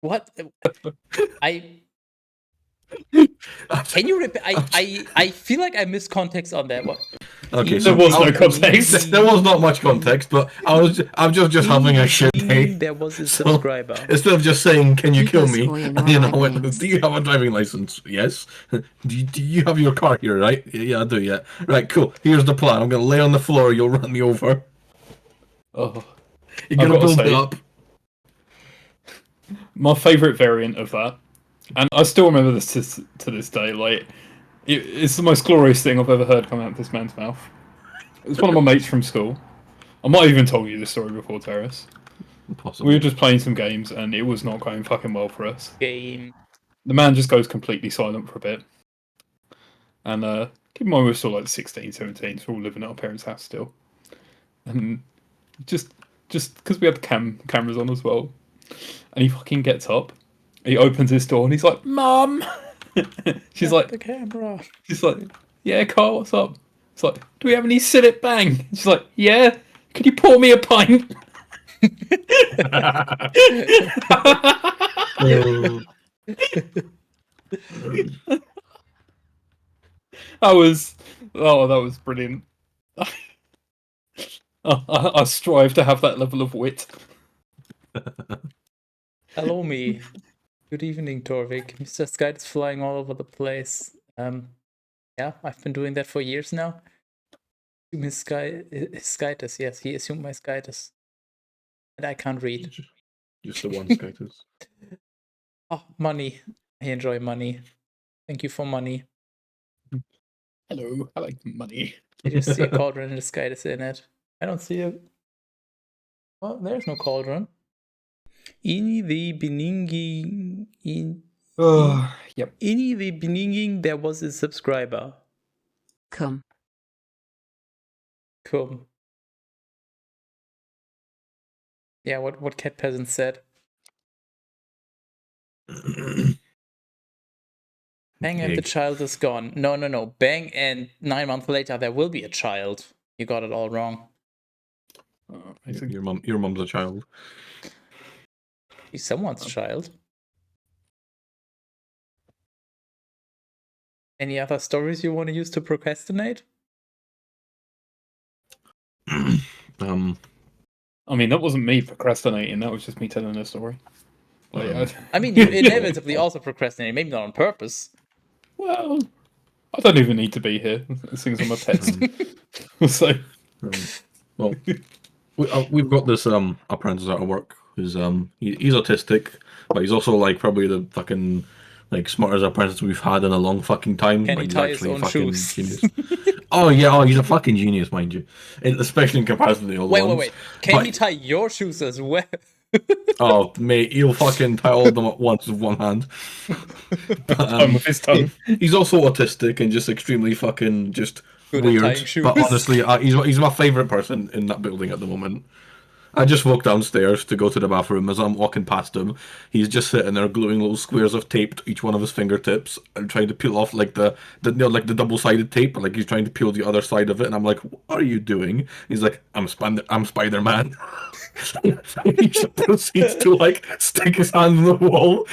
What? I Can you repeat? I feel like I missed context on that one. Okay, There was no context. There was not much context, but I'm just having a shit day. There was a So, subscriber. instead of just saying, "Can you kill me?" Squee, and, you know, no when, names. do you have a driving license? Yes. Do you have your car here? Right? Yeah, I do. Yeah. Right. Cool. Here's the plan. I'm gonna lay on the floor. You'll run me over. Oh, You're I've gonna got to build it say, up. my favourite variant of that, and I still remember this to this day, like, it's the most glorious thing I've ever heard come out of this man's mouth. It was one of my mates from school. I might have even told you this story before, Teras. Possibly. We were just playing some games, and it was not going fucking well for us. Game. The man just goes completely silent for a bit. And keep in mind, we're still like 16, 17, so we're all living at our parents' house still. And just because we had the cameras on as well. And he fucking gets up, he opens his door, and he's like, "Mum!" She's like, The camera. she's like, "Yeah, Carl, what's up?" It's like, "Do we have any Sillet Bang?" She's like, "Yeah, could you pour me a pint?" That was brilliant. I strive to have that level of wit. Hello, me. Good evening, Torvik. Mr. Skyt is flying all over the place. Yeah, I've been doing that for years now. His Skytus, yes, he assumed my Skytus. And I can't read. Just the one skaters. Oh, money. I enjoy money. Thank you for money. Hello, I like money. I just see a cauldron and a Skytus in it. I don't see a... Oh, there's no cauldron. In the beginning... Yep. In the beginning, there was a subscriber. Come. Cool. Yeah, what Cat Peasant said. Bang and the child is gone. No. Bang and 9 months later there will be a child. You got it all wrong. Your mom's a child. He's someone's child. Any other stories you want to use to procrastinate? I mean, that wasn't me procrastinating. That was just me telling a story. I mean, you inevitably also procrastinate. Maybe not on purpose. Well, I don't even need to be here. As soon as I'm a pet. So, well, we've got this apprentice at work who's he's autistic, but he's also like probably the fucking like smartest apprentice we've had in a long fucking time. Can like, he he's tie his actually own fucking shoes? genius. Oh yeah, he's a fucking genius, mind you, especially in comparison to the other ones. Wait. Can he tie your shoes as well? Oh, mate, he'll fucking tie all of them at once with one hand. But, with his tongue. He's also autistic and just extremely fucking just Good at tying weird. shoes. But honestly, he's my favorite person in that building at the moment. I just walked downstairs to go to the bathroom. As I'm walking past him, he's just sitting there gluing little squares of tape to each one of his fingertips and trying to peel off like the double-sided tape, like he's trying to peel the other side of it. And I'm like, "What are you doing?" He's like, I'm Spider-Man." He just proceeds to like stick his hand in the wall.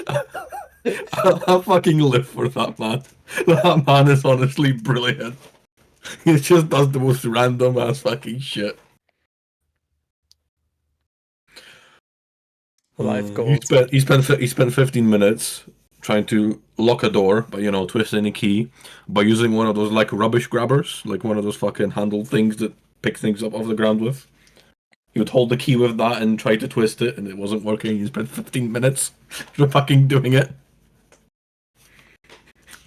I fucking live for that man. That man is honestly brilliant. He just does the most random ass fucking shit. Life goals. He spent 15 minutes trying to lock a door by twisting a key by using one of those like rubbish grabbers, like one of those fucking handle things that pick things up off the ground with. He would hold the key with that and try to twist it, and it wasn't working. He spent 15 minutes fucking doing it.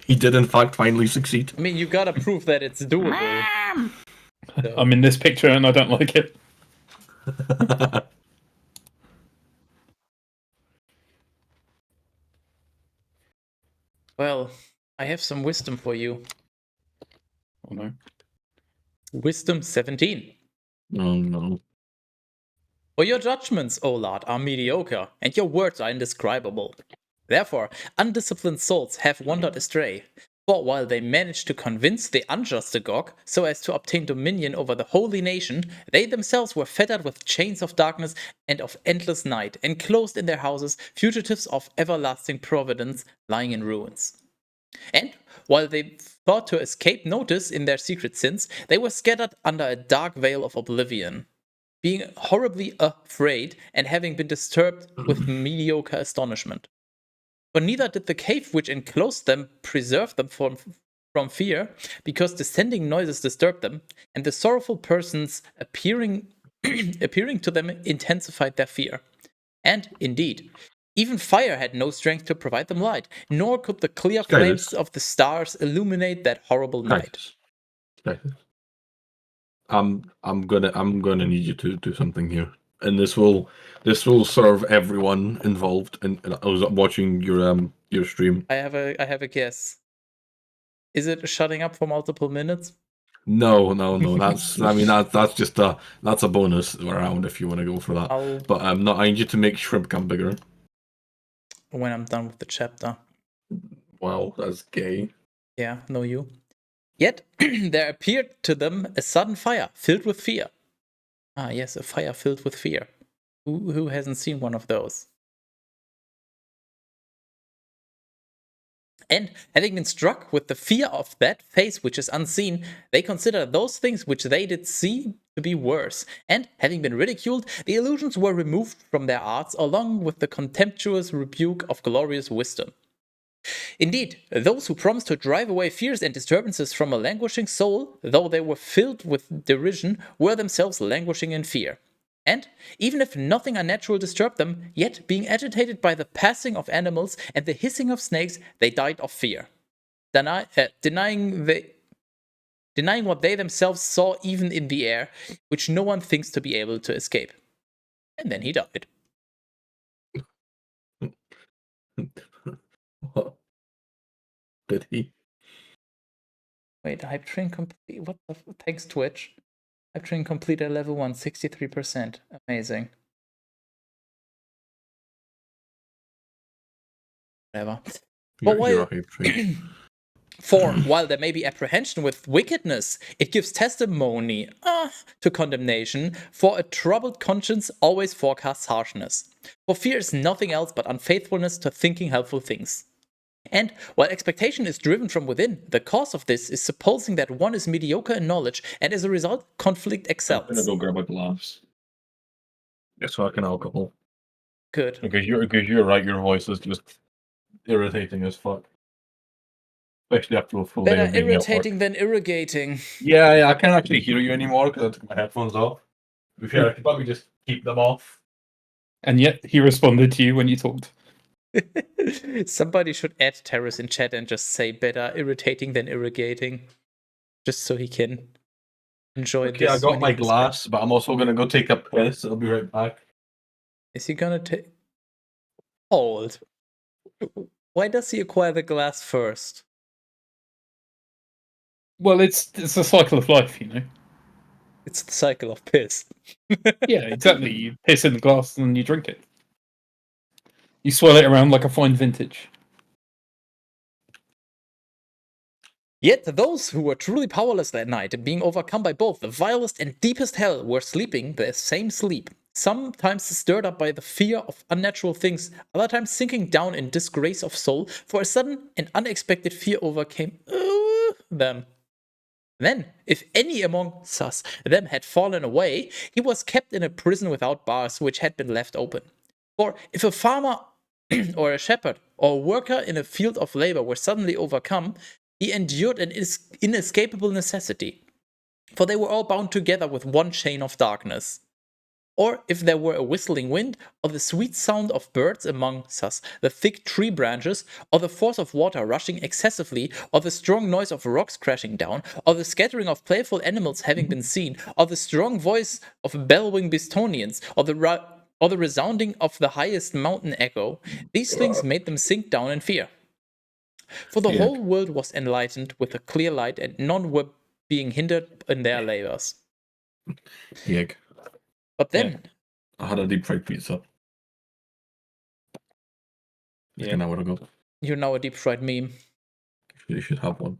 He did, in fact, finally succeed. I mean, you gotta prove that it's doable. So. I'm in this picture and I don't like it. Well, I have some wisdom for you. Oh no. Wisdom 17. Oh no. For your judgments, O Lord, are mediocre, and your words are indescribable. Therefore, undisciplined souls have wandered astray. For while they managed to convince the unjust Agog so as to obtain dominion over the holy nation, they themselves were fettered with chains of darkness and of endless night, enclosed in their houses, fugitives of everlasting providence, lying in ruins. And while they thought to escape notice in their secret sins, they were scattered under a dark veil of oblivion, being horribly afraid and having been disturbed with mediocre astonishment. For neither did the cave which enclosed them preserve them from fear, because descending noises disturbed them, and the sorrowful persons appearing to them intensified their fear. And indeed, even fire had no strength to provide them light, nor could the clear flames of the stars illuminate that horrible night. Titus. I'm gonna need you to do something here, and this will serve everyone involved. And I was watching your stream. I have a guess. Is it shutting up for multiple minutes? No. That's that's just that's a bonus round if you want to go for that. But I need you to make shrimp come bigger. When I'm done with the chapter. Wow, that's gay. Yeah, no you. Yet there appeared to them a sudden fire filled with fear. Ah, yes, a fire filled with fear. Who hasn't seen one of those? And having been struck with the fear of that face which is unseen, they consider those things which they did see to be worse. And having been ridiculed, the illusions were removed from their arts along with the contemptuous rebuke of glorious wisdom. Indeed, those who promised to drive away fears and disturbances from a languishing soul, though they were filled with derision, were themselves languishing in fear. And, even if nothing unnatural disturbed them, yet being agitated by the passing of animals and the hissing of snakes, they died of fear, denying what they themselves saw even in the air, which no one thinks to be able to escape. And then he died. What? Did he? Wait, hype train complete. What the? Thanks, Twitch. Hype train completed level 1, 63%. Amazing. Whatever. But while, for while there may be apprehension with wickedness, it gives testimony to condemnation, for a troubled conscience always forecasts harshness. For fear is nothing else but unfaithfulness to thinking helpful things. And while expectation is driven from within, the cause of this is supposing that one is mediocre in knowledge, and as a result, conflict excels. I'm gonna go grab a glass. It's fucking alcohol. Good. Because you're right, your voice is just irritating as fuck. Especially after a full day Better of being irritating than irrigating. Yeah, I can't actually hear you anymore because I took my headphones off. To be fair, I could probably just keep them off. And yet he responded to you when you talked. Somebody should add Teras in chat and just say better irritating than irrigating. Just so he can enjoy this. Okay, I got my glass, but I'm also gonna go take a piss. I'll be right back. Is he gonna take... Hold. Why does he acquire the glass first? Well, it's a cycle of life, you know. It's the cycle of piss. Yeah, exactly. You piss in the glass and then you drink it. You swirl it around like a fine vintage. Yet those who were truly powerless that night, being overcome by both the vilest and deepest hell, were sleeping the same sleep, sometimes stirred up by the fear of unnatural things, other times sinking down in disgrace of soul, for a sudden and unexpected fear overcame them. Then, if any among them had fallen away, he was kept in a prison without bars, which had been left open. For if a farmer or a shepherd or a worker in a field of labor were suddenly overcome, he endured an inescapable necessity, for they were all bound together with one chain of darkness. Or if there were a whistling wind, or the sweet sound of birds among the thick tree branches, or the force of water rushing excessively, or the strong noise of rocks crashing down, or the scattering of playful animals having been seen, or the strong voice of bellowing Bistonians, or the resounding of the highest mountain echo, these things made them sink down in fear. For the whole world was enlightened with a clear light, and none were being hindered in their labors. Yeg. But then... I had a deep fried pizza. Like an hour ago. You're now a deep fried meme. You should have one.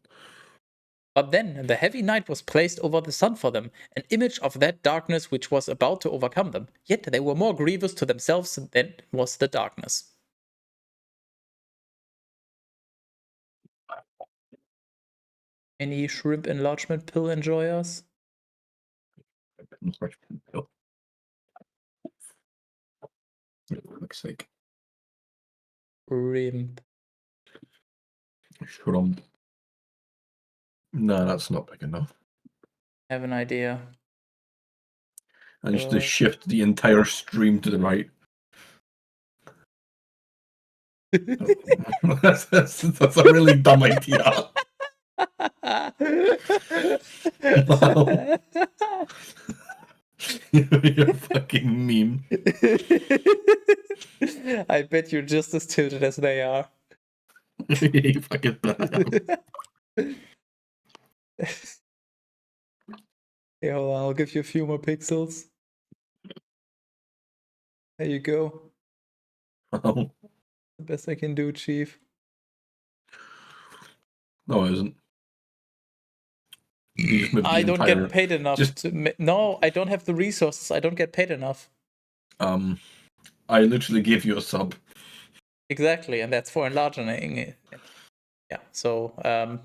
But then the heavy night was placed over the sun for them, an image of that darkness which was about to overcome them. Yet they were more grievous to themselves than was the darkness. Any shrimp enlargement pill enjoyers? Looks like Shrimp. shrimp. No, that's not big enough. Have an idea. I need to shift the entire stream to the right. that's a really dumb idea. Wow. You're a fucking meme. I bet you're just as tilted as they are. You fucking Yeah, well, I'll give you a few more pixels. There you go. Wow. The best I can do, Chief. No, it isn't. You just moved I the don't entire... get paid enough to... No, I don't have the resources. I don't get paid enough. I literally gave you a sub. Exactly, and that's for enlarging it. Yeah, so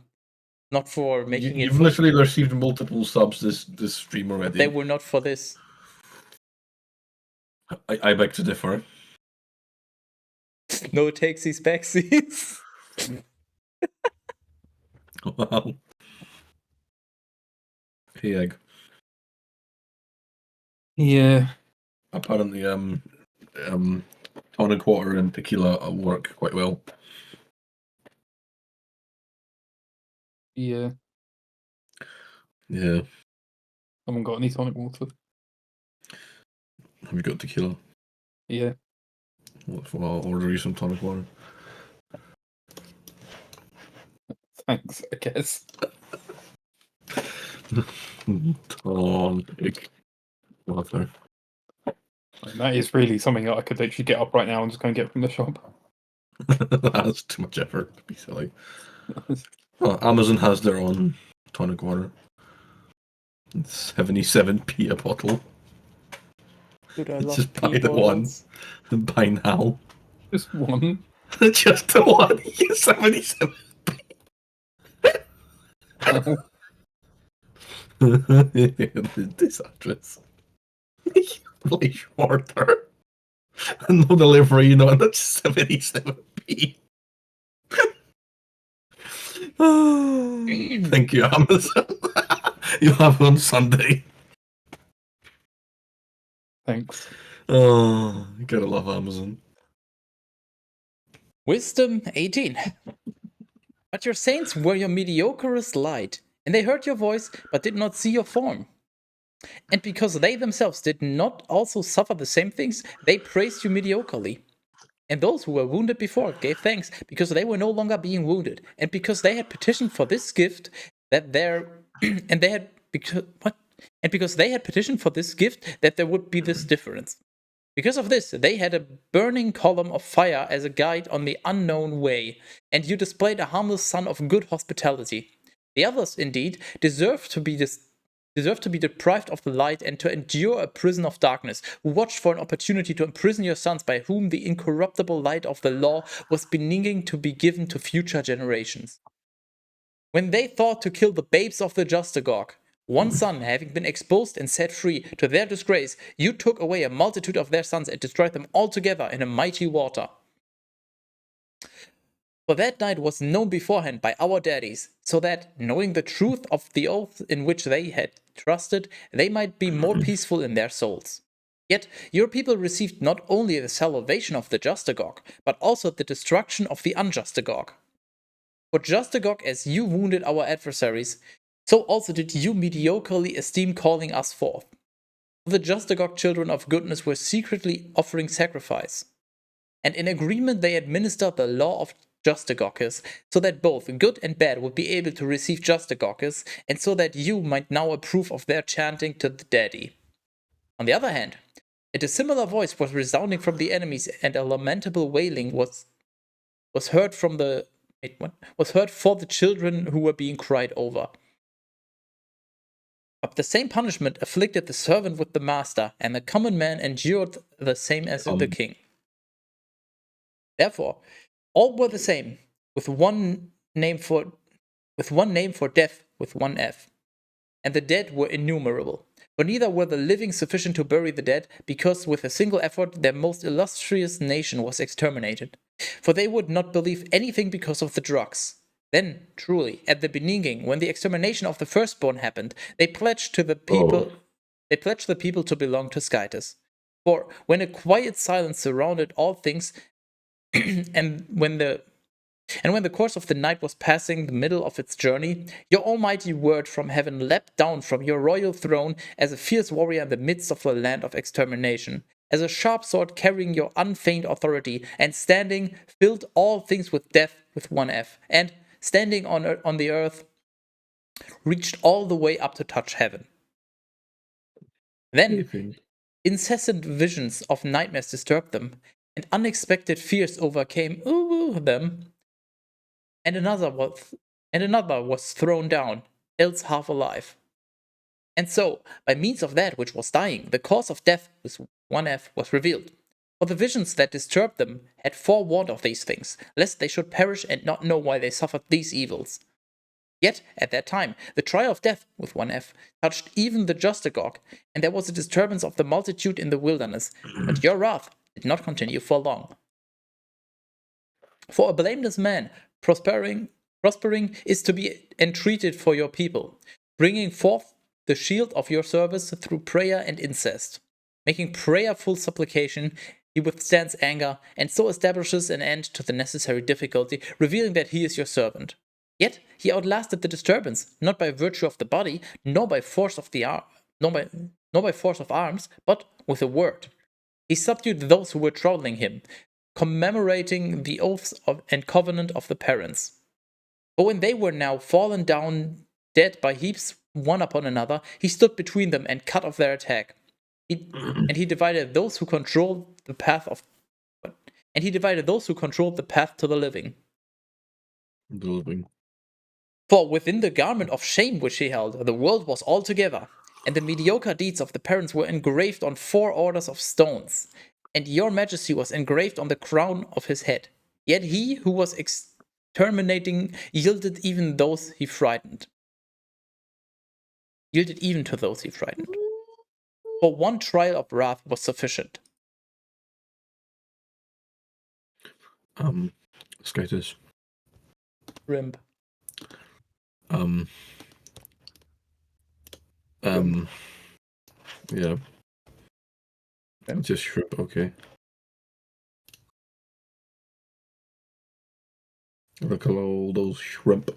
not for making You've literally received multiple subs this stream already. They were not for this. I beg to differ. No takesies backsies. Wow. Hey, Egg. Yeah. Apparently, tonic water and tequila work quite well. Yeah. Yeah. I haven't got any tonic water. Have you got tequila? Yeah. I'll order you some tonic water. Thanks, I guess. Tonic water. And that is really something that I could literally get up right now and just go and get from the shop. That's too much effort to be silly. Well, Amazon has their own tonic water. It's 77p a bottle. Dude, I love Just buy pee the one. bottles. Buy now. Just one. Just the one. 77. This actress. Please order. No delivery, and that's 77p. Thank you, Amazon. You have it on Sunday. Thanks. Oh, you gotta love Amazon. Wisdom 18. But your saints were your mediocrest light, and they heard your voice, but did not see your form. And because they themselves did not also suffer the same things, they praised you mediocrely. And those who were wounded before gave thanks, because they were no longer being wounded, and because they had petitioned for this gift that there and they had because they had petitioned for this gift that there would be this difference. Because of this, they had a burning column of fire as a guide on the unknown way, and you displayed a harmless son of good hospitality. The others, indeed, deserve to be deprived of the light and to endure a prison of darkness, who watched for an opportunity to imprison your sons, by whom the incorruptible light of the law was beginning to be given to future generations. When they thought to kill the babes of the Justagog, one son having been exposed and set free, to their disgrace, you took away a multitude of their sons and destroyed them altogether in a mighty water. For that night was known beforehand by our daddies, so that, knowing the truth of the oath in which they had trusted, they might be more peaceful in their souls. Yet your people received not only the salvation of the Justagog, but also the destruction of the Unjustagog. For Justagog, as you wounded our adversaries, so also did you mediocrely esteem calling us forth. The Justagog children of goodness were secretly offering sacrifice, and in agreement they administered the law of Justagogis, so that both good and bad would be able to receive Justagogis, and so that you might now approve of their chanting to the daddy. On the other hand, a dissimilar voice was resounding from the enemies, and a lamentable wailing was heard from the was heard for the children who were being cried over. But the same punishment afflicted the servant with the master, and the common man endured the same as the king. Therefore, all were the same, with one name for death, with one F. And the dead were innumerable. For neither were the living sufficient to bury the dead, because with a single effort their most illustrious nation was exterminated. For they would not believe anything because of the drugs. Then, truly, at the beginning, when the extermination of the firstborn happened, they pledged the people to belong to Skytus. For when a quiet silence surrounded all things, and when the course of the night was passing the middle of its journey, your almighty word from heaven leapt down from your royal throne as a fierce warrior in the midst of the land of extermination, as a sharp sword carrying your unfeigned authority, and standing, filled all things with death with one F, and, standing on the earth, reached all the way up to touch heaven. Then, incessant visions of nightmares disturbed them, and unexpected fears overcame them. And another was thrown down, else half alive. And so, by means of that which was dying, the cause of death with one F was revealed. For the visions that disturbed them had forewarned of these things, lest they should perish and not know why they suffered these evils. Yet, at that time, the trial of death, with one F, touched even the just Agog, and there was a disturbance of the multitude in the wilderness, but your wrath did not continue for long. For a blameless man, prospering is to be entreated for your people, bringing forth the shield of your service through prayer and incest. Making prayerful supplication, he withstands anger, and so establishes an end to the necessary difficulty, revealing that he is your servant. Yet he outlasted the disturbance, not by virtue of the body, nor by force of arms, but with a word. He subdued those who were troubling him, commemorating the oaths and covenant of the parents. But when they were now fallen down dead by heaps, one upon another, he stood between them and cut off their attack. He divided those who controlled the path to the living. For within the garment of shame which he held, the world was all together, and the mediocre deeds of the parents were engraved on 4 orders of stones, and your majesty was engraved on the crown of his head. Yet he who was exterminating yielded even to those he frightened. For one trial of wrath was sufficient. Skaters. Rimp. Yeah. Just shrimp, okay. Look at all those shrimp.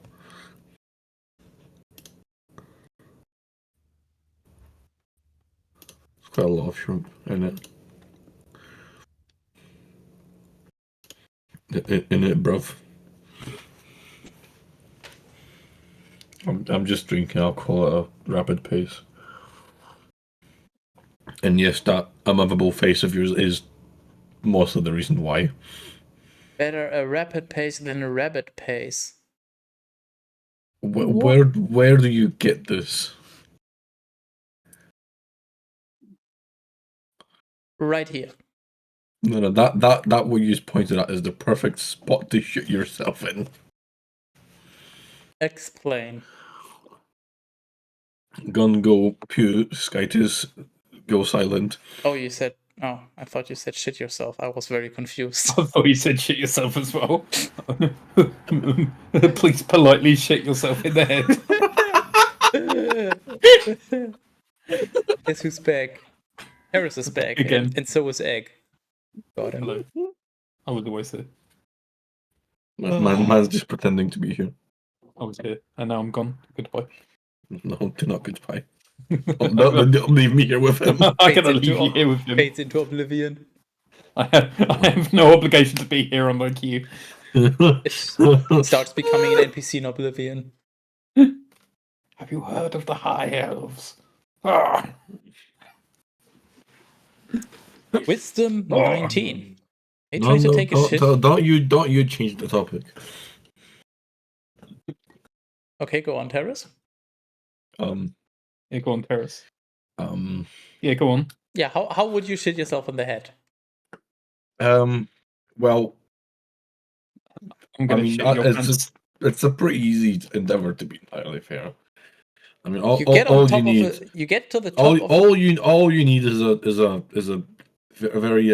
It's quite a lot of shrimp, isn't it? In it, bruv. I'm just drinking alcohol at a rapid pace. And yes, that unmovable face of yours is mostly the reason why. Better a rapid pace than a rabbit pace. Where do you get this? Right here. No, that what you just pointed at is the perfect spot to shoot yourself in. Explain. Gun go pew, Skytis go silent. Oh, I thought you said shit yourself. I was very confused. I thought you said shit yourself as well. Please politely shit yourself in the head. Guess who's back? Harris is back. Again. And so is Egg. Got him. Hello. I was always here. Man's just pretending to be here. I was here, and now I'm gone. Goodbye. No, do not goodbye. Don't leave me here with him. I cannot leave you here with him. Fades into oblivion. I have no obligation to be here, unlike you. Starts becoming an NPC in oblivion. Have you heard of the High Elves? Wisdom 19. They try to take a shit. Don't you change the topic. Okay, go on, Teras. Yeah, go on, Teras. Um, Yeah, go on. Yeah, how would you shit yourself in the head? well, I'm I gonna mean, shit in your pants. it's a pretty easy endeavor, to be entirely fair. I mean, You get on all top you need, of it. You get to the top of all you need is a very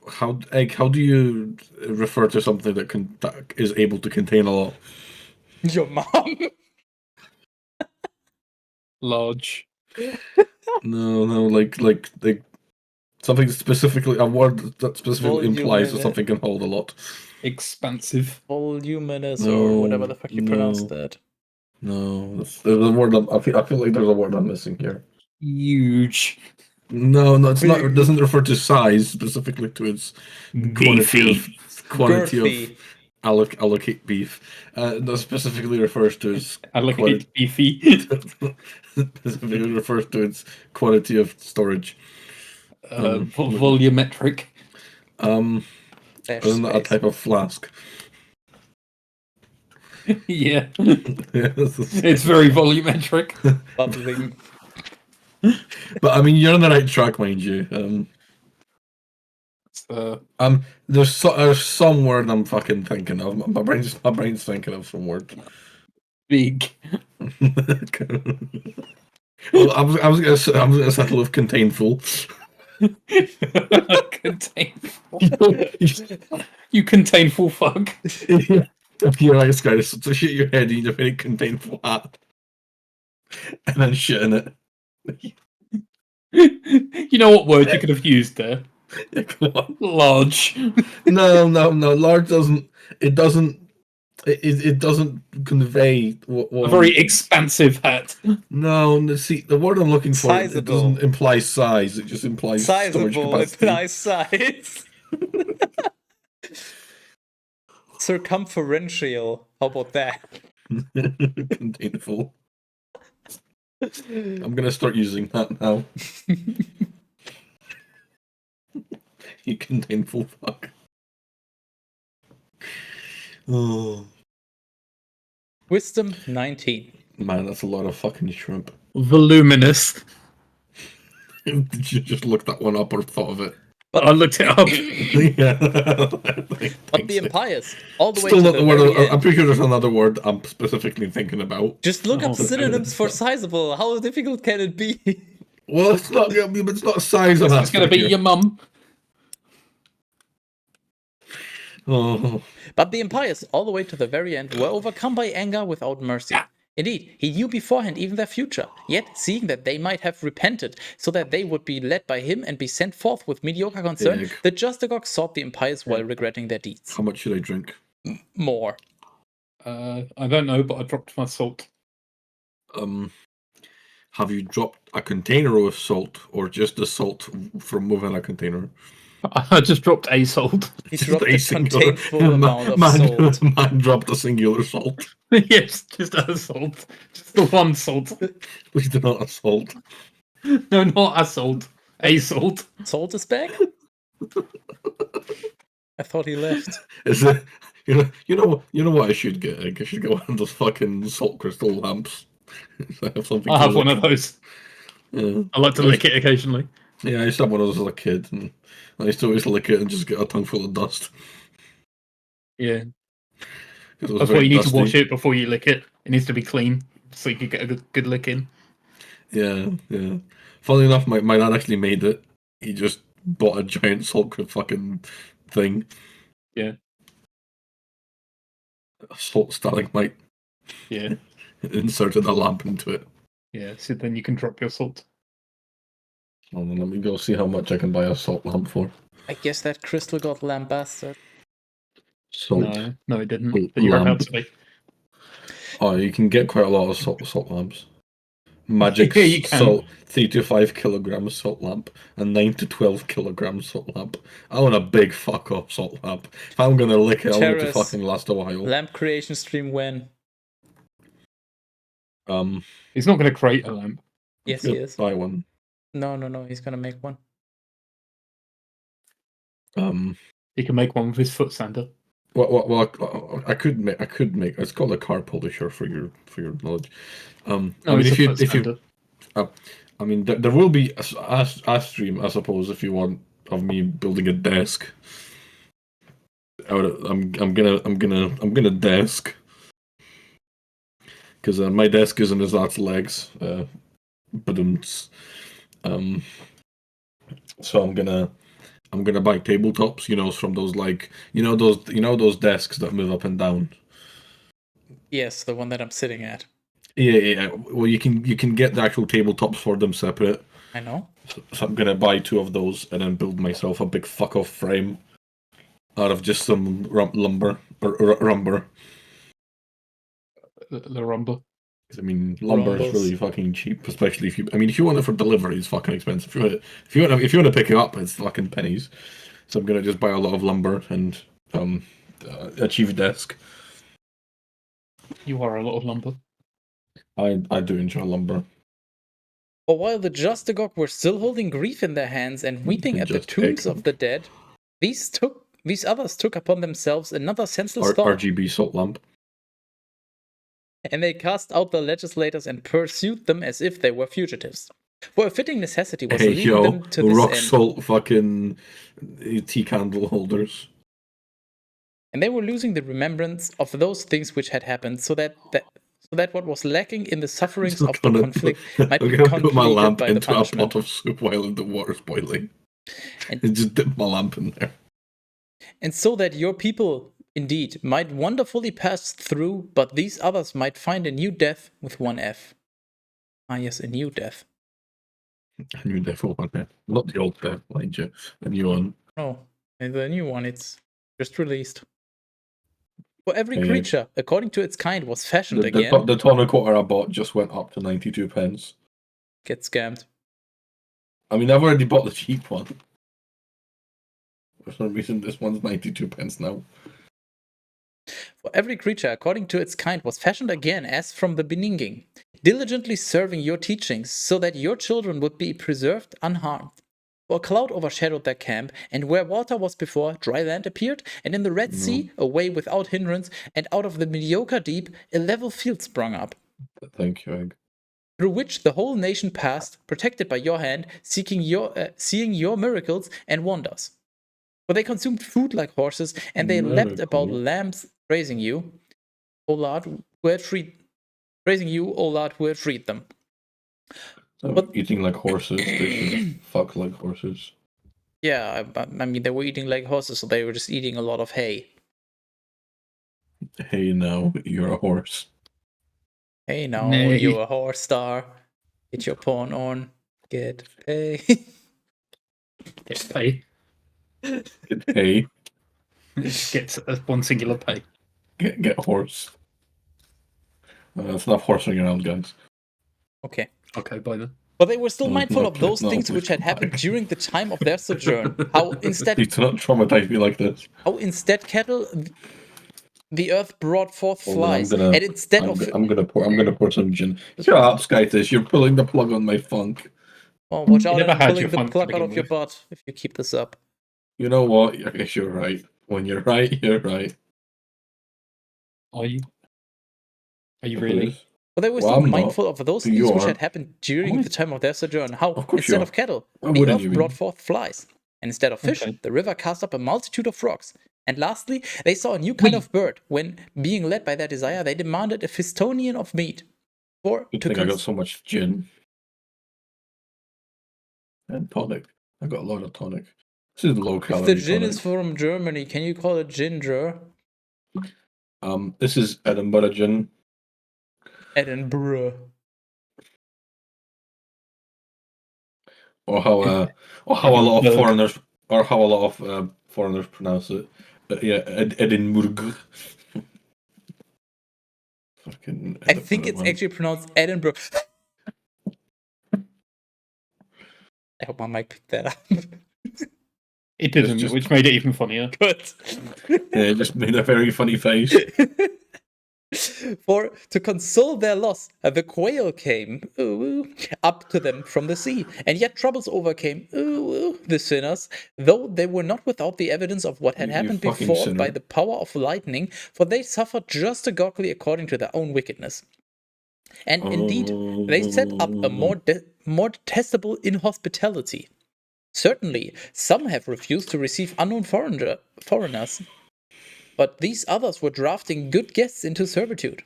how do you refer to something that is able to contain a lot? your mom. Large. No, like something specifically, a word that specifically implies that something can hold a lot. Expansive. Voluminous or whatever the fuck you pronounce that. No, there's a word. I feel like there's a word I'm missing here. Huge. No, it's not. It Big. doesn't refer to size specifically to its quantity Girthy. of allocate beef. That specifically refers to its Allocate beefy. specifically refers to its quantity of storage. Volumetric. Dash Isn't that a space. type of flask? Yeah. Yes. It's very volumetric. Bubbling. But I mean, you're on the right track, mind you. There's some word I'm fucking thinking of. My brain's thinking of some word. Big. Well, I was gonna settle with containful. Containful. You containful fuck. You're right, guys. So shit your head, you need a very containful hat, and then shit in it. You know what word you could have used there? Yeah, come on. Large. No. Large doesn't. It doesn't. It doesn't convey what A very expansive hat. No, see, the word I'm looking for, it Sizable. doesn't imply size. It just implies storage Sizable. capacity. Nice size. Circumferential. How about that? Containful. I'm gonna start using that now. You containful fuck. Oh Wisdom 19. man, that's a lot of fucking shrimp. Voluminous. Did you just look that one up or thought of it? I looked it up. Yeah. But the impious, all the way Still to not the the word. very I'm end. pretty sure there's another word I'm specifically thinking about. Just look up Oh, synonyms for sizable. How difficult can it be? Well, it's not gonna be. It's not size. It's going to be your mum. Oh. But the impious, all the way to the very end, were overcome by anger without mercy. Indeed, he knew beforehand even their future. Yet, seeing that they might have repented, so that they would be led by him and be sent forth with mediocre concern, Egg. the Justagog sought the impious while regretting their deeds. How much should I drink? More. I don't know, but I dropped my salt. Have you dropped a container of salt or just the salt from moving a container? I just dropped a salt. He Just dropped a a singular- containful amount of salt. Man dropped a singular salt. Yes, just a salt. Just the one salt. Please do not assault. No, not a salt. A salt. Salt is back? I thought he left. Is it? You know what I should get? I should get one of those fucking salt crystal lamps. I have something. I to have one lick. of those. Yeah. I like to lick it occasionally. Yeah, I used to have one of those as a kid, and I used to always lick it and just get a tongue full of dust. Yeah. 'Cause it was That's very why you need dusty. to wash it before you lick it. It needs to be clean so you can get a good lick in. Yeah. Funnily enough, my dad actually made it. He just bought a giant salt fucking thing. Yeah. A salt stalagmite. Yeah. Inserted a lamp into it. Yeah. So then you can drop your salt. Well, then let me go see how much I can buy a salt lamp for. I guess that crystal got lambasted. Salt. No, it didn't. But you're about to be. Oh, you can get quite a lot of salt lamps. Magic Yeah, you can. salt, 3 to 5 kilograms salt lamp, and 9 to 12 kilograms salt lamp. I want a big fuck off salt lamp. If I'm gonna lick it, I want it to Teras, fucking last a while. Lamp creation stream when? He's not going to create a lamp. Yes, he is. Buy one. No, he's gonna make one. He can make one with his foot sander. Well, I could make. It's called a car polisher for your knowledge. I mean, it's if a you foot standard. I mean, there will be a stream, I suppose, if you want, of me building a desk. I'm gonna desk, because my desk isn't as that's legs. But so I'm gonna buy tabletops. From those those desks that move up and down. Yes, the one that I'm sitting at. Yeah. Well, you can get the actual tabletops for them separate. I know. So I'm gonna buy 2 of those and then build myself a big fuck off frame out of just some lumber or rumber. The rumble. I mean, lumber is really fucking cheap, especially if you want it for delivery, it's fucking expensive. If you want to pick it up, it's fucking pennies. So I'm gonna just buy a lot of lumber and achieve desk. You are a lot of lumber. I do enjoy lumber. But while the Justagog were still holding grief in their hands and weeping at the tombs of the dead, these others took upon themselves another senseless thought. RGB salt lamp. And they cast out the legislators and pursued them as if they were fugitives. For a fitting necessity was leading them to this rock end. salt fucking tea candle holders. And they were losing the remembrance of those things which had happened, so that what was lacking in the sufferings of the conflict might be completed put my lamp by the into punishment. a pot of soup while the water's boiling. And just dip my lamp in there. And so that your people, indeed, might wonderfully pass through, but these others might find a new death with one F. Ah, yes, a new death. A new death, one F. Not the old death, mind you. A new one. Oh, and the new one, it's just released. For every creature, according to its kind, was fashioned again. The tonic water I bought just went up to 92 pence. Get scammed. I mean, I've already bought the cheap one. For some reason, this one's 92 pence now. For every creature, according to its kind, was fashioned again as from the beginning, diligently serving your teachings, so that your children would be preserved unharmed. For a cloud overshadowed their camp, and where water was before, dry land appeared, and in the Red Sea, a way without hindrance, and out of the mediocre deep, a level field sprung up. Thank you, Egg. Through which the whole nation passed, protected by your hand, seeing your miracles and wonders. For they consumed food like horses, and they leapt about lambs, praising you, O Lord, who had freed them. But eating like horses, they should fuck like horses. Yeah, I mean, they were eating like horses, so they were just eating a lot of hay. Hey, now, you're a horse. Hey, now, you're a horse star. Get your porn on. Get pay. Get pay. Get pay. Get one singular pay. Get horse. That's enough horsing around, guys. Okay. Okay, bye then. But they were still mindful of those things which had happened during the time of their sojourn. How instead... Please do not traumatize me like this. How instead cattle... The earth brought forth flies, and instead I'm gonna pour some gin. Shut up, Skytis. You're pulling the plug on my funk. Well, watch out! I'm pulling the plug out of your butt if you keep this up. You know what? I guess you're right. When you're right, you're right. Are you? Are you really? Well, they were still mindful of those things which had happened during the time of their sojourn. How instead of cattle, the earth brought forth flies, and instead of fish, the river cast up a multitude of frogs. And lastly, they saw a new kind of bird. When, being led by their desire, they demanded a fistonian of meat. I got so much gin. And tonic. I got a lot of tonic. This is low calorie. If the gin is from Germany, can you call it ginger? This is Edinburgh gin. Edinburgh. Or how a lot of foreigners pronounce it. Yeah, Edinburgh. I think it's actually pronounced Edinburgh. I hope my mic picked that up. It didn't, which made it even funnier. Good. Yeah, it just made a very funny face. For to console their loss, the quail came up to them from the sea, and yet troubles overcame the sinners, though they were not without the evidence of what had You happened fucking before by sinner. the power of lightning, for they suffered just agogly according to their own wickedness. And indeed, they set up a more detestable inhospitality. Certainly, some have refused to receive unknown foreigners, but these others were drafting good guests into servitude.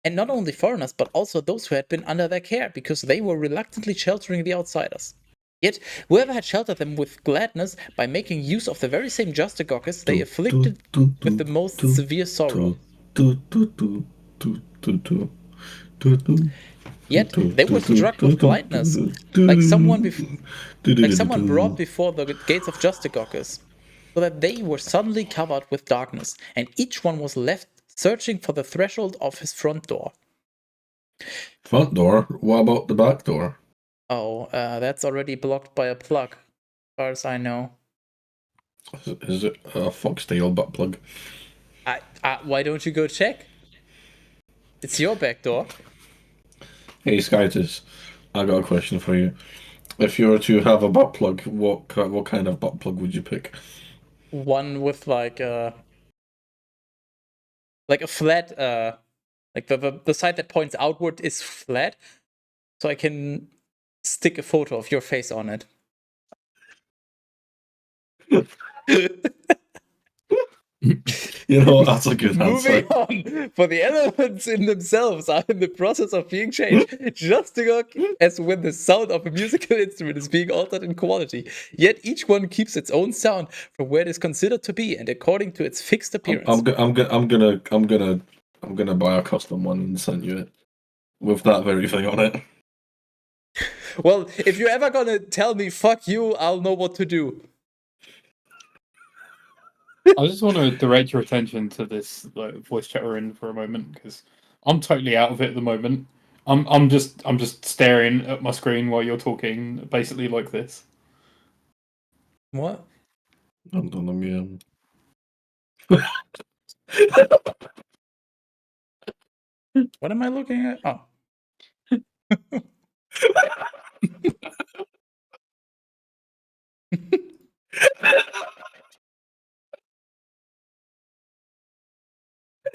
And not only foreigners, but also those who had been under their care, because they were reluctantly sheltering the outsiders. Yet, whoever had sheltered them with gladness, by making use of the very same justagogus, they afflicted with the most severe sorrow. Yet, they were struck with blindness, like someone brought before the gates of justagogus, so that they were suddenly covered with darkness, and each one was left searching for the threshold of his front door. Front door? What about the back door? Oh, that's already blocked by a plug, as far as I know. Is it a foxtail butt plug? Why don't you go check? It's your back door. Hey, Skytus, I got a question for you. If you were to have a butt plug, what kind of butt plug would you pick? One with like a flat, like the side that points outward is flat, so I can stick a photo of your face on it. You know, that's a good answer. Moving on, for the elements in themselves are in the process of being changed, just as when the sound of a musical instrument is being altered in quality. Yet each one keeps its own sound from where it is considered to be, and according to its fixed appearance. I'm gonna buy a custom one and send you it with that very thing on it. Well, if you're ever gonna tell me fuck you, I'll know what to do. I just want to direct your attention to this voice chat we're in for a moment, because I'm totally out of it at the moment. I'm just staring at my screen while you're talking, basically like this. What? Hold on, let me What am I looking at? Oh.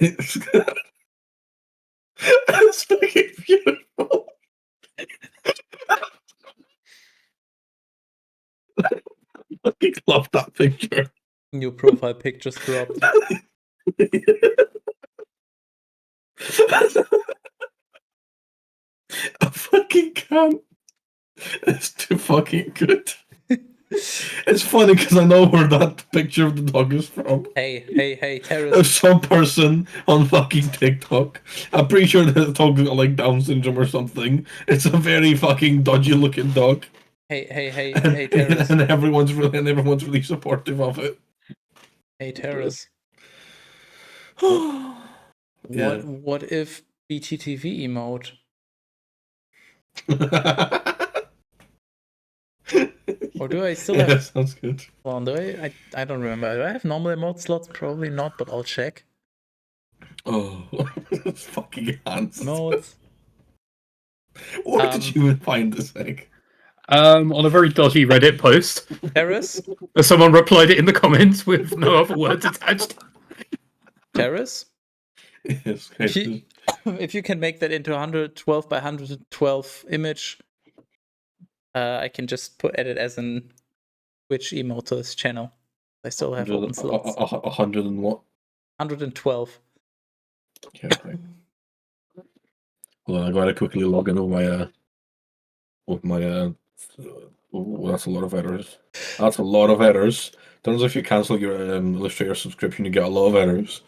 It's fucking beautiful. I fucking love that picture. New profile pic just dropped. I fucking can't. It's too fucking good. It's funny because I know where that picture of the dog is from. Hey, Teras. There's some person on fucking TikTok. I'm pretty sure the dog's got like Down syndrome or something. It's a very fucking dodgy looking dog. Hey, Teras. And everyone's really supportive of it. Hey, Teras. Yeah. What if BTTV emote? Or do I still have? Yeah, sounds good. Well, do I don't remember. Do I have normal emote slots? Probably not, but I'll check. Oh, fucking hands. Emotes. Where did you even find this egg? On a very dodgy Reddit post. Teras? Someone replied it in the comments with no other words attached. Teras? Yes, If you can make that into 112 by 112 image, I can just edit as an Twitch emote to this channel. I still have open slots. 100 and what? 112. Yeah, okay. Hold on, I gotta quickly log in with my oh, that's a lot of errors. That's a lot of errors. Turns out if you cancel your Illustrator subscription, you get a lot of errors.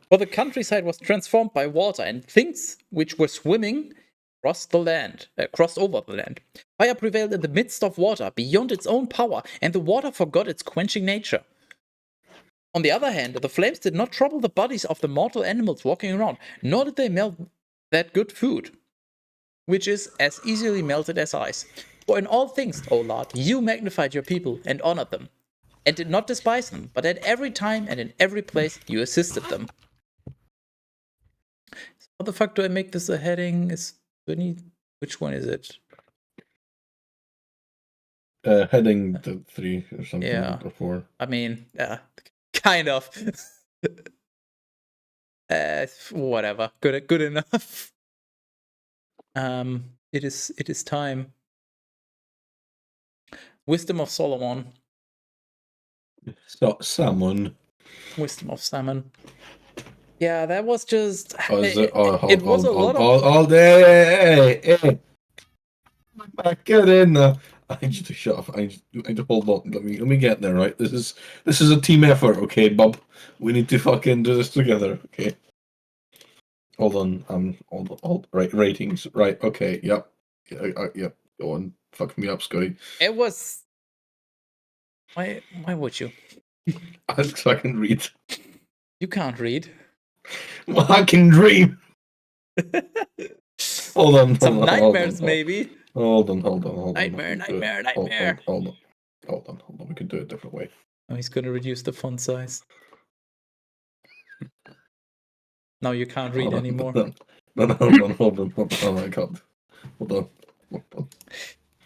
For the countryside was transformed by water, and things which were swimming crossed over the land. Fire prevailed in the midst of water, beyond its own power, and the water forgot its quenching nature. On the other hand, the flames did not trouble the bodies of the mortal animals walking around, nor did they melt that good food, which is as easily melted as ice. For in all things, O Lord, you magnified your people and honored them, and did not despise them, but at every time and in every place you assisted them. How the fuck do I make this a heading? Which one is it? Heading to 3 or something, Yeah. or 4. I mean, kind of. Whatever. Good enough. It is time. Wisdom of Solomon. So, salmon. Wisdom of Salmon. Yeah, that was just. Oh, is it? Oh, it was a lot of. all day. Hey. Get in there. I need you to shut up. I need to hold on. Let me get there. Right. This is a team effort. Okay, Bob. We need to fucking do this together. Okay. Hold on. Hold. Right. Ratings. Right. Okay. Yep. Yep. Go on. Fuck me up, Scotty. It was. Why would you? So I can read. You can't read. Well, I can dream. Hold on. Some nightmares, maybe. Hold on. Nightmare. Hold on. We can do it a different way. Oh, he's going to reduce the font size. Now you can't read anymore. No, hold on. Oh my god. Hold on.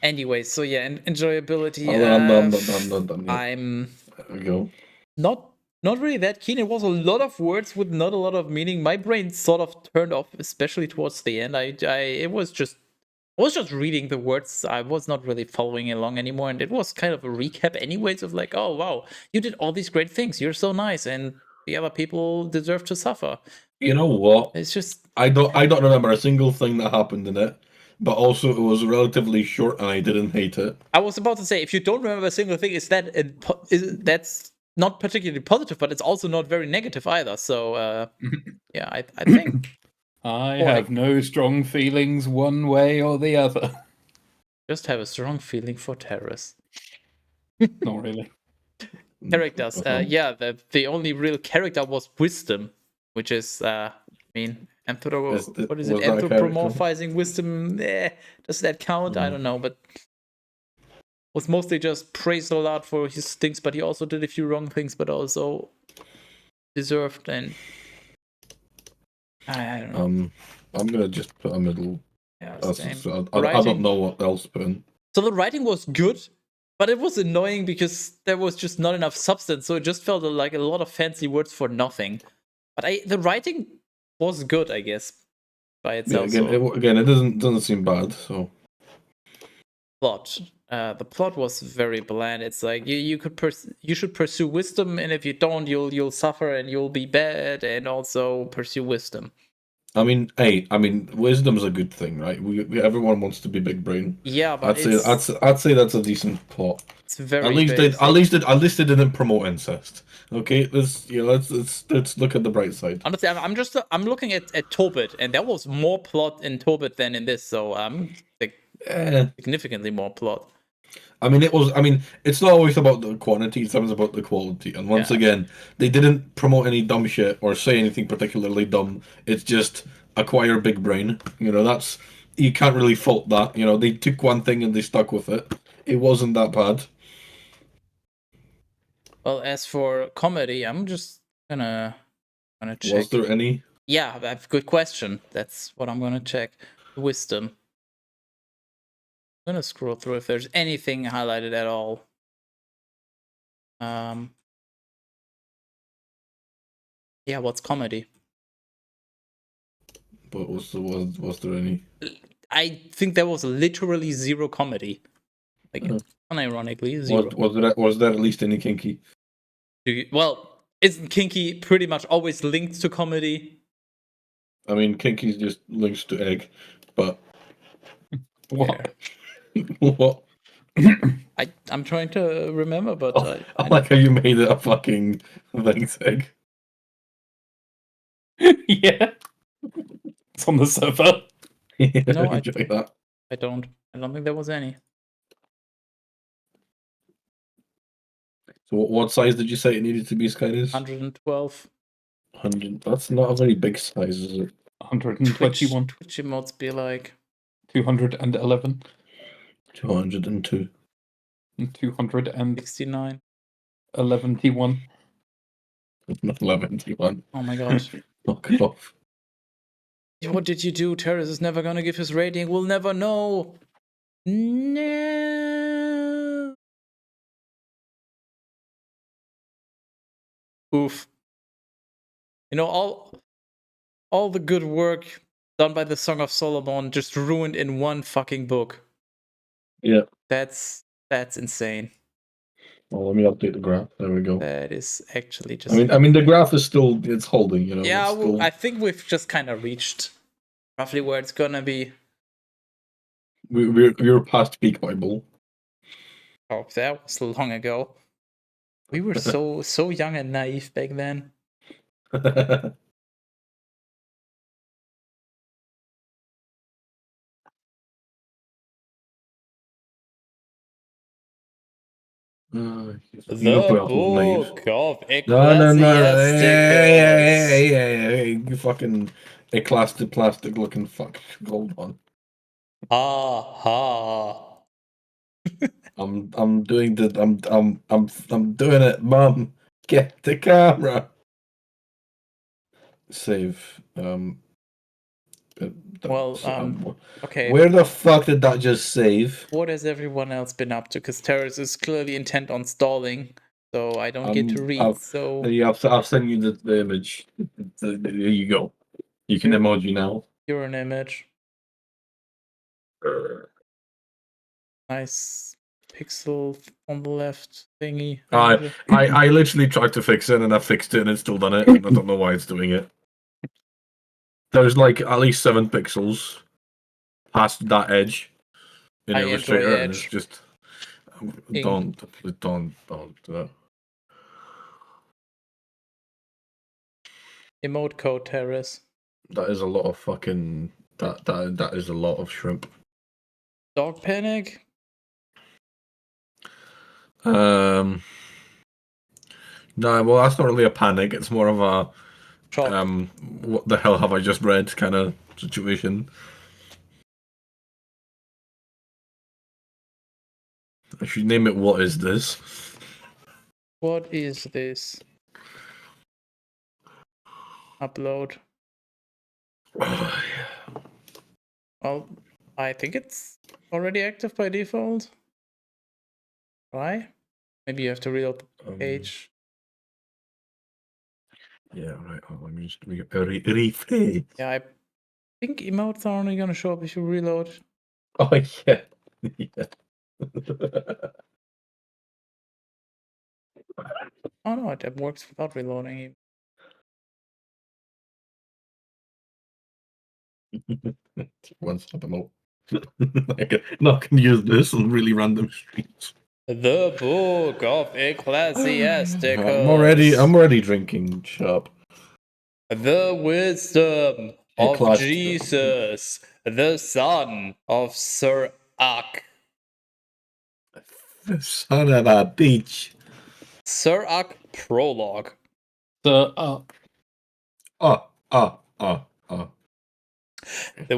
Anyway, so yeah, enjoyability. I'm done. Yeah. I'm There we go. not really that keen. It was a lot of words with not a lot of meaning. My brain sort of turned off, especially towards the end. I was just reading the words. I was not really following along anymore, and it was kind of a recap, anyways, of like, oh wow, you did all these great things. You're so nice, and the other people deserve to suffer. You know what? It's just I don't remember a single thing that happened in it, but also it was relatively short and I didn't hate it. I was about to say, if you don't remember a single thing, that's not particularly positive, but it's also not very negative either. So yeah, I think I have no strong feelings one way or the other. Just have a strong feeling for Teras. Not really. Characters. Yeah, the only real character was Wisdom, which is what is it? Anthropomorphizing wisdom. Does that count? I don't know, but was mostly just praised a lot for his things, but he also did a few wrong things, but also deserved. And I don't know. I'm gonna just put a middle. Yeah, I don't know what else to put in. So the writing was good, but it was annoying because there was just not enough substance. So it just felt like a lot of fancy words for nothing. But the writing was good, I guess, by itself. Yeah, again, it doesn't seem bad. So plot. The plot was very bland. It's like you should pursue wisdom, and if you don't, you'll suffer and you'll be bad, and also pursue wisdom. I mean, wisdom's a good thing, right? Everyone wants to be big brain. Yeah, but I'd say that's a decent plot. It's very at least they didn't promote incest. Okay, let's look at the bright side. Honestly, I'm looking at Tobit, and there was more plot in Tobit than in this, so significantly more plot. It's not always about the quantity, it's always about the quality. And once again, they didn't promote any dumb shit or say anything particularly dumb. It's just acquire big brain. You can't really fault that. They took one thing and they stuck with it. It wasn't that bad. Well, as for comedy, I'm just gonna check. Was there any? Yeah, that's a good question. That's what I'm gonna check. Wisdom. I'm gonna scroll through if there's anything highlighted at all. Yeah, what's comedy? But was there any? I think there was literally zero comedy. Like, unironically, zero. Was there at least any kinky? Isn't kinky pretty much always linked to comedy? Kinky's just links to egg, but what? What? I'm trying to remember, but I like how you made it a fucking thing's egg. Yeah, it's on the server. Yeah, no, I enjoy that. I don't think there was any. So what size did you say it needed to be, Skydis? 112. 100. That's not a very big size, is it? 121. Twitch emotes be like 211. 202. 269. 11. 11. Not 11. Oh my god. Knock it off. What did you do? Teras is never gonna give his rating. We'll never know. No. Oof. You know, all the good work done by the Song of Solomon just ruined in one fucking book. Yeah. That's insane. Well, let me update the graph. There we go. That is actually just. I mean, the graph is still it's holding. You know. Yeah, it's still... I think we've just kind of reached roughly where it's gonna be. We're past peak Bible. Oh, that was long ago. We were so young and naive back then. The Book of Ecclesiasticus. Hey, you fucking plastic looking fuck. Hold on. Ha. I'm doing it, Mum. Get the camera. Save. Okay. Where the fuck did that just save? What has everyone else been up to? Because Teras is clearly intent on stalling, so I don't get to read. I'll send you the image. There you go. You can emoji now. You're an image. Nice pixel on the left thingy. I literally tried to fix it and I fixed it and it's still done it. And I don't know why it's doing it. There's like at least 7 pixels past that edge in Illustrator, and it's just don't do that. Emote code Teras. That is a lot of fucking that is a lot of shrimp. Dog panic. No, well that's not really a panic. It's more of a shock. What the hell have I just read kind of situation. I should name it What Is This? What is this? Upload. Oh, yeah. Well, I think it's already active by default. Why? Maybe you have to reload the page. Yeah, right. Let me just refresh. Yeah, I think emotes are only gonna show up if you reload. Oh yeah. Yeah. Oh no, that works without reloading. Once I don't know. I can use this on really random streams. The Book of Ecclesiasticus. I'm already drinking. Shut up. The wisdom of Jesus, the son of Sir Ak. The son of a bitch. Sir Ak prologue. The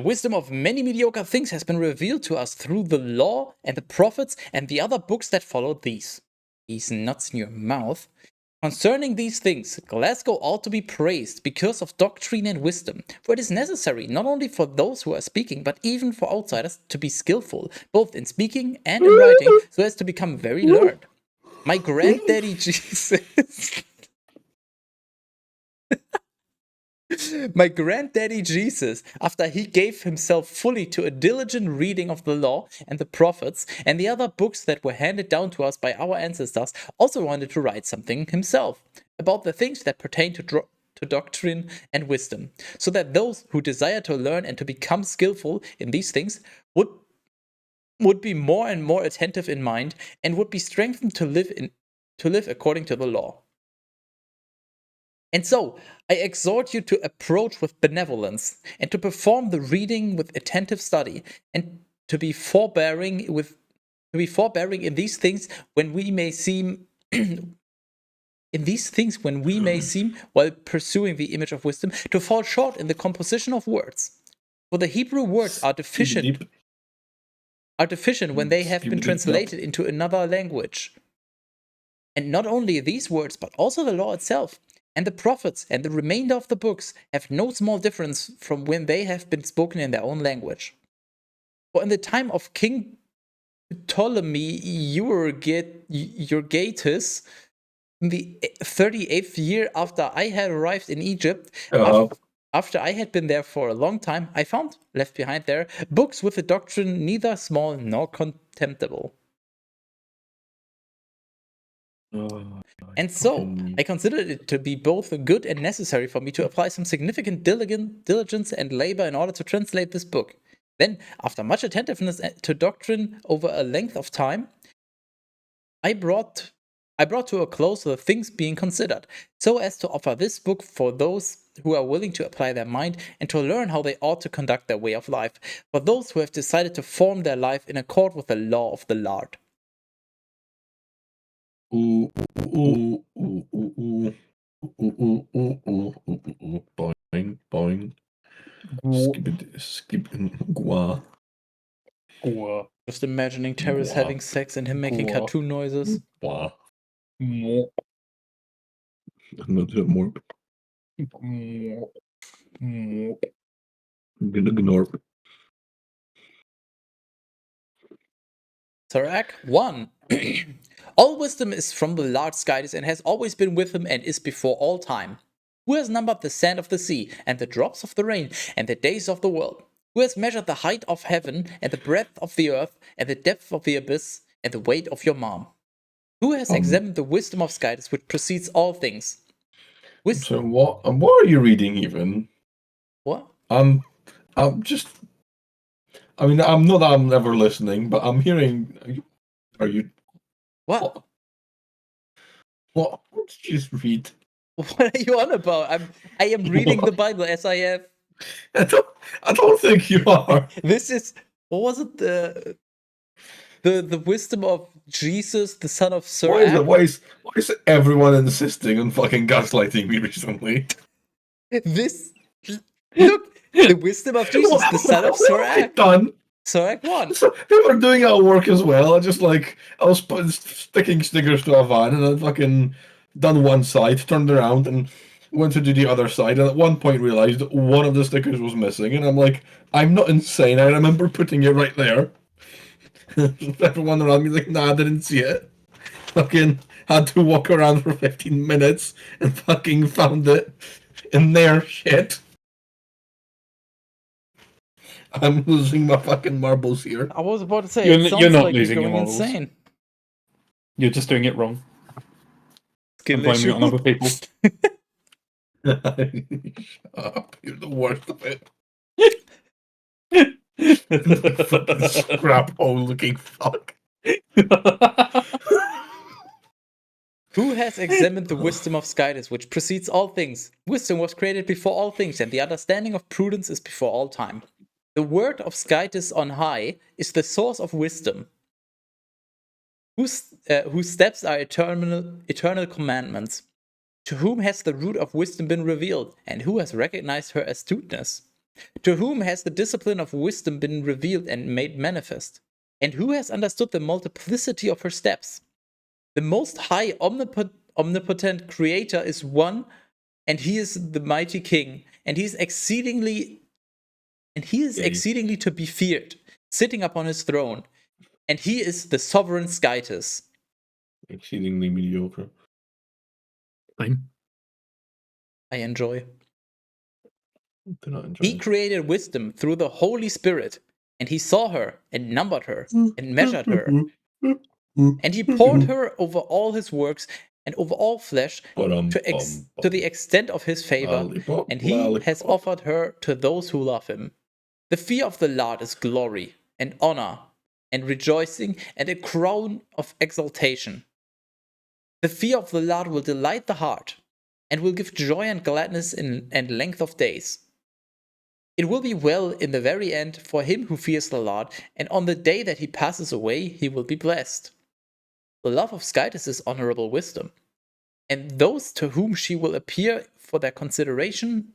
wisdom of many mediocre things has been revealed to us through the law and the prophets and the other books that followed these. These nuts in your mouth. Concerning these things, Glasgow ought to be praised because of doctrine and wisdom, for it is necessary not only for those who are speaking, but even for outsiders to be skillful, both in speaking and in writing, so as to become very learned. My granddaddy Jesus... My granddaddy Jesus, after he gave himself fully to a diligent reading of the law and the prophets and the other books that were handed down to us by our ancestors, also wanted to write something himself about the things that pertain to doctrine and wisdom, so that those who desire to learn and to become skillful in these things would be more and more attentive in mind and would be strengthened to live according to the law. And so, I exhort you to approach with benevolence, and to perform the reading with attentive study, and to be forbearing in these things when we may seem while pursuing the image of wisdom, to fall short in the composition of words. For the Hebrew words are deficient when they have been translated into another language. And not only these words, but also the law itself, and the prophets and the remainder of the books have no small difference from when they have been spoken in their own language. For in the time of King Ptolemy Euergetes, in the 38th year after I had arrived in Egypt, after I had been there for a long time, I found, left behind there, books with a doctrine neither small nor contemptible. And so, I considered it to be both good and necessary for me to apply some significant diligence and labor in order to translate this book. Then, after much attentiveness to doctrine over a length of time, I brought to a close the things being considered, so as to offer this book for those who are willing to apply their mind and to learn how they ought to conduct their way of life, for those who have decided to form their life in accord with the law of the Lord. Ooh, ooh, ooh, ooh, ooh. Ooh, ooh, ooh, ooh, ooh, ooh. Boing, boing. Skip, gua. Gua. Just imagining Teras having sex and him making cartoon noises. Gua. More. Another more. More. Gnor. Sirach 1. All wisdom is from the Lord skies and has always been with him and is before all time. Who has numbered the sand of the sea and the drops of the rain and the days of the world? Who has measured the height of heaven and the breadth of the earth and the depth of the abyss and the weight of your mom? Who has examined the wisdom of skies which precedes all things? So what are you reading even? What? I'm just. I mean, I'm not that I'm never listening, but I'm hearing. Are you? What? What did you just read? What are you on about? I am reading the Bible as I have. I don't think you are. This is, what was it? The wisdom of Jesus, the son of Sirach. Why is everyone insisting on fucking gaslighting me recently? This, look, the wisdom of Jesus, the son of What have I Sirach. done? Sirach 1. So they were doing it at work as well. I was sticking stickers to a van, and I fucking done one side, turned around, and went to do the other side. And at one point realized one of the stickers was missing, and I'm like, I'm not insane. I remember putting it right there. Everyone around me like, nah, I didn't see it. Fucking had to walk around for 15 minutes and fucking found it in their shit. I'm losing my fucking marbles here. I was about to say, You're not like losing you're your going morals. insane. You're just doing it wrong. Skill And blaming issue. it on other people. Shut up. You're the worst of it. Fucking scrap hole looking fuck. Who has examined the wisdom of Skytis, which precedes all things? Wisdom was created before all things, and the understanding of prudence is before all time. The word of Skytis on high is the source of wisdom, whose steps are eternal commandments. To whom has the root of wisdom been revealed, and who has recognized her astuteness? To whom has the discipline of wisdom been revealed and made manifest? And who has understood the multiplicity of her steps? The Most High omnipotent Creator is one, and He is the mighty King, and He is exceedingly to be feared, sitting upon His throne, and He is the sovereign Skytis. Exceedingly mediocre. Fine. I enjoy. Do not enjoy. He created wisdom through the Holy Spirit, and He saw her, and numbered her, and measured her. And He poured her over all His works and over all flesh to the extent of His favor, and He has offered her to those who love Him. The fear of the Lord is glory and honor and rejoicing and a crown of exaltation. The fear of the Lord will delight the heart and will give joy and gladness and length of days. It will be well in the very end for him who fears the Lord, and on the day that he passes away, he will be blessed. The love of Skytis is honorable wisdom, and those to whom she will appear for their consideration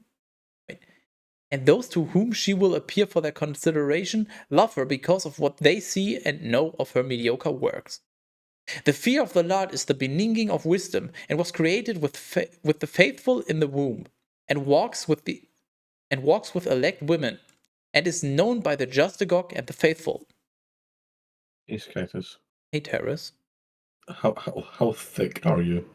love her because of what they see and know of her mediocre works. The fear of the Lord is the beginning of wisdom, and was created with the faithful in the womb, and walks with elect women, and is known by the just Agog and the faithful. Hey, Skytus. Hey, Teras. How thick are you?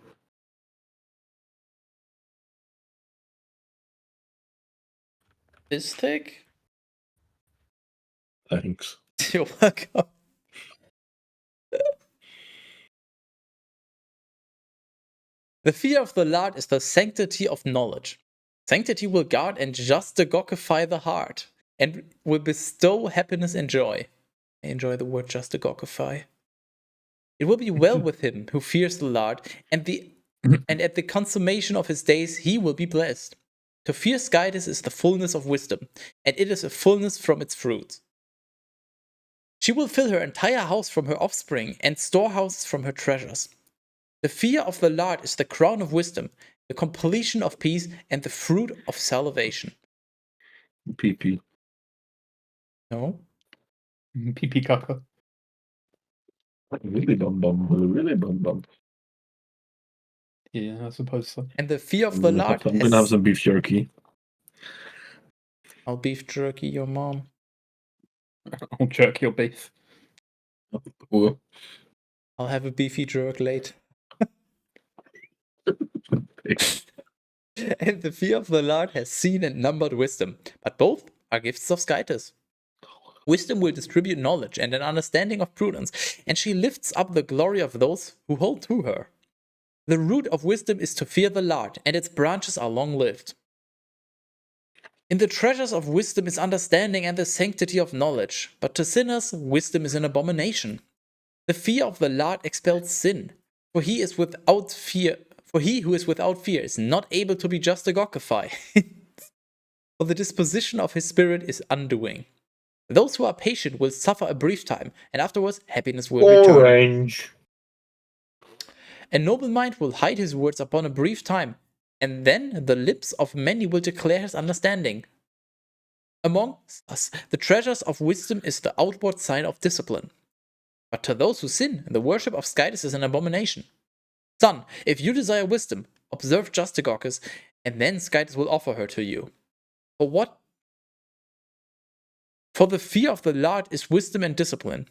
This thick? Thanks. You're welcome. The fear of the Lord is the sanctity of knowledge. Sanctity will guard and justigogify the heart, and will bestow happiness and joy. I enjoy the word justigogify. It will be well with him who fears the Lord, and at the consummation of his days he will be blessed. To fear Skytis is the fullness of wisdom, and it is a fullness from its fruit. She will fill her entire house from her offspring, and storehouses from her treasures. The fear of the Lord is the crown of wisdom, the completion of peace, and the fruit of salvation. PP. No? PP caca. Really bum. Yeah, I suppose so. And the fear of the Lord I'm gonna have some beef jerky. I'll beef jerky your mom. I'll jerk your beef. Oh. I'll have a beefy jerk late. And the fear of the Lord has seen and numbered wisdom, but both are gifts of Skytis. Wisdom will distribute knowledge and an understanding of prudence, and she lifts up the glory of those who hold to her. The root of wisdom is to fear the Lord, and its branches are long-lived. In the treasures of wisdom is understanding and the sanctity of knowledge, but to sinners wisdom is an abomination. The fear of the Lord expels sin, for he who is without fear is not able to be justified. For the disposition of his spirit is undoing. Those who are patient will suffer a brief time, and afterwards happiness will return. Orange. A noble mind will hide his words upon a brief time, and then the lips of many will declare his understanding. Among us, the treasures of wisdom is the outward sign of discipline. But to those who sin, the worship of Skytis is an abomination. Son, if you desire wisdom, observe Justigocus, and then Skytis will offer her to you. For the fear of the Lord is wisdom and discipline,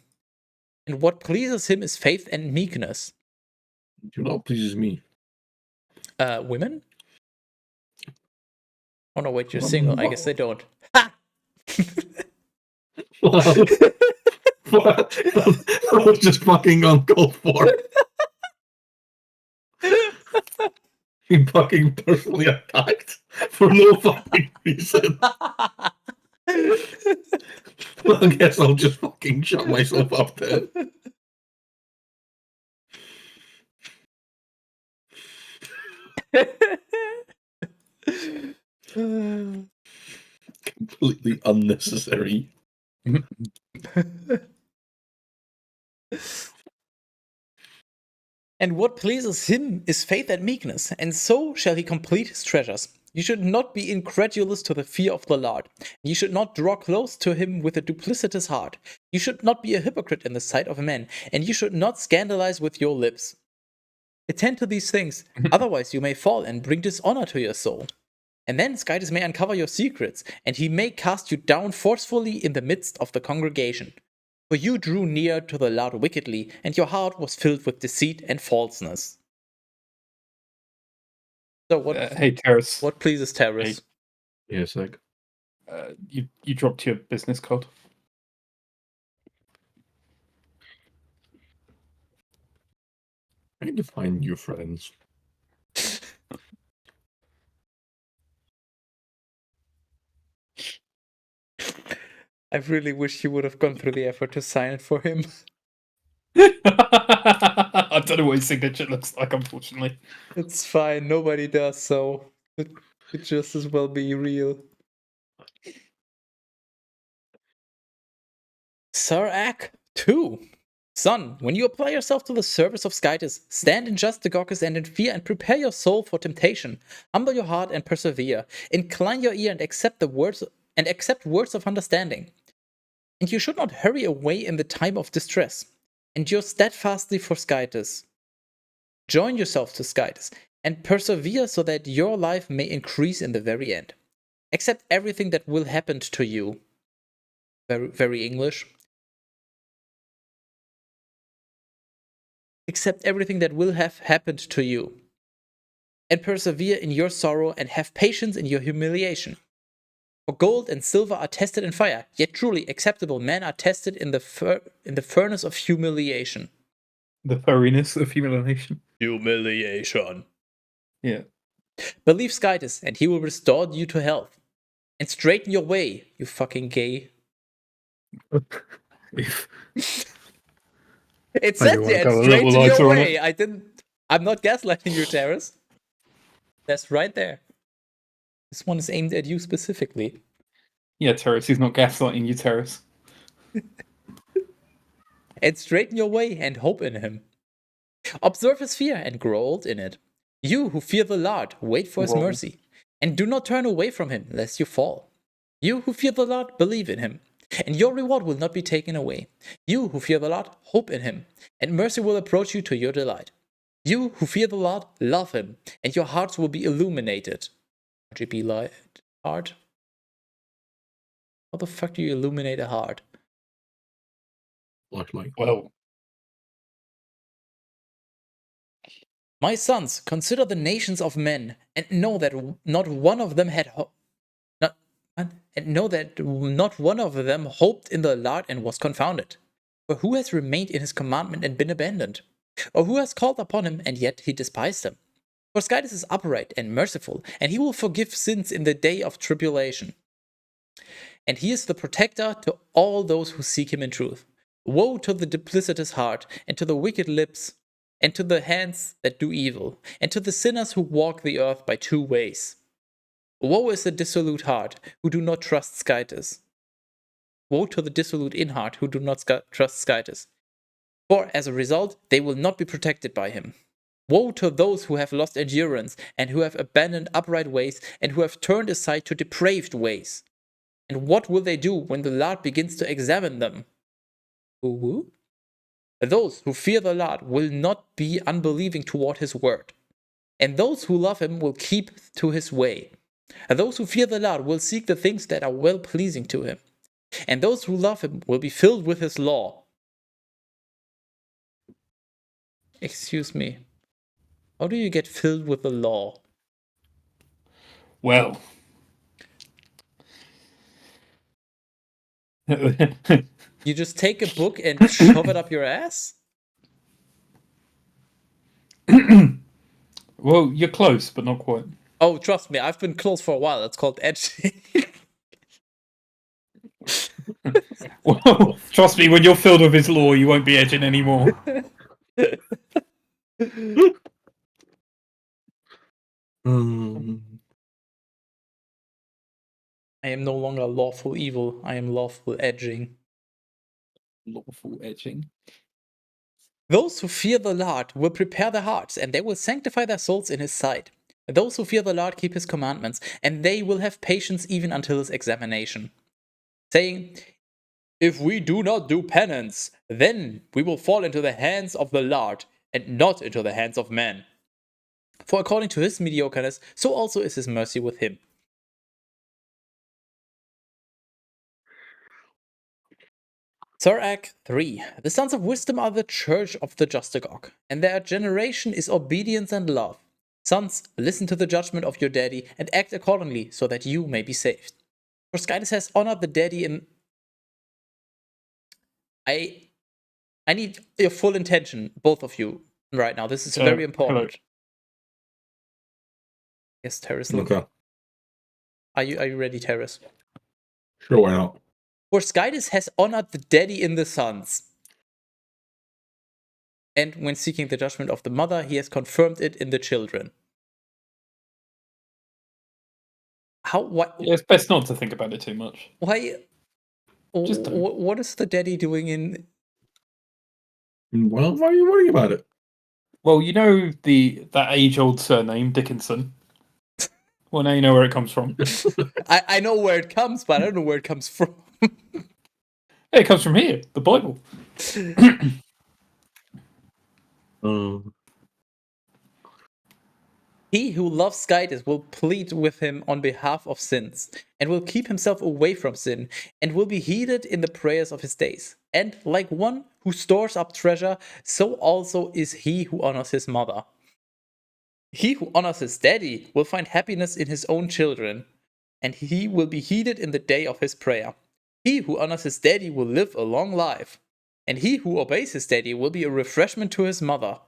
and what pleases him is faith and meekness. You know what pleases me? Women? Oh no, wait, you're single. I guess they don't. Ha! What? That was just fucking uncalled for. Being fucking personally attacked for no fucking reason. Well, I guess I'll just fucking shut myself up then. Completely unnecessary. And what pleases him is faith and meekness, and so shall he complete his treasures. You should not be incredulous to the fear of the Lord. You should not draw close to him with a duplicitous heart. You should not be a hypocrite in the sight of men, and you should not scandalize with your lips. Attend to these things, otherwise you may fall and bring dishonor to your soul. And then Skytis may uncover your secrets, and he may cast you down forcefully in the midst of the congregation. For you drew near to the Lord wickedly, and your heart was filled with deceit and falseness. So Hey, Teras. what pleases Teras? Yes, like. You dropped your business card. I need to find new friends. I really wish you would have gone through the effort to sign it for him. I don't know what his signature looks like, unfortunately. It's fine, nobody does, so it could just as well be real. Sir Ack 2. Son, when you apply yourself to the service of Skytis, stand in Justigocus and in fear, and prepare your soul for temptation. Humble your heart and persevere. Incline your ear and accept words of understanding. And you should not hurry away in the time of distress. Endure steadfastly for Skytus. Join yourself to Skytus and persevere so that your life may increase in the very end. Accept everything that will happen to you. Very, very English. Accept everything that will have happened to you. And persevere in your sorrow and have patience in your humiliation. For gold and silver are tested in fire, yet truly acceptable men are tested in the furnace of humiliation. The furriness of humiliation. Humiliation. Yeah. Believe Skytus, and he will restore you to health. And straighten your way, you fucking gay. If It I do says wanna there, and go a little straighten lighter your on way. it. I'm not gaslighting you, Teras. That's right there. This one is aimed at you specifically. Yeah, Terrace, he's not gaslighting you, Terrace. And straighten your way and hope in him. Observe his fear and grow old in it. You who fear the Lord, wait for his Wrong. mercy, and do not turn away from him, lest you fall. You who fear the Lord, believe in him, and your reward will not be taken away. You who fear the Lord, hope in him, and mercy will approach you to your delight. You who fear the Lord, love him, and your hearts will be illuminated. RGB light heart? How the fuck do you illuminate a heart? Flashlight. Well, My sons, consider the nations of men, and know that not one of them hoped in the Lord and was confounded. For who has remained in his commandment and been abandoned? Or who has called upon him and yet he despised him? For Skytus is upright and merciful, and he will forgive sins in the day of tribulation. And he is the protector to all those who seek him in truth. Woe to the duplicitous heart, and to the wicked lips, and to the hands that do evil, and to the sinners who walk the earth by two ways. Woe is the dissolute heart, who do not trust Skytus. Woe to the dissolute in heart, who do not trust Skytus. For as a result, they will not be protected by him. Woe to those who have lost endurance, and who have abandoned upright ways, and who have turned aside to depraved ways. And what will they do when the Lord begins to examine them? Who? Those who fear the Lord will not be unbelieving toward his word. And those who love him will keep to his way. And those who fear the Lord will seek the things that are well pleasing to him. And those who love him will be filled with his law. Excuse me. How do you get filled with the law? well. You just take a book and shove it up your ass? Well, you're close, but not quite. Oh, trust me, I've been close for a while. It's called edging. Well, trust me, when you're filled with his law, you won't be edging anymore. I am no longer lawful evil. I am lawful edging. Lawful edging. Those who fear the Lord will prepare their hearts, and they will sanctify their souls in his sight. Those who fear the Lord keep his commandments, and they will have patience even until his examination. Saying, if we do not do penance, then we will fall into the hands of the Lord, and not into the hands of men. For according to his mediocreness, so also is his mercy with him. Sirach 3. The sons of wisdom are the church of the Justagog, and their generation is obedience and love. Sons, listen to the judgment of your daddy, and act accordingly, so that you may be saved. For Skytus has honored the daddy in... I need your full attention, both of you, right now. This is very important. Hello. Yes, Teras. Okay. Are you ready, Teras? Sure, why not? For Skytus has honored the daddy in the sons. And when seeking the judgment of the mother, he has confirmed it in the children. What? Yeah, it's best not to think about it too much. Why? Just don't. What is the daddy doing in... Well, why are you worrying about it? Well, you know that age-old surname, Dickinson. Well, now you know where it comes from. I know where it comes, but I don't know where it comes from. It comes from here, the Bible. He who loves Skytus will plead with him on behalf of sins, and will keep himself away from sin, and will be heeded in the prayers of his days. And like one who stores up treasure, so also is he who honors his mother. He who honors his daddy will find happiness in his own children, and he will be heeded in the day of his prayer. He who honors his daddy will live a long life, and he who obeys his daddy will be a refreshment to his mother.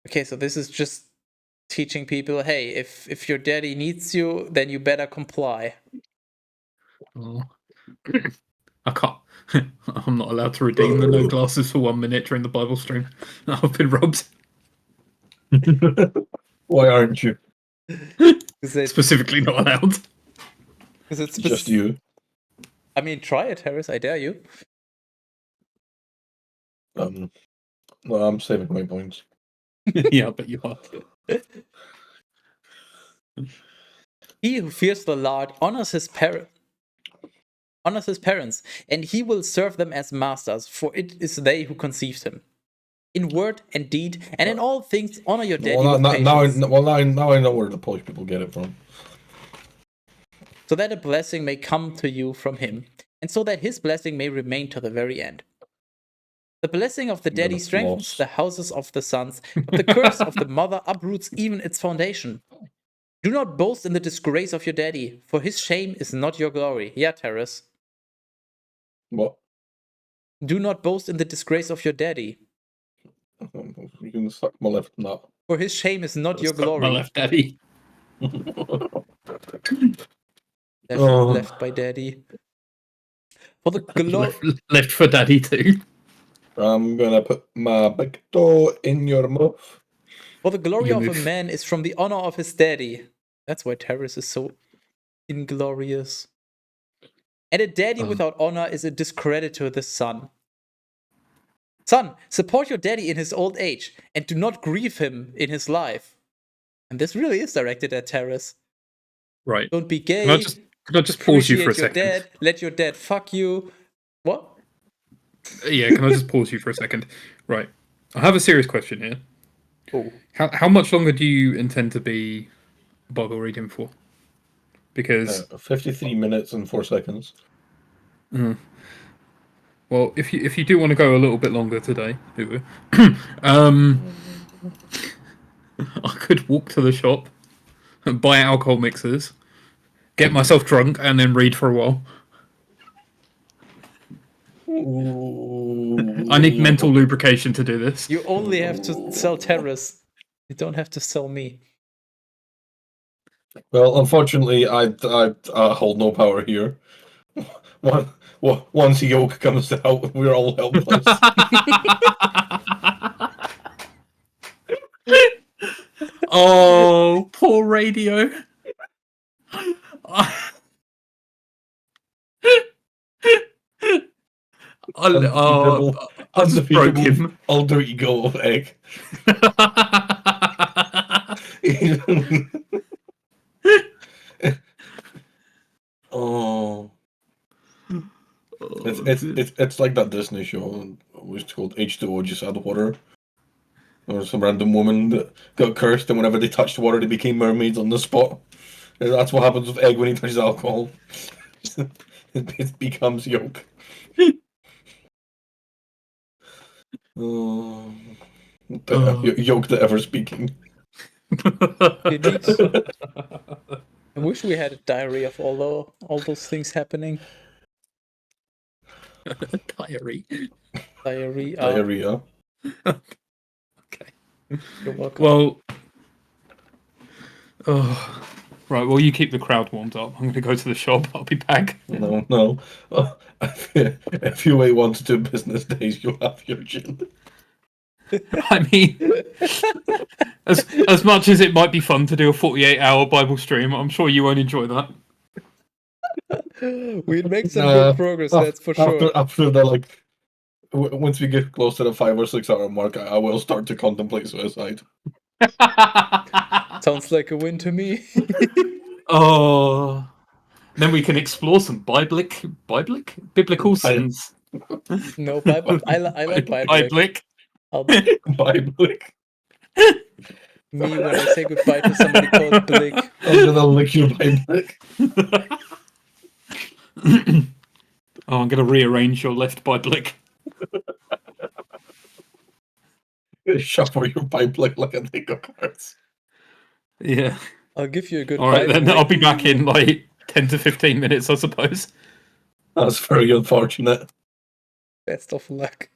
Okay, so this is just teaching people, hey, if your daddy needs you, then you better comply. Oh. I can't. I'm not allowed to redeem the no glasses for 1 minute during the Bible stream. I've been robbed. Why aren't you? Specifically not allowed. Because it's Just you. I mean, try it, Harris. I dare you. No, I'm saving my points. Yeah, but you are. He who fears the Lord honors his parents, and he will serve them as masters, for it is they who conceived him. In word and deed, and in all things, honor your daddy with patience. Now I know where the Polish people get it from. So that a blessing may come to you from him, and so that his blessing may remain to the very end. The blessing of the daddy strengthens the houses of the sons, but the curse of the mother uproots even its foundation. Do not boast in the disgrace of your daddy, for his shame is not your glory. Yeah, Teras. What? Do not boast in the disgrace of your daddy. You can suck my left nut. For his shame is not your glory. My left daddy. Left by daddy. For the glory. Left for daddy too. I'm gonna put my big toe in your mouth. For the glory of a man is from the honor of his daddy. That's why Teras is so inglorious. And a daddy without honor is a discredit to the son. Son, support your daddy in his old age, and do not grieve him in his life. And this really is directed at Teras. Right. Don't be gay. Can I just pause you for a second? Dad, let your dad fuck you. What? Yeah, can I just pause you for a second? Right. I have a serious question here. Oh. How much longer do you intend to be Bible reading for? Because 53 minutes and 4 seconds. Well, if you do want to go a little bit longer today, I could walk to the shop and buy alcohol mixers, get myself drunk, and then read for a while. Ooh. I need mental lubrication to do this. You only have to sell Teras. You don't have to sell me. Well, unfortunately, I hold no power here. Once a yoke comes out, we're all helpless. Oh, poor radio. I just broke him. I'll dirty go of egg. Oh. It's like that Disney show, which is called H2O, just add water. Or some random woman that got cursed, and whenever they touched water, they became mermaids on the spot. And that's what happens with egg when he touches alcohol. It becomes yolk. Yolk the ever speaking. I wish we had a diary of all those things happening. Diary. Diarrhea. Okay. You're welcome. Well, right. Well, you keep the crowd warmed up. I'm going to go to the shop. I'll be back. No. If you wait 1 to 2 business days, you'll have your gin. I mean, as much as it might be fun to do a 48-hour Bible stream, I'm sure you won't enjoy that. We'd make some good progress, that's for sure. After that, once we get close to the 5 or 6 hour mark, I will start to contemplate suicide. Sounds like a win to me. Oh, then we can explore some biblical sins. No, Bible. I like Biblic. Biblic. Biblic. Me, when I say goodbye to somebody called Blick. I'm gonna lick your Biblic. Oh, I'm going to rearrange your left Biblic. Shuffle your Biblic like a deck of cards. Yeah. I'll give you a good All right, then Biblic. I'll be back in like 10 to 15 minutes, I suppose. That's very unfortunate. Best of luck.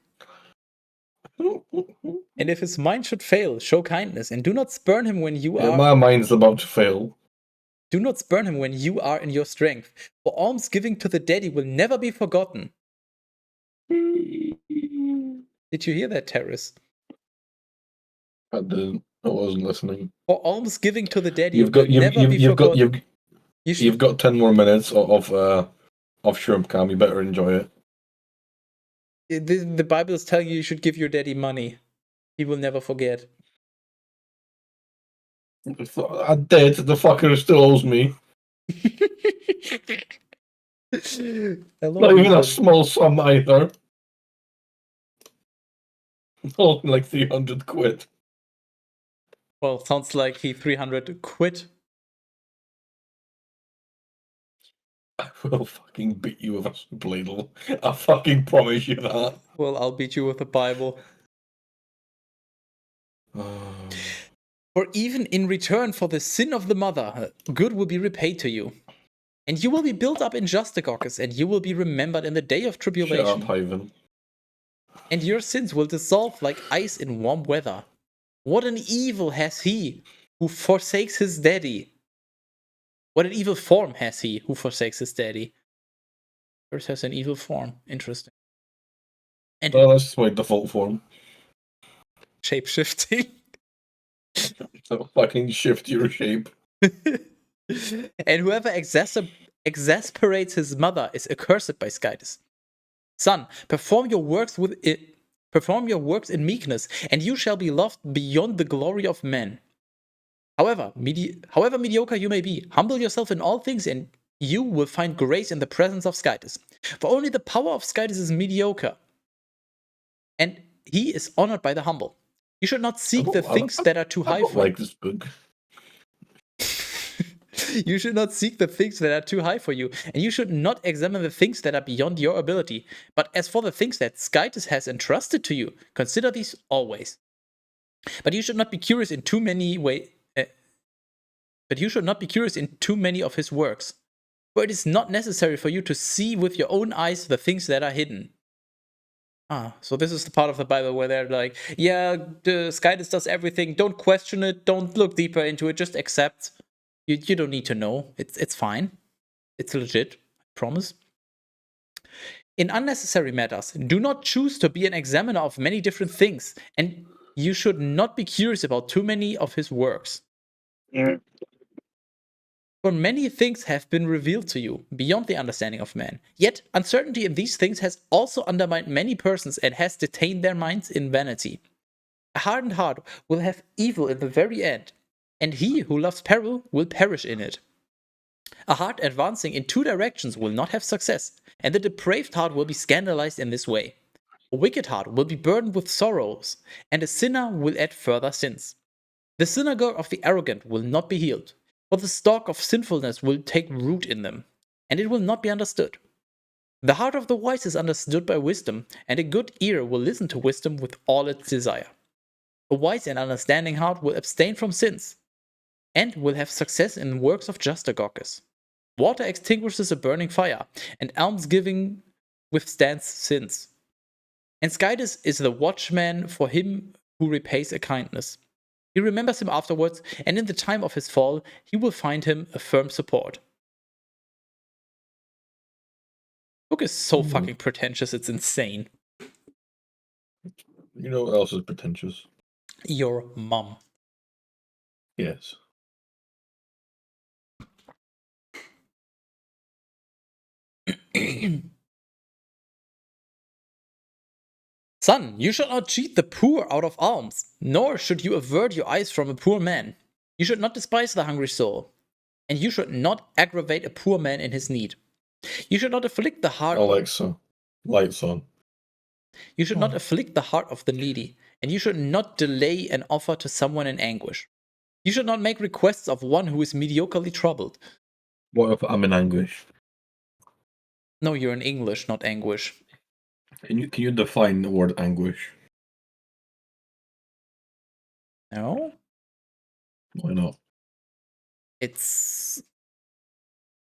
And if his mind should fail, show kindness, and do not spurn him when you are. My mind's about to fail. Do not spurn him when you are in your strength, for almsgiving to the daddy will never be forgotten. Did you hear that, Teras? I didn't. I wasn't listening. For almsgiving to the daddy You've got will never be forgotten. You've got 10 more minutes of shrimp cam. You better enjoy it. The Bible is telling you should give your daddy money. He will never forget. I did. The fucker still owes me. Not even a small sum either. Only like 300 quid. Well, sounds like he 300 quit. I will fucking beat you with a soup ladle. I fucking promise you that. Well, I'll beat you with the Bible. For even in return for the sin of the mother, good will be repaid to you. And you will be built up in justice, and you will be remembered in the day of tribulation. Shut up, Ivan. And your sins will dissolve like ice in warm weather. What an evil has he who forsakes his daddy. What an evil form has he who forsakes his daddy. First has an evil form. Interesting. And No, that's my default form. shape-shifting. So fucking shift your shape. And whoever exasperates his mother is accursed by Skytis. Son, perform your works in meekness, and you shall be loved beyond the glory of men. However mediocre you may be, humble yourself in all things, and you will find grace in the presence of Skytis. For only the power of Skytis is mediocre, and he is honored by the humble. You should not seek the things that are too high for you. I like this book. You should not seek the things that are too high for you, and you should not examine the things that are beyond your ability. But as for the things that Skytis has entrusted to you, consider these always. But you should not be curious in too many of his works, for it is not necessary for you to see with your own eyes the things that are hidden. So this is the part of the Bible where they're like, yeah, the Skytis does everything, don't question it, don't look deeper into it, just accept. You don't need to know. It's fine. It's legit. I promise. In unnecessary matters, do not choose to be an examiner of many different things, and you should not be curious about too many of his works. For many things have been revealed to you, beyond the understanding of man. Yet uncertainty in these things has also undermined many persons and has detained their minds in vanity. A hardened heart will have evil in the very end, and he who loves peril will perish in it. A heart advancing in two directions will not have success, and the depraved heart will be scandalized in this way. A wicked heart will be burdened with sorrows, and a sinner will add further sins. The synagogue of the arrogant will not be healed, for the stalk of sinfulness will take root in them, and it will not be understood. The heart of the wise is understood by wisdom, and a good ear will listen to wisdom with all its desire. A wise and understanding heart will abstain from sins, and will have success in works of justice. Water extinguishes a burning fire, and almsgiving withstands sins. And Skytis is the watchman for him who repays a kindness. He remembers him afterwards, and in the time of his fall, he will find him a firm support. The book is so fucking pretentious, it's insane. You know what else is pretentious? Your mom. Yes. Son, you shall not cheat the poor out of alms, nor should you avert your eyes from a poor man. You should not despise the hungry soul, and you should not aggravate a poor man in his need. You should not afflict the heart. Alexa, Lights on. You should not afflict the heart of the needy, and you should not delay an offer to someone in anguish. You should not make requests of one who is mediocrely troubled. What if I'm in anguish? No, you're in English, not anguish. Can you define the word anguish? No? Why not? It's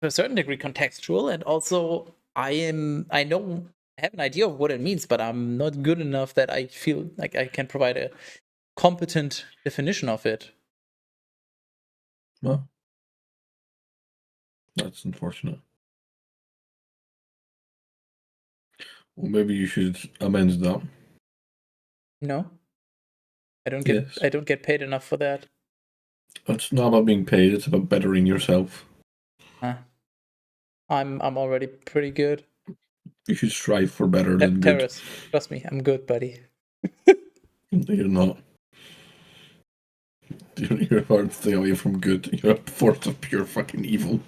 to a certain degree contextual, and also I have an idea of what it means, but I'm not good enough that I feel like I can provide a competent definition of it. Well, that's unfortunate. Well, maybe you should amend that. No, I don't Yes. get paid enough for that. It's not about being paid, it's about bettering yourself. I'm already pretty good. You should strive for better than good. Teras, trust me, I'm good, buddy. You're not. You're hard to stay away from good. You're a force of pure fucking evil.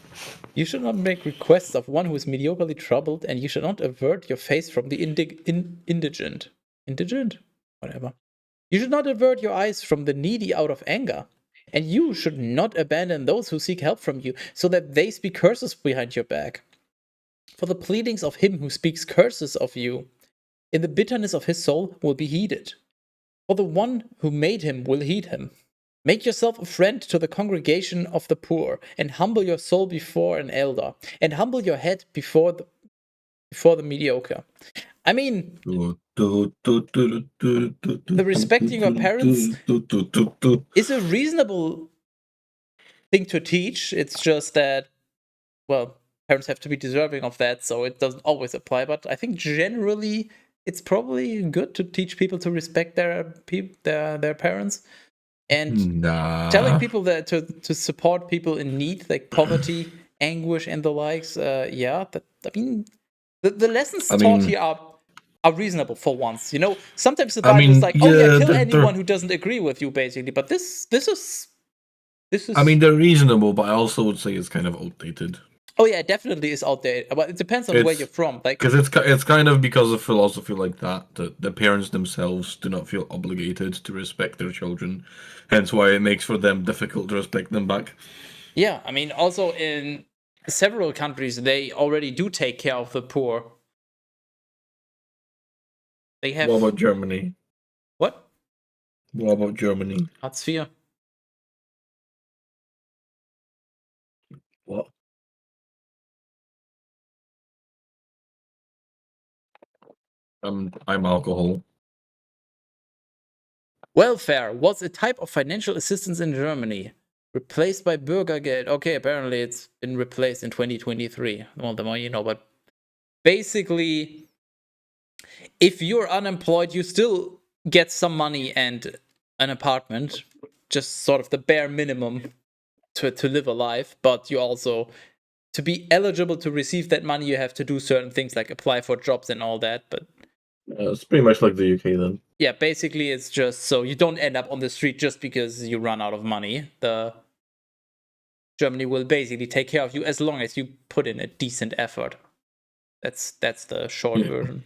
You should not make requests of one who is mediocrely troubled, and you should not avert your face from the indigent. Indigent? Whatever. You should not avert your eyes from the needy out of anger, and you should not abandon those who seek help from you, so that they speak curses behind your back. For the pleadings of him who speaks curses of you, in the bitterness of his soul, will be heeded. For the one who made him will heed him. Make yourself a friend to the congregation of the poor, and humble your soul before an elder, and humble your head before the mediocre. I mean, the respecting your parents is a reasonable thing to teach. It's just that, well, parents have to be deserving of that, so it doesn't always apply. But I think generally, it's probably good to teach people to respect their parents. And telling people that to support people in need, like poverty, anguish, and the likes, the lessons taught here are reasonable for once. You know, sometimes the Bible is like, kill anyone who doesn't agree with you, basically. But this is. I mean, they're reasonable, but I also would say it's kind of outdated. Oh yeah, it definitely is outdated. But it depends on where you're from. Like, because it's kind of because of philosophy like that the parents themselves do not feel obligated to respect their children, hence why it makes for them difficult to respect them back. Yeah, I mean, also in several countries they already do take care of the poor. They have. What about Germany? What? What about Germany? Hartz IV. What? I'm alcohol. Welfare was a type of financial assistance in Germany, replaced by Bürgergeld. Okay, apparently it's been replaced in 2023. Well, the more you know, but basically, if you're unemployed, you still get some money and an apartment, just sort of the bare minimum to live a life, but you also, to be eligible to receive that money, you have to do certain things like apply for jobs and all that, but it's pretty much like the UK then. Yeah, basically it's just so you don't end up on the street just because you run out of money. Germany will basically take care of you as long as you put in a decent effort. That's the short version.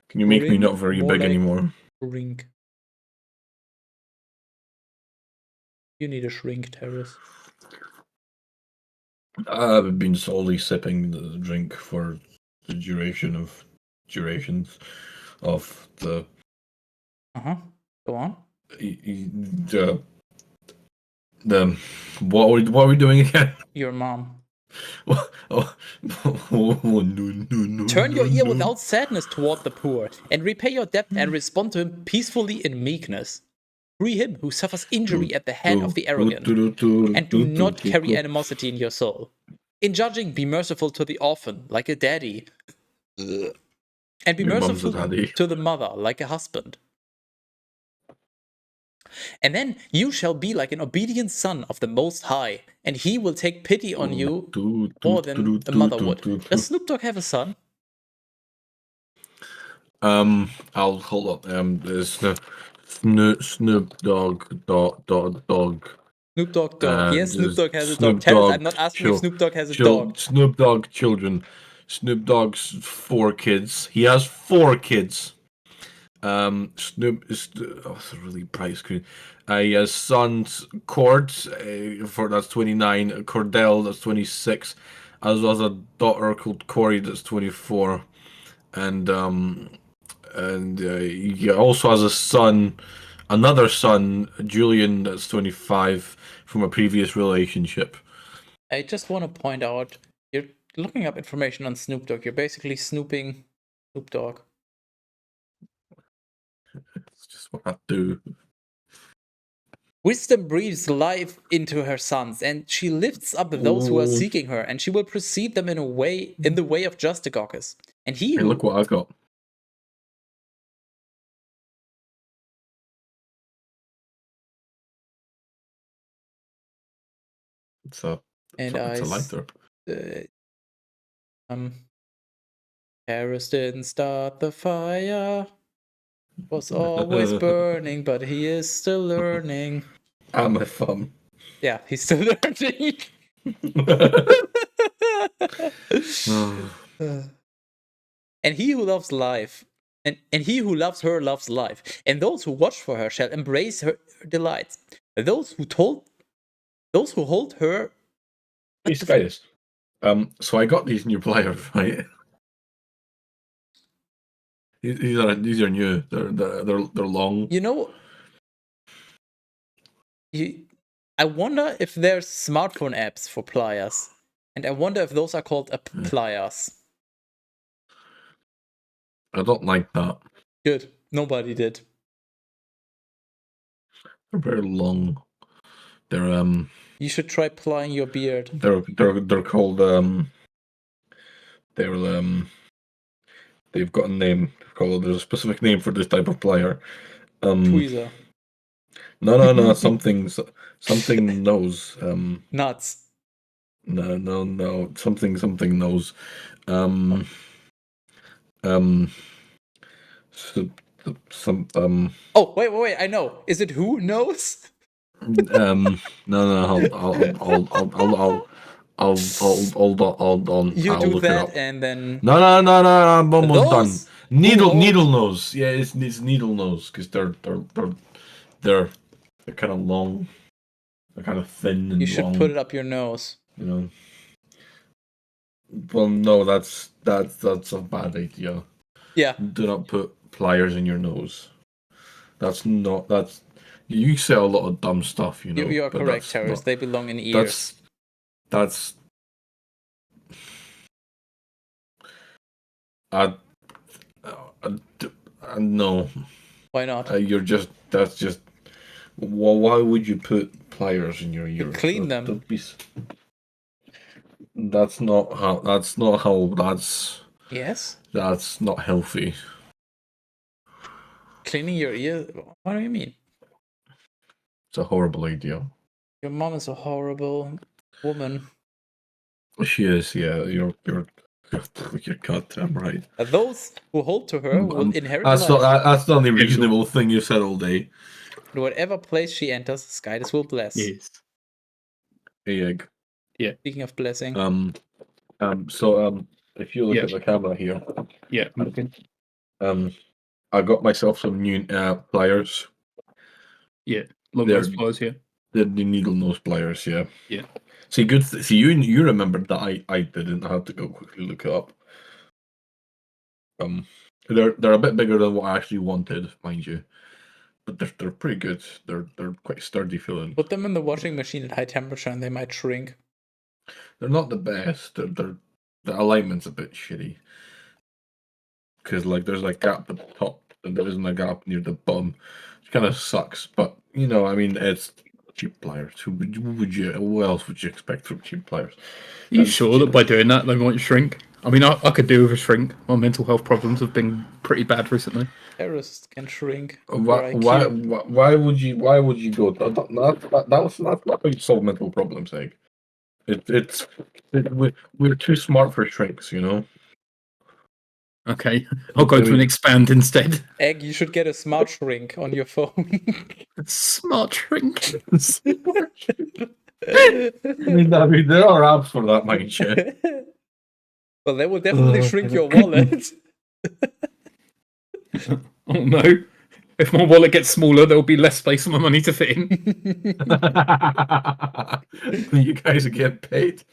Can you make me not very big anymore? Shrink. You need a shrink, Teras. I've been solely sipping the drink for the durations of the. Go on. What are we doing again? Your mom. No. Turn your ear without sadness toward the poor, and repay your debt and respond to him peacefully in meekness. Free him who suffers injury at the hand of the arrogant, and do not carry animosity in your soul. In judging, be merciful to the orphan, like a daddy, and be merciful to the mother, like a husband. And then you shall be like an obedient son of the Most High, and he will take pity on you more than a mother would. Does Snoop Dogg have a son? I'll hold up. Snoop Dogg dog. Snoop Dogg dog. Yes, Snoop Dogg has a dog. Teras, I'm not asking if Snoop Dogg has a dog. Snoop Dogg children. Snoop Dogg's 4 kids. He has 4 kids. Snoop is it's a really bright screen. He has sons Cord, that's 29. Cordell, that's 26, as well as a daughter called Corey, that's 24, and he also has a son, another son, Julian, that's 25, from a previous relationship. I just want to point out, you're looking up information on Snoop Dogg. You're basically snooping Snoop Dogg. It's just what I do. Wisdom breathes life into her sons, and she lifts up those who are Ooh. seeking her, and she will precede them in the way of justice. And he Hey, who look what I've got. It's a lighter. Paris didn't start the fire. Was always burning, but he is still learning. I'm a thumb. Yeah, he's still learning. And he who loves life, and he who loves her loves life, and those who watch for her shall embrace her delights. Those who hold her. Hey, Skyus. So I got these new pliers, right? These are new. They're long. You know, I wonder if there's smartphone apps for pliers, and I wonder if those are called pliers. I don't like that. Good. Nobody did. They're very long. They're You should try plying your beard. They're called they've got a name. There's a specific name for this type of plier. Tweezer. No. Something knows. Nuts. No. Something knows. Oh, wait. I know. Is it who knows? No. I'll hold on. You I'll do look that it up. and then. No. I'm almost done. Those Needle nose. Yeah, it's needle nose because they're kind of long. They're kind of thin and You should long. put it up your nose. You know. Well, no, that's a bad idea. Yeah. Do not put pliers in your nose. You say a lot of dumb stuff, you know. You are correct, Teras. They belong in ears. That's no. Why not? That's just. Well, why would you put pliers in your ears? Clean them. That's not how. Yes. That's not healthy. Cleaning your ear? What do you mean? It's a horrible idea. Your mom is a horrible woman. She is, yeah. You're goddamn right. Those who hold to her will inherit life. That's not the reasonable thing you've said all day. In whatever place she enters, Skydus will bless. Yes. Hey, Egg. Yeah. Speaking of blessing. So if you look at the camera here. Yeah. Okay. I got myself some new pliers. Yeah. Long nose pliers, yeah. The needle nose pliers, yeah. Yeah. See, you remembered that I didn't have to go quickly look it up. They're a bit bigger than what I actually wanted, mind you, but they're pretty good. They're quite sturdy feeling. Put them in the washing machine at high temperature, and they might shrink. They're not the best. The alignment's a bit shitty because there's a gap at the top and there isn't a gap near the bottom. It kind of sucks, but you know, I mean, it's cheap pliers. Who else would you expect from cheap pliers? Are you sure that by doing that they won't shrink? I mean, I could do with a shrink. My mental health problems have been pretty bad recently. Terrorists can shrink. Why would you go? That's not how you solve mental problems, Egg. We're too smart for shrinks, you know. Okay, I'll go to an expand instead. Egg, you should get a smart shrink on your phone. Smart shrink. I mean, there are apps for that, mind you. Well, that will definitely shrink your wallet. Oh no. If my wallet gets smaller, there'll be less space for my money to fit in. You guys get paid.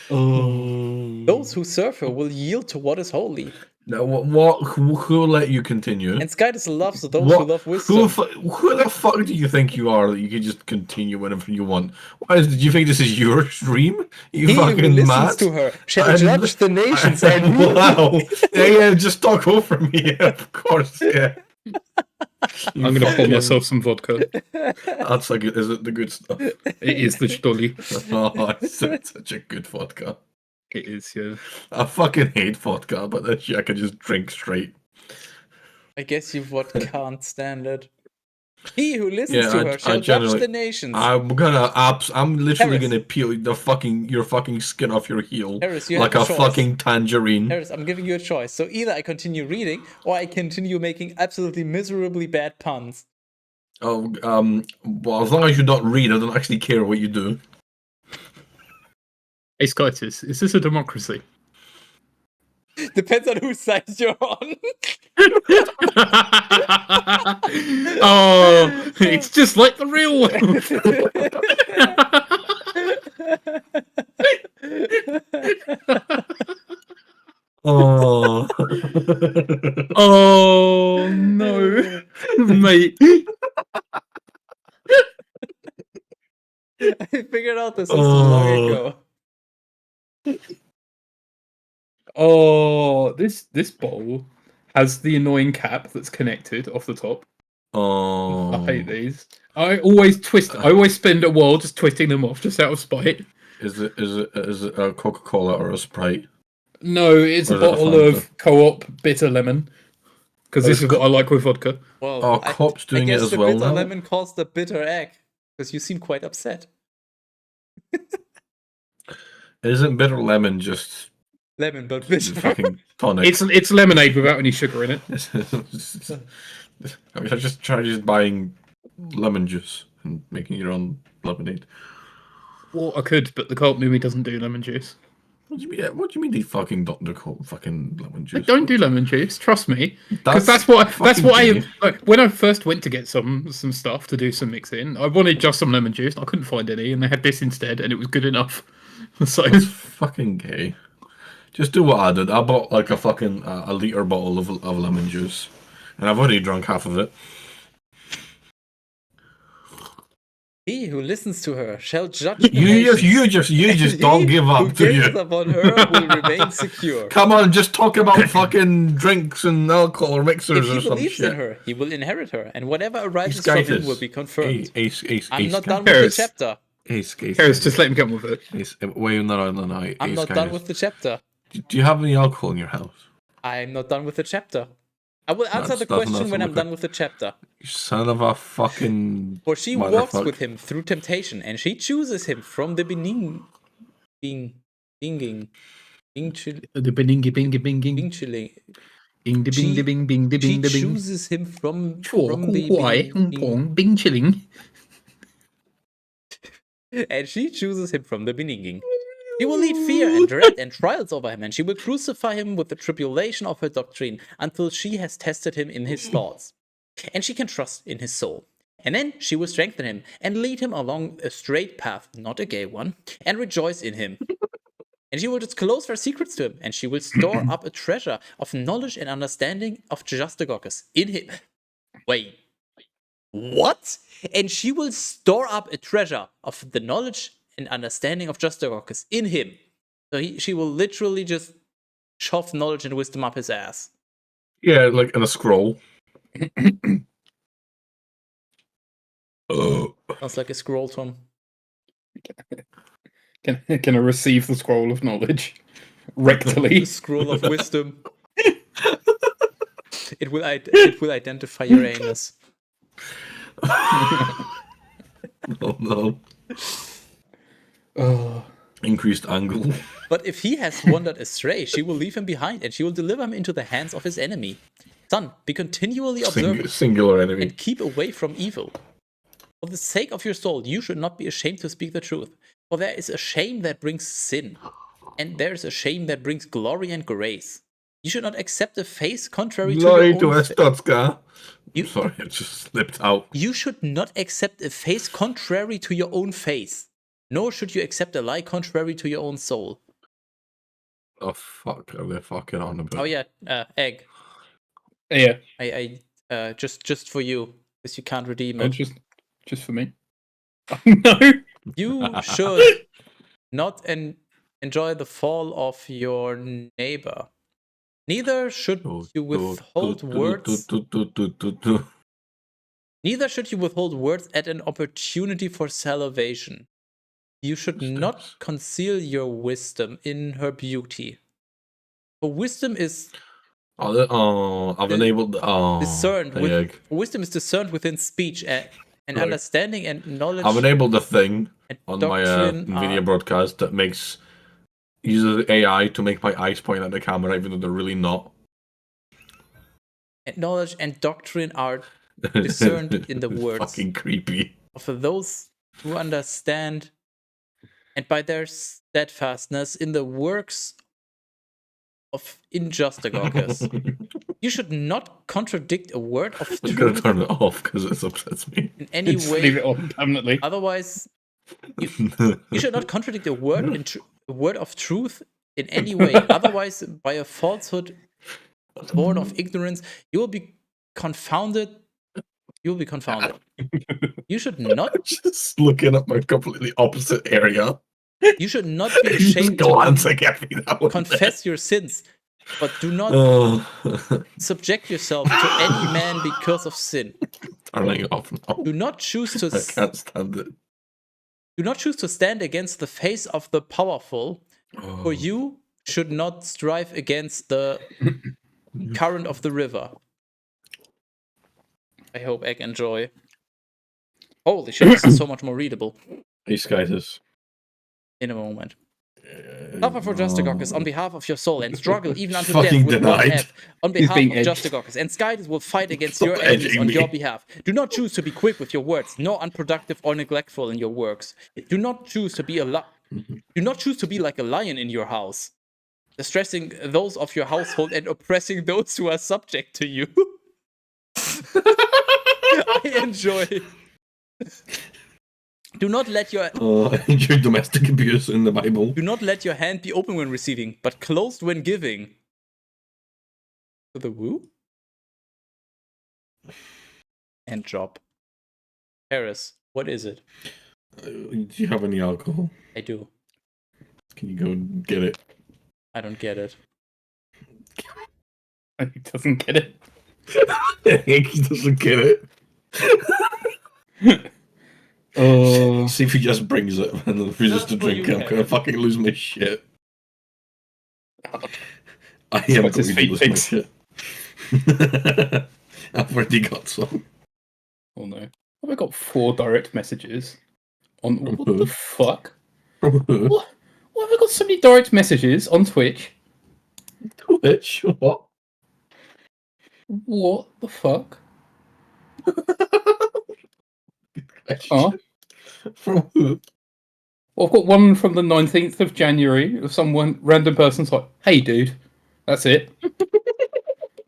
Those who serve her will yield to what is holy. Now, who let you continue? And Skytus loves those who love wisdom. Who the fuck do you think you are that you can just continue whenever you want? Why do you think this is your stream? You He who fucking listens mad? to her shall judge the nations and wow. Yeah, just talk over me. Of course, yeah. I'm gonna pour myself some vodka. That's like, is it the good stuff? It is the Stolly. Oh, it's such a good vodka. It is, yeah. I fucking hate vodka, but that shit I can just drink straight. I guess you can't stand it. He who listens to her shall judge the nations. I'm literally Harris. gonna peel your fucking skin off your heel Harris, you like have a a choice. fucking tangerine. Harris, I'm giving you a choice. So either I continue reading, or I continue making absolutely miserably bad puns. Oh, well, as long as you don't read, I don't actually care what you do. Hey, Skytus, is this a democracy? Depends on whose side you're on. Oh, it's just like the real world. Oh, Oh no, mate. I figured out the system long ago. Oh, this bowl has the annoying cap that's connected off the top. oh. I hate these. I always spend a while just twisting them off just out of spite. Is it a Coca-Cola or a Sprite? No, it's a Or is it a bottle Fanta? of Co-op bitter lemon. Because this is what I like with vodka. Well, Oh, Cop's doing it I guess as the well bitter now? lemon caused the bitter egg. Because you seem quite upset. Isn't bitter lemon just Lemon, but bitter. fucking tonic? It's lemonade without any sugar in it. I mean, I just try buying lemon juice and making your own lemonade. Well, I could, but the Co-op movie doesn't do lemon juice. What do you mean? What do you mean they fucking don't do fucking lemon They juice? don't do lemon juice. Trust me, because That's that's what I gay. like, when I first went to get some stuff to do some mixing. I wanted just some lemon juice. I couldn't find any, and they had this instead, and it was good enough. So That's fucking gay. Just do what I did. I bought like a fucking a liter bottle of lemon juice, and I've already drunk half of it. He who listens to her shall judge the You nations. just don't He give who up, do gazes you? upon her will remain secure. Come on, just talk about fucking drinks and alcohol or If mixers he or some believes in shit. her, he will inherit her, and whatever arises from him Skytus. will be confirmed. Ace, I'm not done with the Harris. chapter. Ace, Harris, just let him get on with it. wait, no. I'm not done with the chapter. Do you have any alcohol in your house? I'm not done with the chapter. I will answer That's- the that's question when not I'm done with the chapter. You son of a fucking. For she walks motherfucker. with him through temptation, and she chooses him from the binging. The bingy bingy binging. Bing chilling. Bing de bing de bing bing de She bing de bing. chooses him from Chua, the why? Bing chilling. and she chooses him from the beginning. She will lead fear and dread and trials over him, and she will crucify him with the tribulation of her doctrine until she has tested him in his thoughts, and she can trust in his soul. And then she will strengthen him and lead him along a straight path, not a gay one, and rejoice in him. And she will disclose her secrets to him, and she will store up a treasure of knowledge and understanding of Justagogus in him. Wait. What? And she will store up a treasure of the knowledge and understanding of Justagogus in him. So she will literally just shove knowledge and wisdom up his ass. Yeah, like in a scroll. Oh. Sounds like a scroll, Tom. Can I receive the scroll of knowledge The rectally? scroll of wisdom. It will identify your anus. Oh no. Oh. Increased angle. But if he has wandered astray, she will leave him behind, and she will deliver him into the hands of his enemy. Son, be continually observant Singular enemy. and keep away from evil. For the sake of your soul, you should not be ashamed to speak the truth. For there is a shame that brings sin, and there is a shame that brings glory and grace. You should not accept a face contrary to Glory your to own a Stotska. You- Sorry, it just slipped out. You should not accept a face contrary to your own face, nor should you accept a lie contrary to your own soul. Oh fuck, are they fucking on about? Oh yeah, Egg. Yeah. I just for you, because you can't redeem Oh, it. just for me. No. You should not enjoy the fall of your neighbor. Neither should you withhold words. Neither should you withhold words at an opportunity for salvation. You should not conceal your wisdom in her beauty. For wisdom is I've enabled discerned egg. wisdom is discerned within speech, and Right. understanding and knowledge. I've enabled the thing and on my doctrine Nvidia are- broadcast that uses AI to make my eyes point at the camera, even though they're really not. and knowledge and doctrine are discerned in the words Fucking creepy. of those who understand, and by their steadfastness in the works of injustice. You should not contradict a word of I'm gonna truth turn it off because it upsets me. in any Just leave way. it on permanently. Otherwise, you should not contradict a word a word of truth in any way. Otherwise, by a falsehood born of ignorance, you will be confounded. You will be confounded. You should not. Just looking at my completely opposite area. You should not be Just ashamed glancing at me that way. confess your sins, but do not Oh. subject yourself to any man because of sin. Turning off now. Do not choose to I can't stand it. do not choose to stand against the face of the powerful, for you should not strive against the current of the river. I hope Egg enjoy. Holy shit, this is so much more readable. Hey, Skytus. In a moment. Suffer for Justigogus on behalf of your soul and struggle even unto Fucking death with one denied. F on He's behalf being of edged. Justigogus, and Skytus will fight against Stop your enemies edging on me. your behalf. Do not choose to be quick with your words, nor unproductive or neglectful in your works. Do not choose to be do not choose to be like a lion in your house, distressing those of your household and oppressing those who are subject to you. I enjoy. Do not let your Your domestic abuse in the Bible. Do not let your hand be open when receiving, but closed when giving. To the woo? And job. Paris, what is it? Do you have any alcohol? I do. Can you go and get it? I don't get it. He doesn't get it. He doesn't get it. See if he just brings it and then refuses to That's what drink you it. I'm have. gonna fucking lose my shit. I am That's going what his to feet lose my thinks. shit. I've already got some. Oh no. Have I got 4 direct messages? On what the fuck? From who? What? Why have I got so many direct messages on Twitch? Twitch? What? What the fuck? Huh? From who? Well, I've got one from the 19th of January of someone, random person's like, hey dude. That's it.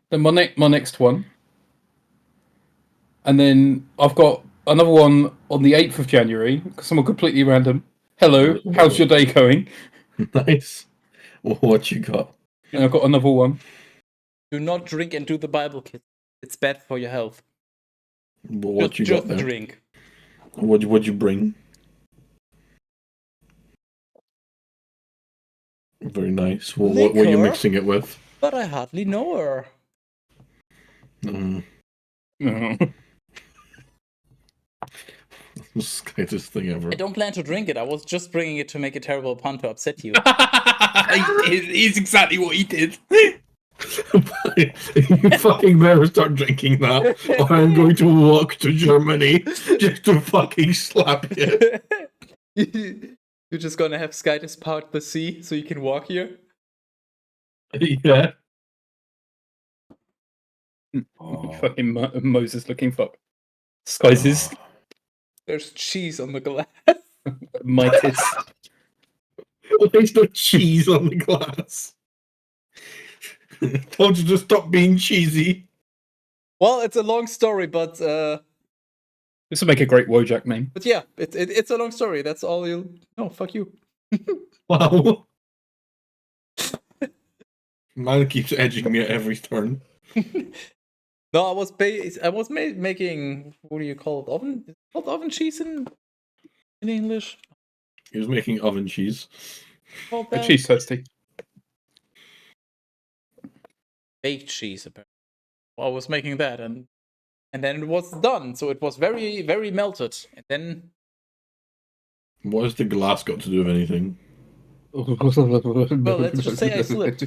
Then my next one. And then I've got another one on the 8th of January, someone completely random. Hello, how's your day going? Nice. What you got? And I've got another one. Do not drink and do the Bible, kid. It's bad for your health. What you Just got there? drink. What'd you bring? Very nice. What were you Liquor? mixing it with? But I hardly know her. Mm. No. Slightest thing ever. I don't plan to drink it. I was just bringing it to make a terrible pun to upset you. It's exactly what he did. You fucking better start drinking that, or I'm going to walk to Germany just to fucking slap you. You're just gonna have Skytus part the sea so you can walk here? Yeah. Oh. Fucking Moses looking fuck. Skies is There's cheese on the glass. my tits. Why is there cheese on the glass? Told you to stop being cheesy. Well, it's a long story, but This will make a great Wojak meme. yeah, it's a long story. That's all you. No, fuck you. Wow. Man keeps edging me at every turn. No, I was making, what do you call it? Oven? Is it called oven cheese in English? He was making oven cheese. Called A that? cheese toasty. Baked cheese, apparently. Well, I was making that, and then it was done. So it was very, very melted. And then What has the glass got to do with anything? well, let's just say I slipped.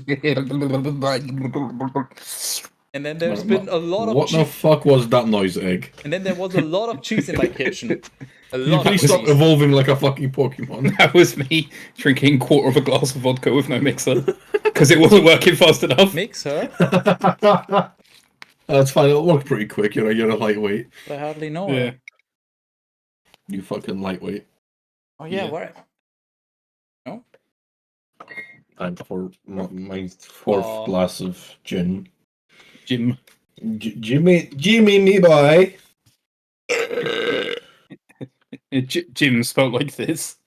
And then there's been a lot of What the cheese. fuck was that noise, Egg? And then there was a lot of cheese in my kitchen. A You lot of please stop cheese. evolving like a fucking Pokemon. That was me drinking a quarter of a glass of vodka with no mixer because it wasn't working fast enough. Mixer? That's fine. It'll work pretty quick. You're a lightweight. I hardly know Yeah. her. You fucking lightweight. Oh yeah, Yeah. where? No? Time for my fourth Aw. glass of gin. Jim. Jimmy, me boy. Jim spelled like this.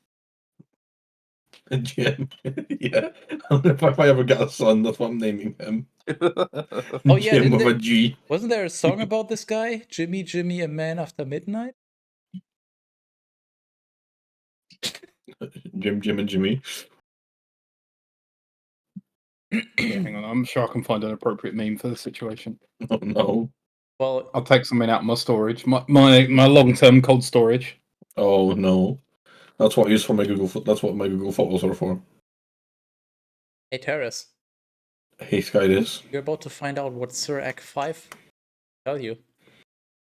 Jim. Yeah. If I ever get a son, that's what I'm naming him. Oh, yeah, Jim didn't with a they- G. Wasn't there a song about this guy? Jimmy, a man after midnight? Jim and Jimmy. Hang on, I'm sure I can find an appropriate meme for the situation. Oh no. Well, I'll take something out of my storage, my long-term cold storage. Oh no. That's what I use for my Google. That's what my Google Photos are for. hey Teras, Hey, Sky, this. you're about to find out what Sir Act 5 tell you.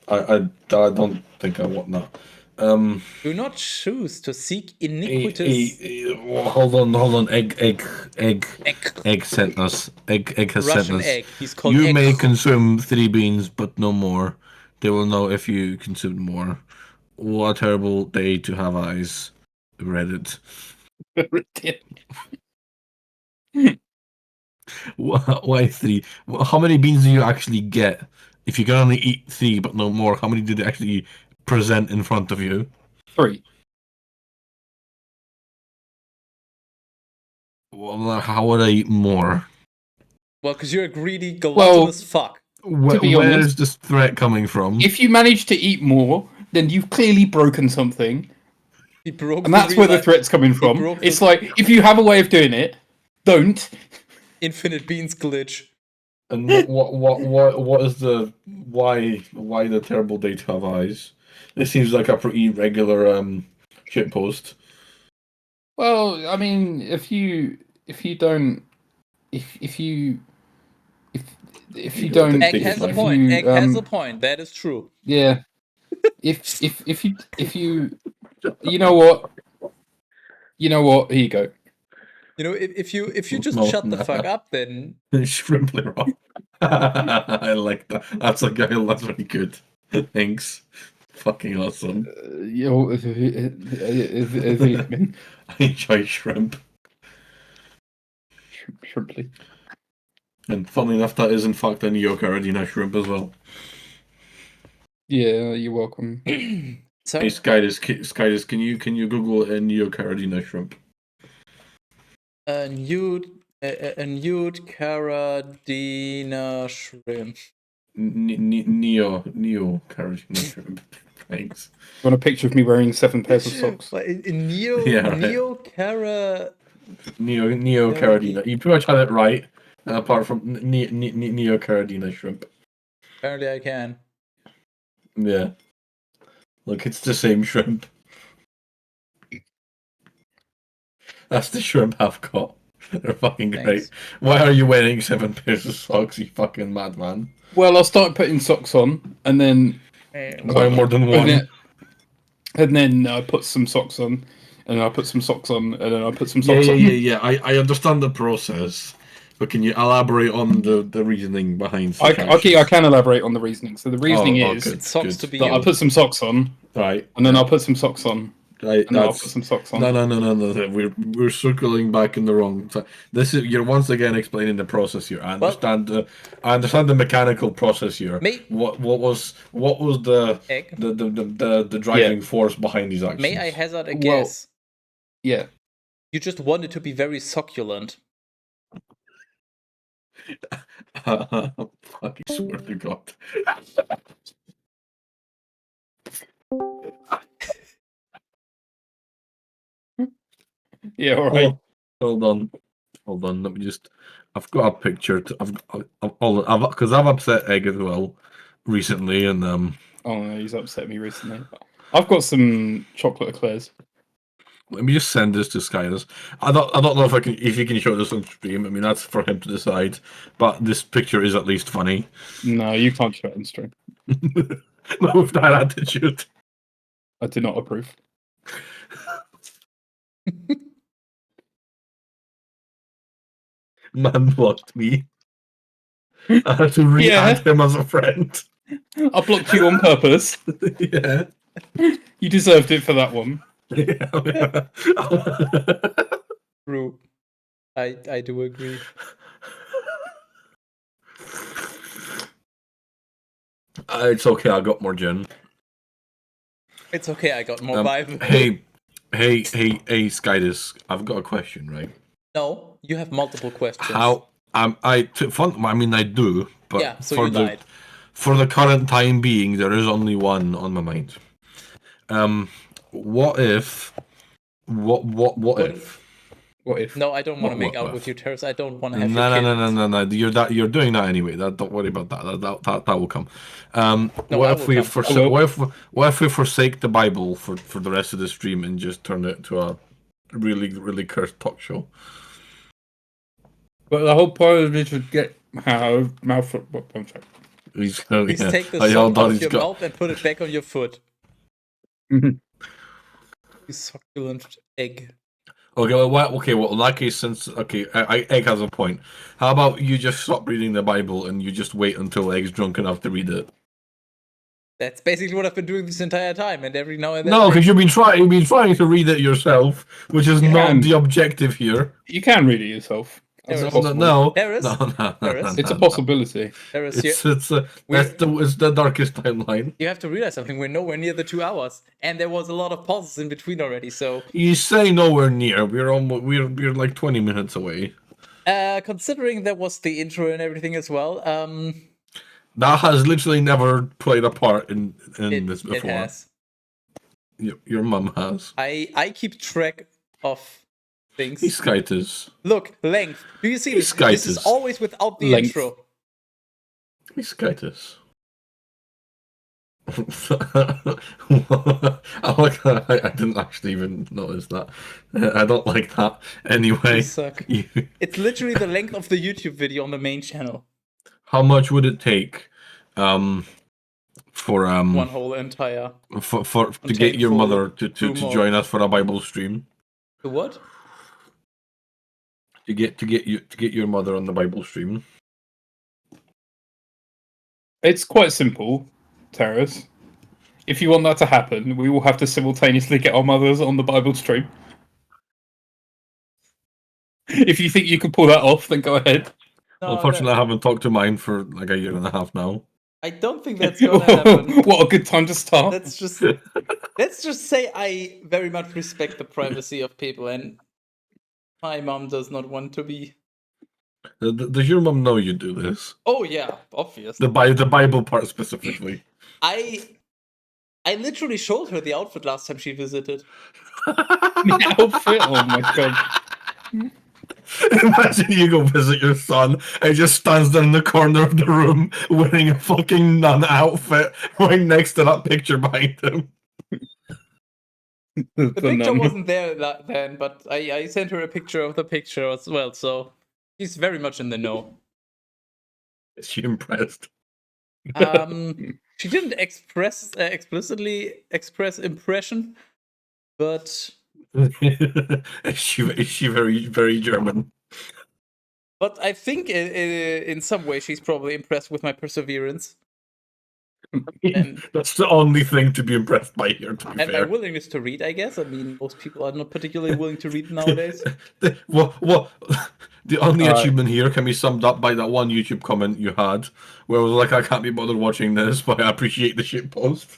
I don't think I want that. Do not choose to seek iniquitous. Hold on. Egg sent us. Egg has Russian sent us. egg. He's called You egg. may consume 3 beans, but no more. They will know if you consume more. What a terrible day to have eyes. Reddit. Why 3? How many beans do you actually get? If you can only eat 3 but no more, how many do they actually present in front of you? 3. Well, how would I eat more? Well, because you're a greedy, gluttonous fuck. Where be is honest, this threat coming from? If you manage to eat more, then you've clearly broken something, He broke and that's where the threat's coming from. broke It's the- like, if you have a way of doing it, don't. infinite beans glitch. And what is the why the terrible day to have eyes? This seems like a pretty regular shit post. Well, I mean, if you don't Egg Take has it a back. point. you, Egg has a point. That is true. yeah, if you know what, here you go. You know, if you just No, shut the nah. fuck up, then Shrimply wrong. I like that. That's that's very good. Thanks. Fucking awesome. I enjoy shrimp. Shrimply. And funnily enough, that is in fact a New York Aradina shrimp as well. Yeah, you're welcome. so Hey, Skydis, can you Google a New York Aradina shrimp? a nude Caradina shrimp. Neo Caragina shrimp. Thanks. You want a picture of me wearing 7 pairs of socks? What, Neo Yeah, right. Neo Cara. Neo Caragina. You pretty much had it right, apart from Neo Caragina shrimp. Apparently, I can. Yeah. Look, it's the same shrimp. That's the shrimp I've got. They're fucking great. Thanks. Why are you wearing 7 pairs of socks, you fucking madman? Well, I'll start putting socks on, and then Why more than one? and then I put some socks on, and I put some socks on, and then I put some Yeah, socks on. yeah. I understand the process, but can you elaborate on the reasoning behind? Okay, I can elaborate on the reasoning. So the reasoning is good, Socks good. to be that I you. put some socks on, Right, and then I'll put some socks on, Right, No, I'll that's put some socks on. no. We're circling back in the wrong. You're once again explaining the process here. I understand the mechanical process here. What was the Egg? the driving force behind these actions? May I hazard a Well, guess? Yeah. You just want it to be very succulent. Fucking swear to God. Yeah, all right. Hold on. Let me just. I've got a picture. Because I've upset Egg as well recently, and Oh no, he's upset me recently. I've got some chocolate eclairs. let me just send this to Skydus. I don't know if you can show this on stream. I mean, that's for him to decide. But this picture is at least funny. No, you can't show it on stream. Not with that attitude. I do not approve. Man blocked me. I had to re-add him as a friend. I blocked you on purpose. Yeah. You deserved it for that one. Yeah. True. I do agree. It's okay, I got more gin. It's okay, I got more Bible. Hey, Skydus, I've got a question, right? No, you have multiple questions. I do, but yeah, so you lied. For the current time being, there is only one on my mind. What if? What if? No, I don't want to make out with you, Teras. I don't want to have your kids. No. You're doing that anyway. Don't worry about that. That will come. What if we forsake the Bible for the rest of the stream and just turn it to a really cursed talk show? But the whole point of it would get mouth. I'm sorry. Please take the sock out of your mouth and put it back on your foot. You succulent egg. Okay, well, in that case, Egg has a point. How about you just stop reading the Bible and you just wait until Egg's drunk enough to read it? That's basically what I've been doing this entire time, and every now and then. No, because you've been trying to read it yourself, which is not the objective here. You can read it yourself. No. It's a possibility. It's the darkest timeline. You have to realize something. We're nowhere near the 2 hours, and there was a lot of pauses in between already. So you say nowhere near. We're like 20 minutes away. Considering there was the intro and everything as well. That has literally never played a part in this before. It has. Your mum has. I keep track of things. He's Skytus. Look, length. Do you see this? This is always without the intro. He's Skytus. I didn't actually even notice that. I don't like that. Anyway. You suck. It's literally the length of the YouTube video on the main channel. How much would it take for one whole entire to get your mother to join us for a Bible stream? To what? To get your mother on the Bible stream. It's quite simple, Teras. If you want that to happen, we will have to simultaneously get our mothers on the Bible stream. If you think you can pull that off, then go ahead. No, unfortunately, I haven't talked to mine for like a year and a half now. I don't think that's gonna happen. What a good time to start. Let's just say I very much respect the privacy of people, and my mom does not want to be. Does your mom know you do this? Oh yeah, obvious. The Bible part specifically. I literally showed her the outfit last time she visited. The outfit? Oh my god. Imagine you go visit your son and he just stands there in the corner of the room wearing a fucking nun outfit right next to that picture behind him. The picture wasn't there then, but I sent her a picture of the picture as well, so she's very much in the know. Is she impressed? She didn't explicitly express impression, but is she very, very German? But I think in some way she's probably impressed with my perseverance. And- That's the only thing to be impressed by here, to be And my fair. willingness to read, I guess. I mean, most people are not particularly willing to read nowadays. What? The only Alright. achievement here can be summed up by that one YouTube comment you had, where it was like, I can't be bothered watching this, but I appreciate the shit post.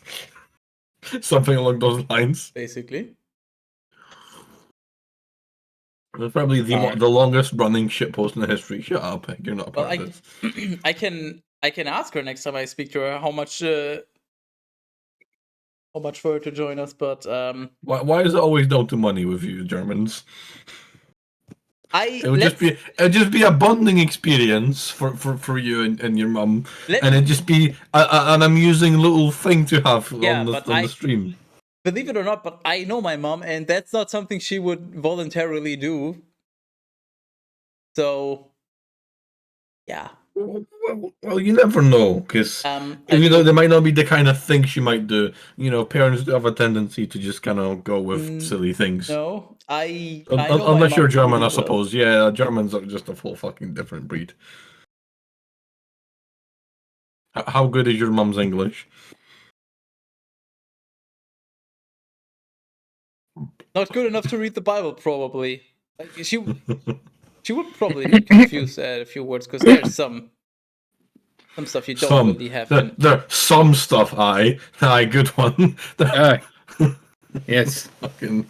Something along those lines. Basically. It's probably the longest running shit post in the history. Shut up, you're not a Well, part of this. I can ask her next time I speak to her how much for her to join us, but Why is it always down to money with you Germans? It would just be a bonding experience for you and your mum, and it'd just be an amusing little thing to have on the stream. Believe it or not, but I know my mom, and that's not something she would voluntarily do. So, yeah. Well, you never know, because they might not be the kind of thing she might do. You know, parents do have a tendency to just kind of go with silly things. No, unless you're German, I suppose. Yeah, Germans are just a full fucking different breed. How good is your mum's English? Not good enough to read the Bible, probably. Like, she would probably get confused at a few words, because there's some stuff you don't really have. There some stuff, aye, good one. Yes. Fucking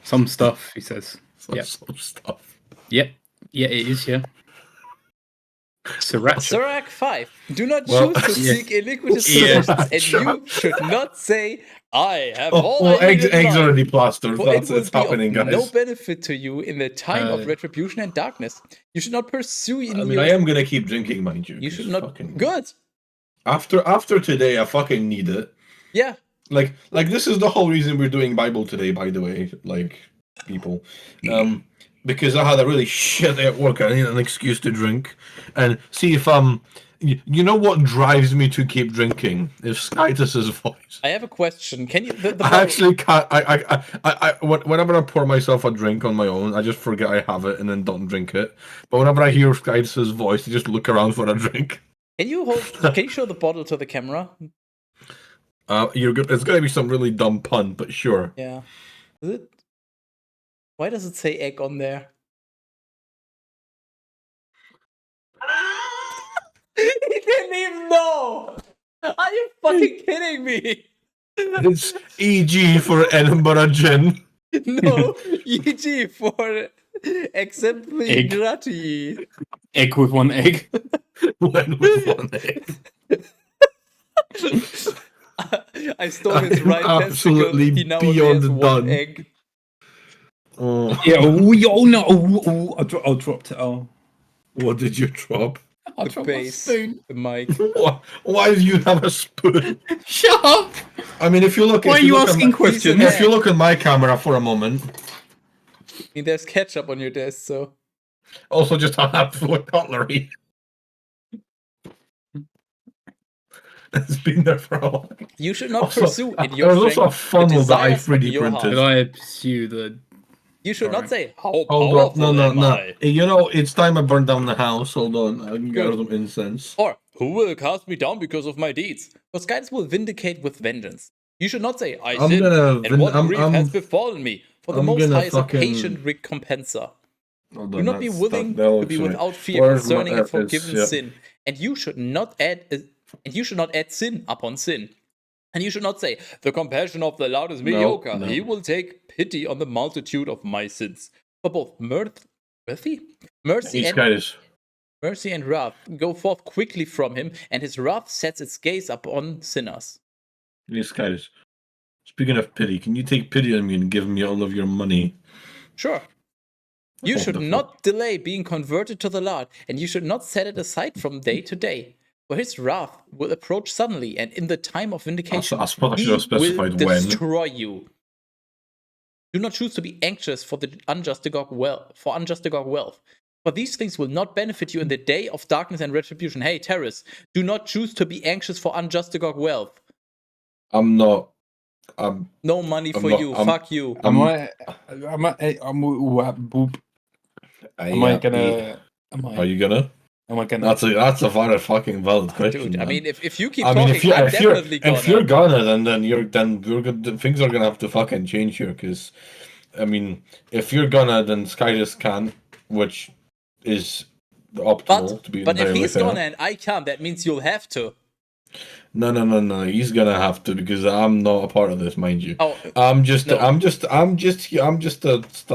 some stuff, he says. Some stuff. Yep. Yeah, it is, yeah. Sriracha. Sirach 5. Do not choose to seek iniquitous solutions, and you should not say, I have eggs already plastered. That's what's happening, guys. No benefit to you in the time of retribution and darkness. You should not pursue. I am gonna keep drinking, mind you. You should not. Good. After today, I fucking need it. Yeah. Like this is the whole reason we're doing Bible today, by the way. Like, people, because I had a really shit day at work. I need an excuse to drink, and see if you know what drives me to keep drinking is Skytus's voice. I have a question. Can you? I actually can't. Whenever I pour myself a drink on my own, I just forget I have it and then don't drink it. But whenever I hear Skytus's voice, I just look around for a drink. Can you show the bottle to the camera? You're good. It's gonna be some really dumb pun, but sure. Yeah. Is it? Why does it say egg on there? He didn't even know! Are you fucking kidding me? It's EG for Edinburgh Gin. No, EG for exempli grati. Egg with one egg. When with one egg. I stole his right absolutely testicle. He now only has one egg. Oh. Yeah. Oh no! I dropped it. Oh. What did you drop? I The dropped base. my spoon. The mic. Why do you have a spoon? Shut up! I mean, if you look. Why are you asking questions? If you look at my camera for a moment. I mean, there's ketchup on your desk, so. Also, just a handful of cutlery. It's been there for a while. You should not pursue in your There's also a funnel that I 3D printed. Did I pursue the? You should not say, how Hold powerful on, no. am I? You know, it's time I burn down the house. Hold on, I can get some incense. Or, who will cast me down because of my deeds? Because guidance will vindicate with vengeance. You should not say, I sinned, and what grief has befallen me. For the Most High is a patient recompenser. Do not be willing to be without fear concerning a forgiven sin. And you should not add sin upon sin. And you should not say, the compassion of the Lord is mediocre. No. He will take pity on the multitude of my sins. For both mercy and wrath go forth quickly from him, and his wrath sets its gaze upon sinners. Yes, speaking of pity, can you take pity on me and give me all of your money? Sure. You should not delay being converted to the Lord, and you should not set it aside from day to day. For his wrath will approach suddenly, and in the time of vindication, he will destroy you. Do not choose to be anxious for the unjust to God wealth. For these things will not benefit you in the day of darkness and retribution. Hey, Teras, do not choose to be anxious for unjust to God wealth. I'm not. No money for you. Fuck you. Am I gonna? Are you gonna? Am I gonna? That's a very fucking valid question. Dude, I man. mean, if you keep I mean, talking, I'm definitely if you're gonna. gonna, then we're good. Things are gonna have to fucking change here, because, I mean, if you're gonna, then Sky just can, which is optimal to be But if entirely he's fair. gonna and I can't, that means you'll have to. No. He's gonna have to, because I'm not a part of this, mind you. Oh, I'm just no. a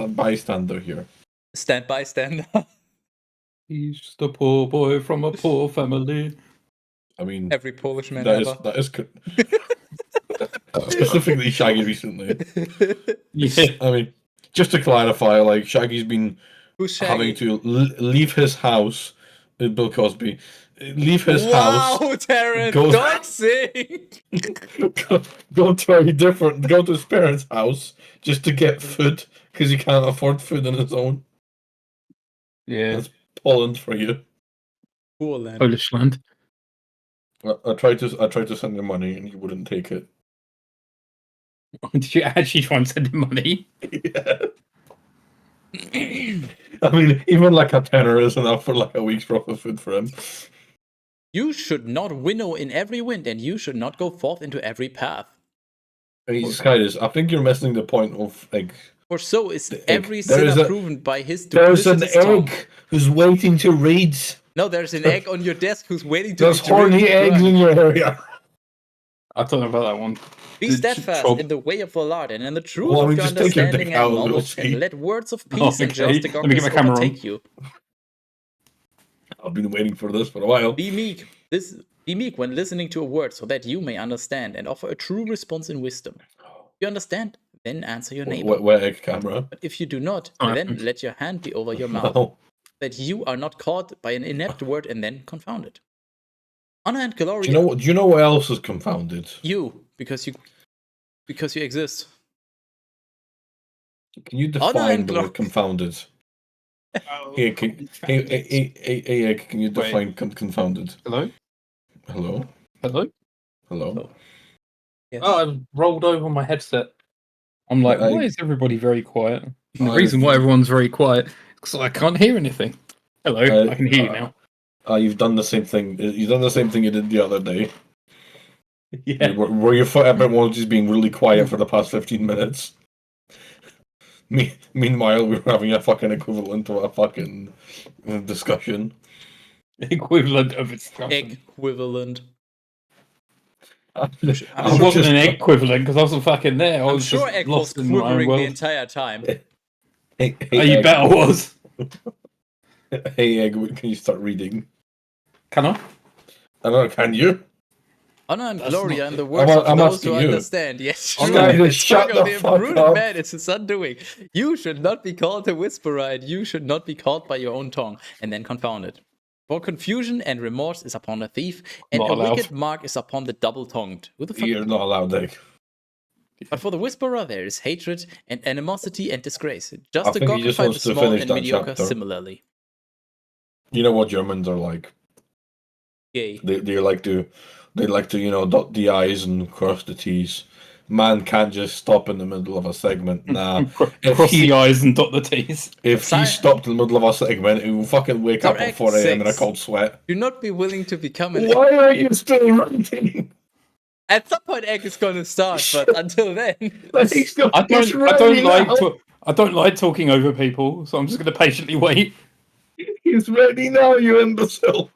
bystander here. Stand by, stand. He's just a poor boy from a poor family. I mean, Every Polish man that ever. is specifically Shaggy recently. Yeah. I mean, just to clarify, like, Shaggy's been Who's having Shaggy? to leave his house. Bill Cosby, leave his house. Wow, Terrence, Go- don't sing. Go to his parents' house just to get food, because he can't afford food on his own. Yeah. That's Poland for you. Poor land. Polish land. I tried to send him money and he wouldn't take it. Did you actually try and send him money? Yeah. I mean, even like a tenner is enough for like a week's worth of food for him. You should not winnow in every wind, and you should not go forth into every path. Hey, Skydus, I think you're missing the point of egg. For so is The egg. every There is sinner a- proven by his There's an duplicitous tongue. egg who's waiting to read. No, there's an egg on your desk who's waiting to There's be drilled. horny eggs in your area. I don't know about that one. Be Did steadfast Trump- in the way of the Lord, and in the truth Well, I of mean, your just take your understanding dick and out and we'll knowledge, see. and let words of peace and okay. just Let me get my camera on. overtake you. I've been waiting for this for a while. Be meek. Be meek when listening to a word, so that you may understand and offer a true response in wisdom. If you understand, then answer your neighbor. Where egg camera? But if you do not, Oh, then let your hand be over your mouth, No. that you are not caught by an inept word and then confounded. Honor and glory. Do you know what else is confounded? You, because you exist. Can you Honor define and the glory. word confounded? Hey, egg, can you define confounded? Hello? Hello? Hello? Hello? Yes. Oh, I rolled over my headset. I'm like, why is everybody very quiet? And the reason why everyone's very quiet is because I can't hear anything. Hello, I can hear you now. You've done the same thing. You've done the same thing you did the other day. Yeah. Where your foot everyone just being really quiet for the past 15 minutes. Meanwhile, we were having a fucking equivalent of a fucking discussion. Equivalent of discussion. Equivalent. It wasn't an egg equivalent because I wasn't fucking there. I I'm was sure just Egg was lost in my own quivering the world. entire time. Hey, Oh, you Egg. bet I was. Hey, Egg, can you start reading? Can I? I don't know, can you? Honor and That's glory not- are in the words I'm of those asking who you. understand. Yes, I'm true. not- The shut tongue of the the fuck imprudent up. man is his undoing. You should not be called a whisperer, and you should not be called by your own tongue, and then confounded. For confusion and remorse is upon a thief, and Not a allowed. wicked mark is upon the double-tongued. Who the fuck? You're not allowed, Egg. But for the whisperer there is hatred and animosity and disgrace. Just I to think he just gawkify the wants to small finish and that mediocre chapter. similarly. You know what Germans are like. Gay. They like to dot the I's and cross the T's. Man can't just stop in the middle of a segment. Nah. Cross the I's and dot the T's. If he stopped in the middle of a segment, he would fucking wake up at 4 a.m. in a 6. cold sweat. Do not be willing to become an. Why are you still writing? At some point, Egg is gonna start, but until then, I don't like talking over people, so I'm just going to patiently wait. He's ready now, you imbecile.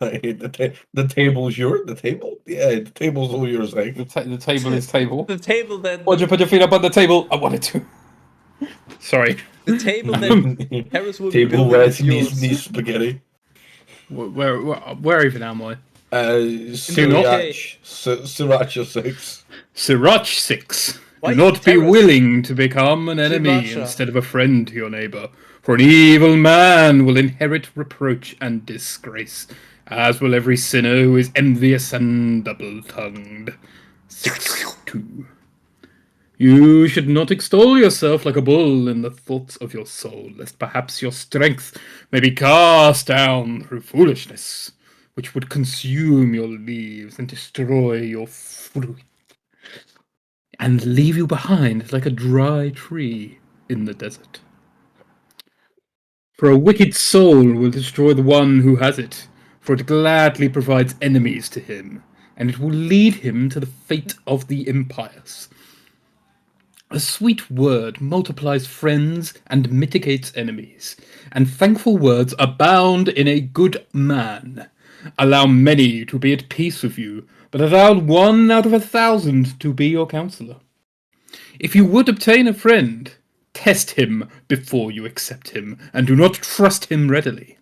I hate the table's yours. The table? Yeah, the table's all yours, Egg. The table is table. the table that Why'd you put your feet up on the table? I wanted to. Sorry. the table that Harris will be Table building where is yours. needs spaghetti. Where even am I? Sriracha 6. Sriracha 6. Why Do not be Terrace? willing to become an enemy Sriracha. instead of a friend to your neighbor. For an evil man will inherit reproach and disgrace, as will every sinner who is envious and double-tongued. 6:2. You should not extol yourself like a bull in the thoughts of your soul, lest perhaps your strength may be cast down through foolishness, which would consume your leaves and destroy your fruit, and leave you behind like a dry tree in the desert. For a wicked soul will destroy the one who has it, for it gladly provides enemies to him, and it will lead him to the fate of the impious. A sweet word multiplies friends and mitigates enemies, and thankful words abound in a good man. Allow many to be at peace with you, but allow 1 out of 1,000 to be your counselor. If you would obtain a friend, test him before you accept him, and do not trust him readily.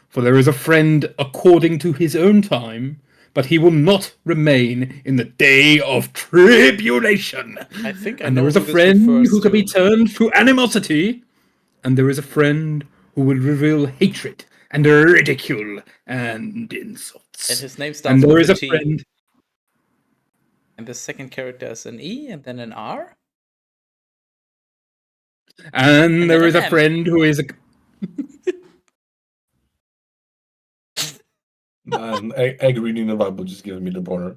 For there is a friend according to his own time, but he will not remain in the day of tribulation. I think I And know there is who a this friend refers who can be to. turned to animosity, and there is a friend who will reveal hatred and ridicule and insults. And his name And starts there with is a a T. friend. And the second character is an E and then an R. And And there then is an a M. friend who is a. Man, egg reading the Bible just gives me the boner.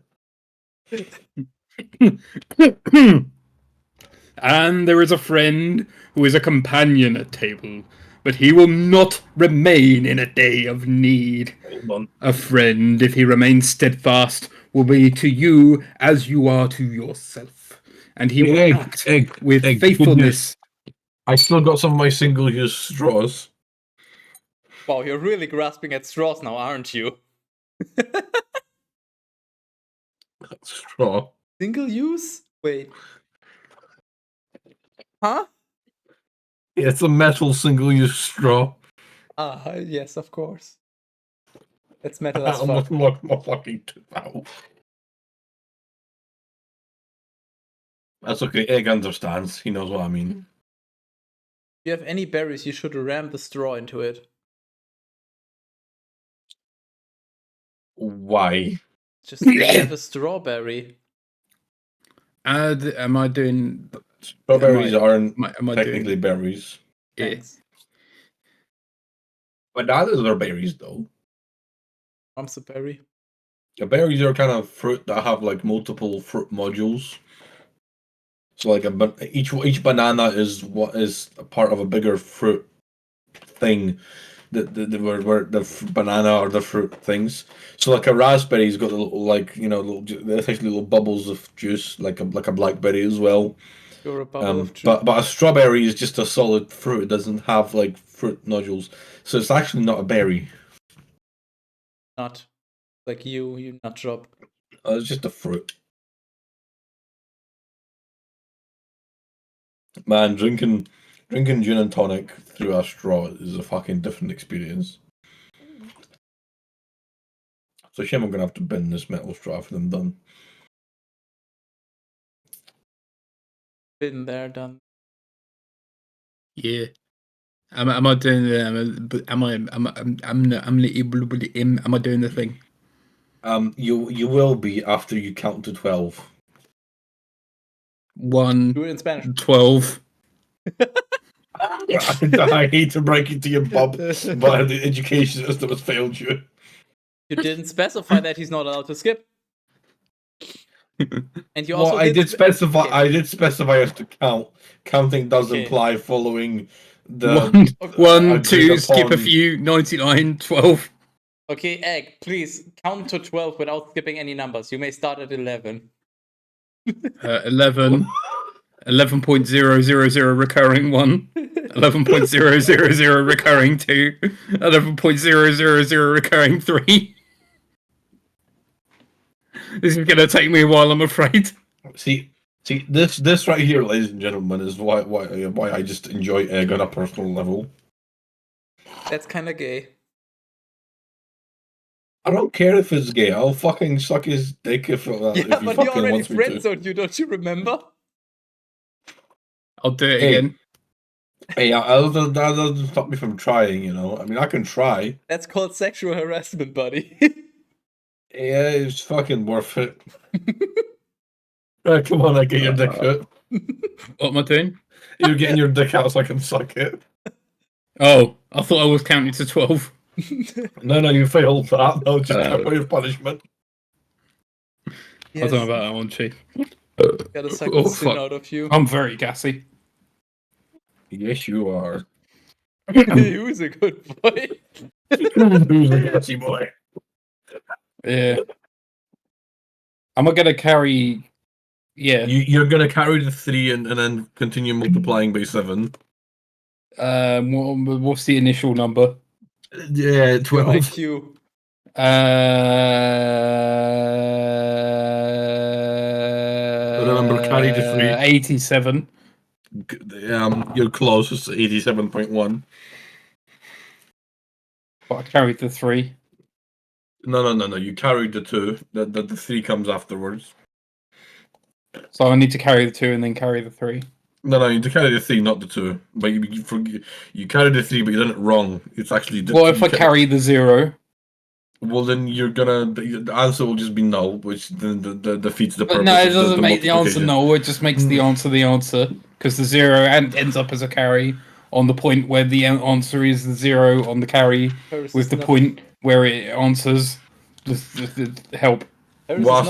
And there is a friend who is a companion at table, but he will not remain in a day of need. Hold on. A friend, if he remains steadfast, will be to you as you are to yourself, and he will act with good news. faithfulness. I still got some of my single-use straws. Wow, you're really grasping at straws now, aren't you? Straw. Single use? Wait. Huh? Yeah, it's a metal single-use straw. Ah, yes, of course. That's metal as I'm fuck. not my fucking tooth out. That's okay. Egg understands. He knows what I mean. If you have any berries, you should ram the straw into it. Why? Just say you have a strawberry. Am I doing? Strawberries aren't Am I technically doing? berries. Yeah. Thanks. Bananas are berries, though. Mom's a berry. The berries are kind of fruit that have like multiple fruit modules. So like each banana is what is a part of a bigger fruit thing. Where the banana or the fruit things. So like a raspberry's got the little like essentially little bubbles of juice like a blackberry as well. You're a bubble of juice. But a strawberry is just a solid fruit. It doesn't have like fruit nodules, so it's actually not a berry. Not like you nut job. It's just a fruit. Man, drinking gin and tonic through a straw is a fucking different experience. So shame I'm gonna have to bin this metal straw for them done. Been there, done. Yeah. Am I doing the? Am I doing the thing? You will be after you count to 12. 1, Do it in Spanish. 12. I hate to break it to you, Bob, but the education system has failed you. You didn't specify that he's not allowed to skip. And you Well, also I did specify. Okay. I did specify us to count. Counting does Okay. imply following the 1, 2, agreed skip a upon- few, 99, 12. Okay, Egg, please count to 12 without skipping any numbers. You may start at 11. 11. 11.000 recurring 1. 11.000 recurring 2. 11.000 recurring 3. This is gonna take me a while, I'm afraid. See, this right here, ladies and gentlemen, is why I just enjoy Egg on a personal level. That's kind of gay. I don't care if it's gay. I'll fucking suck his dick if Yeah, if he but he fucking already wants me to. friend-zoned you, don't you remember? I'll do it Hey. again. Hey, that doesn't stop me from trying. I mean, I can try. That's called sexual harassment, buddy. Yeah, it's fucking worth it. Come on, I get your dick out. What am I doing? You're getting your dick out so I can suck it. Oh, I thought I was counting to 12. No, you failed that. No, just take away your punishment. I Yes, don't know about that one, Chief. gotta suck Oh, the sin fuck. out of you. I'm very gassy. Yes, you are. Who's a good boy? Who's a catchy boy? Yeah. Am I gonna carry? Yeah. You're gonna carry the 3 and then continue multiplying by 7. What's the initial number? Yeah, Your 12. IQ. Remember, carry the 3. 87. You're close. It's 87.1. But I carried the 3. No. You carried the 2. The 3 comes afterwards. So I need to carry the 2 and then carry the 3. No, you carry the 3, not the 2. But you carried the 3, but you done it wrong. It's actually. What if I carry the 0? Well, then the answer will just be no, which then defeats the purpose. But no, it of doesn't make the answer multiplication. no. It just makes the answer because the 0 ends up as a carry on the point where the answer is the 0 on the carry with the point where it answers the help. Well, I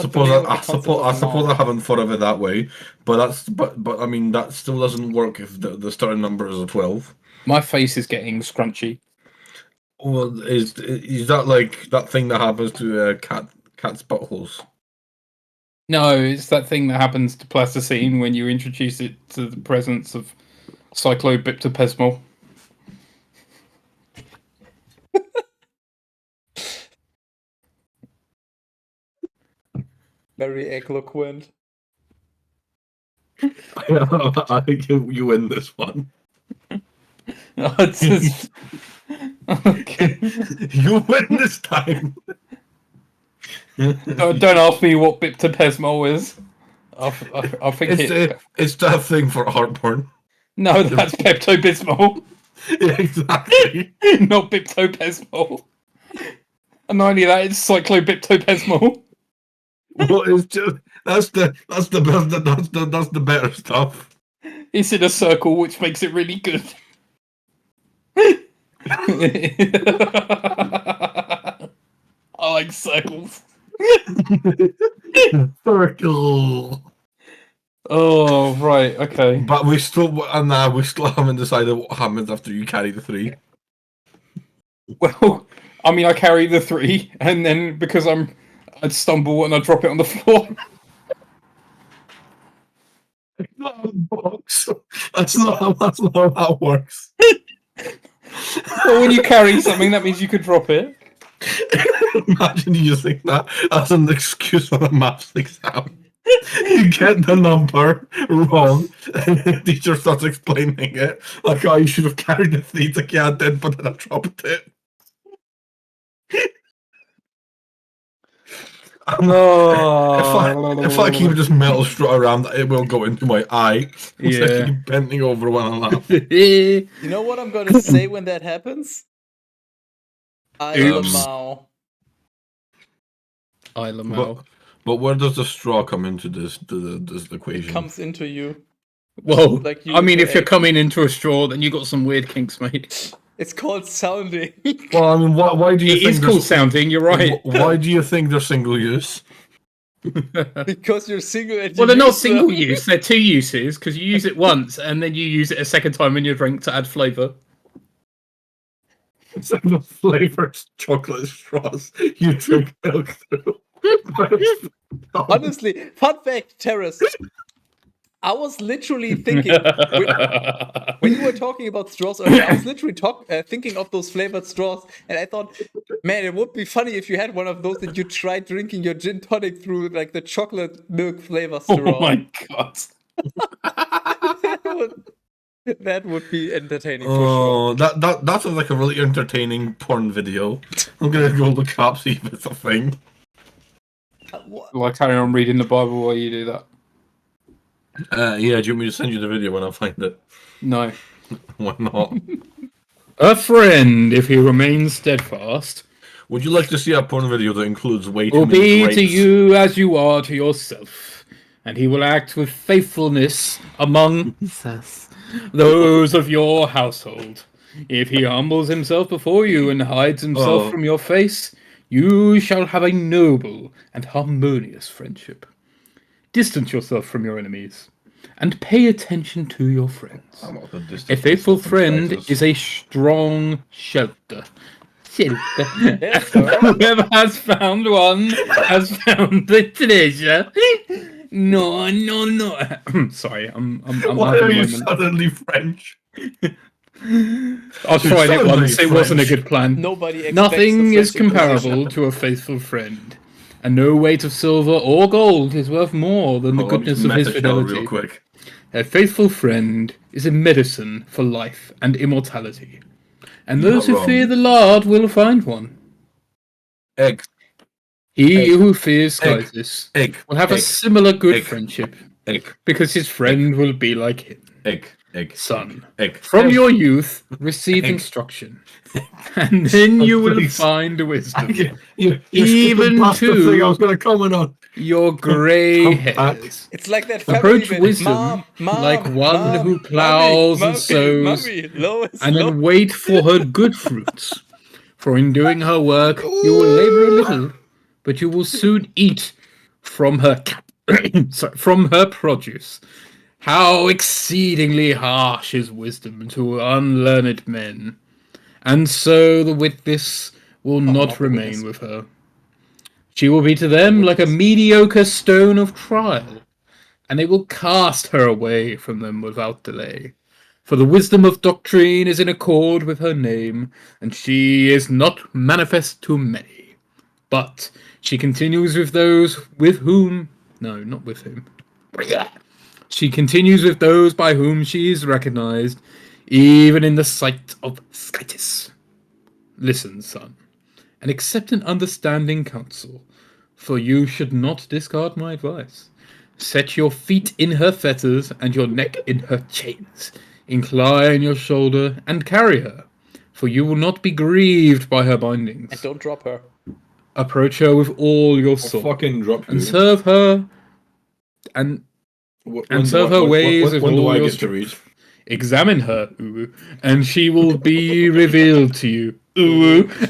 suppose I haven't thought of it that way, but I mean that still doesn't work if the starting number is a 12. My face is getting scrunchy. Well, is that like that thing that happens to cat's buttholes? No, it's that thing that happens to plasticine when you introduce it to the presence of cyclobiptopesmol. Very eloquent. I think you win this one. It's just... Okay. You win this time. Don't ask me what biptopesmol is. I think it's that thing for heartburn. No, that's Pepto-Bismol. Yeah, exactly. Not biptopesmol. And not only that, it's cyclobiptopesmol. Well, it's just that's the better stuff. It's in a circle, which makes it really good. I like circles. Circle. Oh, right, okay. But we still haven't decided what happens after you carry the 3. Well, I mean, I carry the 3, and then because I'd stumble and I drop it on the floor. Not a box. That's not how that works. Well, when you carry something, that means you could drop it. Imagine you using that as an excuse on a maths exam. You get the number wrong, and the teacher starts explaining it like, "Oh, you should have carried the 3." It's like, "Yeah, I did, but then I dropped it." No. If I keep just metal straw around, it will go into my eye. It's Yeah. like I keep bending over when I laugh. You know what I'm gonna say when that happens? Oops. But where does the straw come into this equation? It comes into you. Well, Like you I mean, into if you're egg. coming into a straw, then you got some weird kinks, mate. It's called sounding. Well, I mean, why do you It think is called sounding, you're right. Why do you think they're single use? Because you're single and Well, you they're not use them. single use, they're 2 uses, because you use it once, and then you use it a second time in your drink to add flavour. It's like the flavored chocolate straws you drink milk through. Honestly, fun fact, Teras. I was literally thinking when you were talking about straws earlier, I was literally thinking of those flavored straws, and I thought, man, it would be funny if you had one of those and you tried drinking your gin tonic through like the chocolate milk flavor straw. Oh my god. That would be entertaining for sure. That sounds like a really entertaining porn video. I'm gonna go look up, see if it's a thing. Will I carry on reading the Bible while you do that? Yeah, do you want me to send you the video when I find it? No. Why not? A friend, if he remains steadfast, Would you like to see a porn video that includes way too will many be grapes? to you as you are to yourself, and he will act with faithfulness among those of your household. If he humbles himself before you and hides himself from your face, you shall have a noble and harmonious friendship. Distance yourself from your enemies. and pay attention to your friends. I'm not the A distance faithful myself from friend Skytus. is a strong shelter. Shelter? Whoever has found one has found the treasure. No. Sorry, I'm Why having are a you moment. suddenly French? I tried it sound once. very It wasn't a French. good plan. Nobody expects Nothing the is French Inquisition. comparable to a faithful friend, and no weight of silver or gold is worth more than the Hold on, goodness just of his meta shell real fidelity. quick. A faithful friend is a medicine for life and immortality, and You're those not who fear wrong. the Lord will find one. Egg, He Egg. who fears Egg. Skytis egg, will have a egg, similar good Egg. friendship, egg, because his friend will be like him. egg, egg, Son, egg. from egg. your youth, receive Egg. instruction, and then you will Please. find wisdom. You're Even skipping past the to- thing I was going to comment on. Your grey Humpback. hairs. It's like that family Approach bit. wisdom Mom, like one Mom, who plows mommy, and sows, mommy, Lois, and then wait for her good fruits. For in doing her work, you will labor a little, but you will soon eat from her from her produce. How exceedingly harsh is wisdom to unlearned men, and so the witness will not not the remain witness. with her. She will be to them like a mediocre stone of trial, and they will cast her away from them without delay. For the wisdom of doctrine is in accord with her name, and she is not manifest to many. But she continues with those with whom... No, not with whom. She continues with those by whom she is recognized, even in the sight of Skytis. Listen, son, and accept an understanding counsel, for you should not discard my advice. Set your feet in her fetters and your neck in her chains. Incline your shoulder and carry her, for you will not be grieved by her bindings. And don't drop her. Approach her with all your I'll soul, fucking drop you. and serve her, and serve her ways with when do all I your get to read? Examine her, and she will be revealed to you,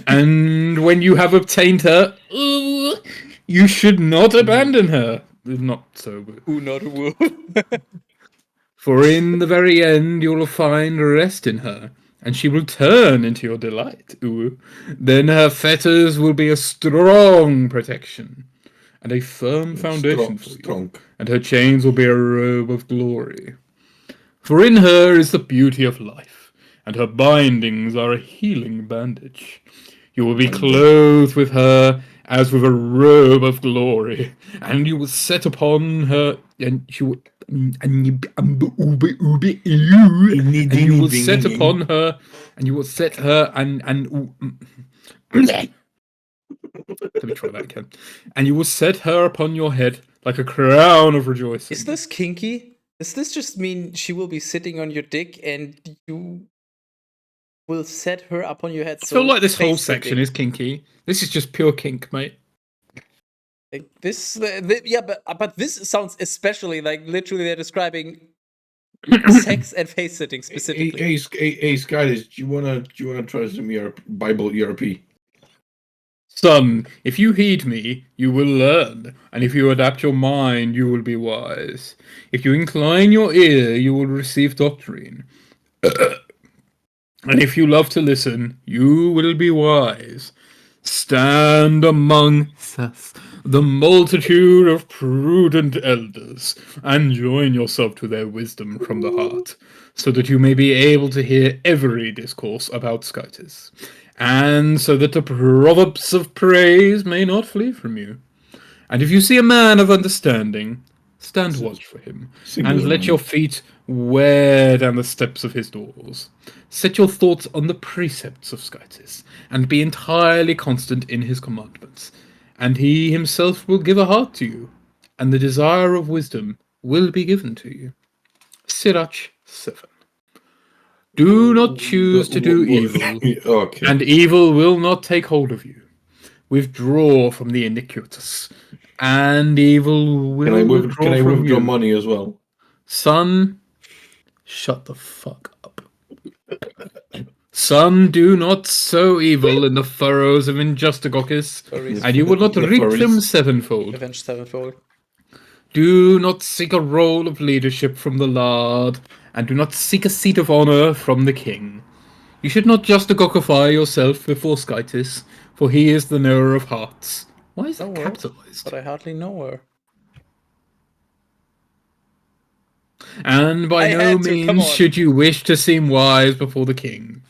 and when you have obtained her, you should not abandon her. Not so. Who not who? For in the very end you will find rest in her, and she will turn into your delight. Then her fetters will be a strong protection, and a firm foundation for you, and her chains will be a robe of glory. For in her is the beauty of life, and her bindings are a healing bandage. You will be clothed with her as with a robe of glory, and you will set upon her, and you will set upon her, and you will set her, let me try that again. And you will set her upon your head like a crown of rejoicing. Is this kinky? Does this just mean she will be sitting on your dick and you will set her up on your head? I feel like this whole face-sitting. section is kinky. This is just pure kink, mate. Like this, yeah, but this sounds especially like literally they're describing sex and face sitting specifically. Hey, Skylis, do you wanna try some Bible ERP? Son, if you heed me, you will learn, and if you adapt your mind, you will be wise. If you incline your ear, you will receive doctrine. And if you love to listen, you will be wise. Stand amongst us, the multitude of prudent elders, and join yourself to their wisdom from the heart, so that you may be able to hear every discourse about Skytis, and so that the proverbs of praise may not flee from you. And if you see a man of understanding, stand watch for him, and let your feet wear down the steps of his doors. Set your thoughts on the precepts of Skytis, and be entirely constant in his commandments, and he himself will give a heart to you, and the desire of wisdom will be given to you. Sirach 7. Do not choose to do evil, Okay. and evil will not take hold of you. Withdraw from the iniquitous, and evil will withdraw Can I from withdraw you. money as well? Son, shut the fuck up. Son, do not sow evil in the furrows of Injustigochus, and you will not reap them sevenfold. Avenge sevenfold. Do not seek a role of leadership from the Lord, and do not seek a seat of honor from the king. You should not justify yourself before Skytis, for he is the knower of hearts. Why is that Know her, capitalized? but I hardly know her. And by I no had to, come means on. should you wish to seem wise before the king.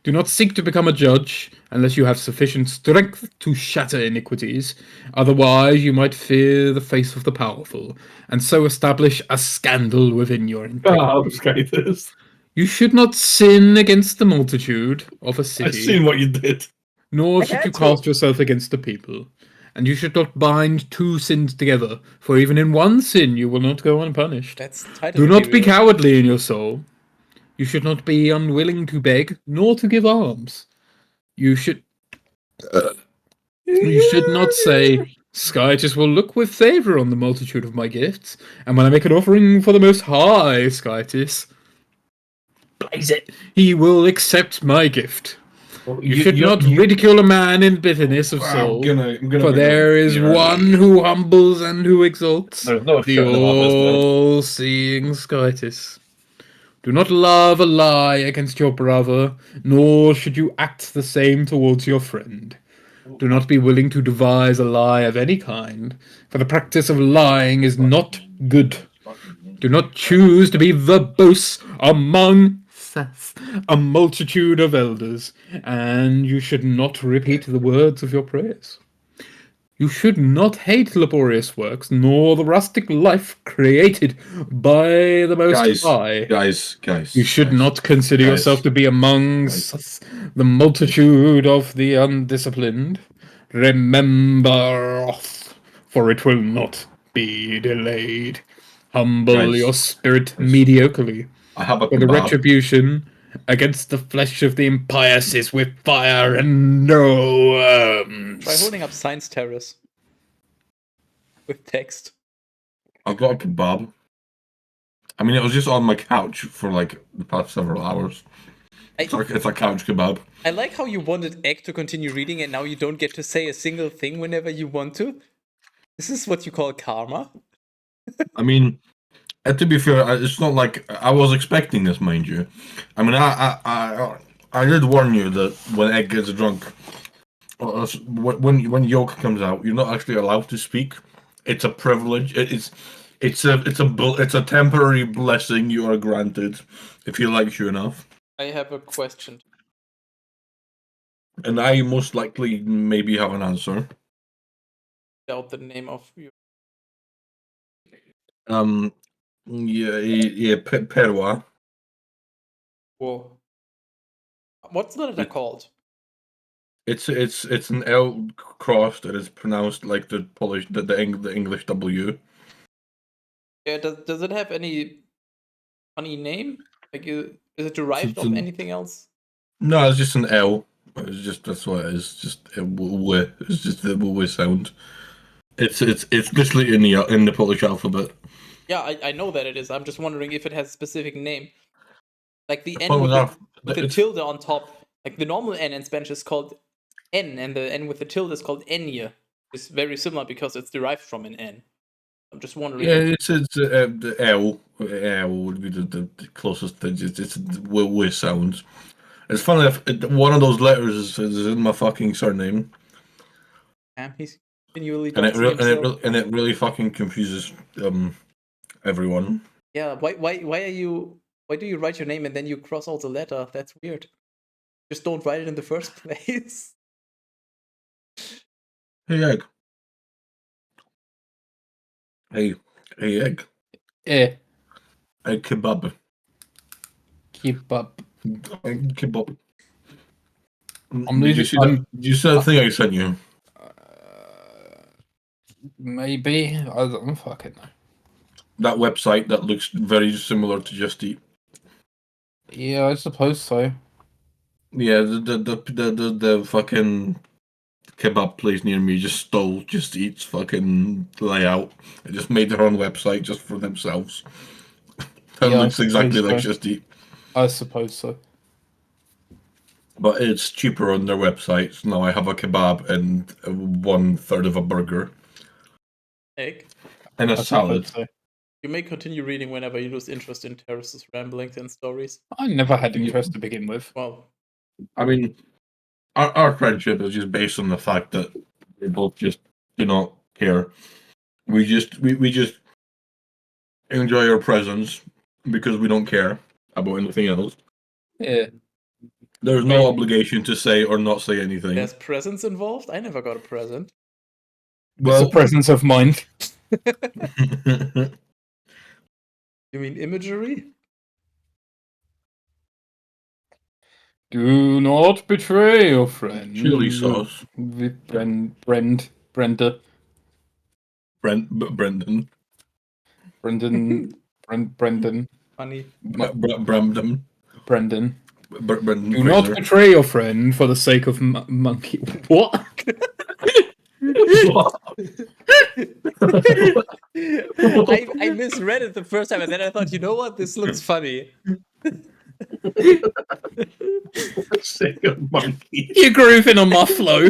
Do not seek to become a judge unless you have sufficient strength to shatter iniquities. Otherwise, you might fear the face of the powerful, and so establish a scandal within your integrity. Skytis. You should not sin against the multitude of a I've city, seen what you did. nor I should you had to. cast yourself against the people. And you should not bind two sins together, for even in one sin you will not go unpunished. That's title Do not be material. cowardly in your soul. You should not be unwilling to beg, nor to give alms. You should not say, Skytis will look with favour on the multitude of my gifts, and when I make an offering for the Most High, Skytis, blaze it, he will accept my gift. You should not ridicule a man in bitterness of soul, for there is one who humbles and who exalts, There's no the shutting him up, is there? all-seeing Skytis. Do not love a lie against your brother, nor should you act the same towards your friend. Do not be willing to devise a lie of any kind, for the practice of lying is not good. Do not choose to be verbose among a multitude of elders, and you should not repeat the words of your prayers. You should not hate laborious works, nor the rustic life created by the Most High. Guys. You should not consider yourself to be amongst the multitude of the undisciplined. Remember, for it will not be delayed. Humble your spirit mediocrely, I have a for the kebab. retribution against the flesh of the impious is with fire and no worms. Try holding up Science Terrace with text. I've got a kebab. I mean, it was just on my couch for like the past several hours. It's a couch kebab. I like how you wanted Egg to continue reading and now you don't get to say a single thing whenever you want to. This is what you call karma. I mean, to be fair, it's not like I was expecting this, mind you. I mean, I did warn you that when Egg gets drunk, when yolk comes out, you're not actually allowed to speak. It's a privilege. It's a temporary blessing you are granted if he likes you enough. I have a question. And I most likely maybe have an answer. Doubt the name of you. Perwa. Whoa. What's the letter called? It's an L crossed and it's pronounced like the Polish the English W. Yeah, does it have any funny name? Like, is it derived from anything else? No, it's just an L. That's what it is. Just it's just the w sound. It's literally in the Polish alphabet. Yeah, I know that it is. I'm just wondering if it has a specific name. Like the N with the tilde on top. Like the normal N in Spanish is called N, and the N with the tilde is called Enya. It's very similar because it's derived from an N. I'm just wondering. Yeah, it's the L. L would be the closest thing. It's w sounds. It's funny if one of those letters is in my fucking surname. Damn, he's continually and it really fucking confuses everyone. Yeah, why do you write your name and then you cross out the letter? That's weird. Just don't write it in the first place. Hey Egg. Hey Egg. Eh. Hey kebab. Kebab. Kebab. Did you see that thing I sent you? Maybe. I don't fucking know. That website that looks very similar to Just Eat. Yeah, I suppose so. Yeah, the fucking kebab place near me just stole Just Eat's fucking layout. They just made their own website just for themselves. That looks exactly like Just Eat. I suppose so. But it's cheaper on their website. So now I have a kebab and 1/3 of a burger. Egg? And a That's what salad. I'd say. You may continue reading whenever you lose interest in Terrace's ramblings and stories. I never had interest to begin with. Well, I mean, our friendship is just based on the fact that we both just do not care. We just enjoy your presence because we don't care about anything else. Yeah. There's no obligation to say or not say anything. there's presents involved? I never got a present. It's a presence of mind. You mean imagery? Do not betray your friend. Chili sauce. Brenda. Brendan. Brendan. Funny. Brendan. Brendan. Brendan. Do not betray your friend for the sake of monkey. What? I misread it the first time, and then I thought, you know what? This looks funny. Sake of monkey. You're grooving on my flow.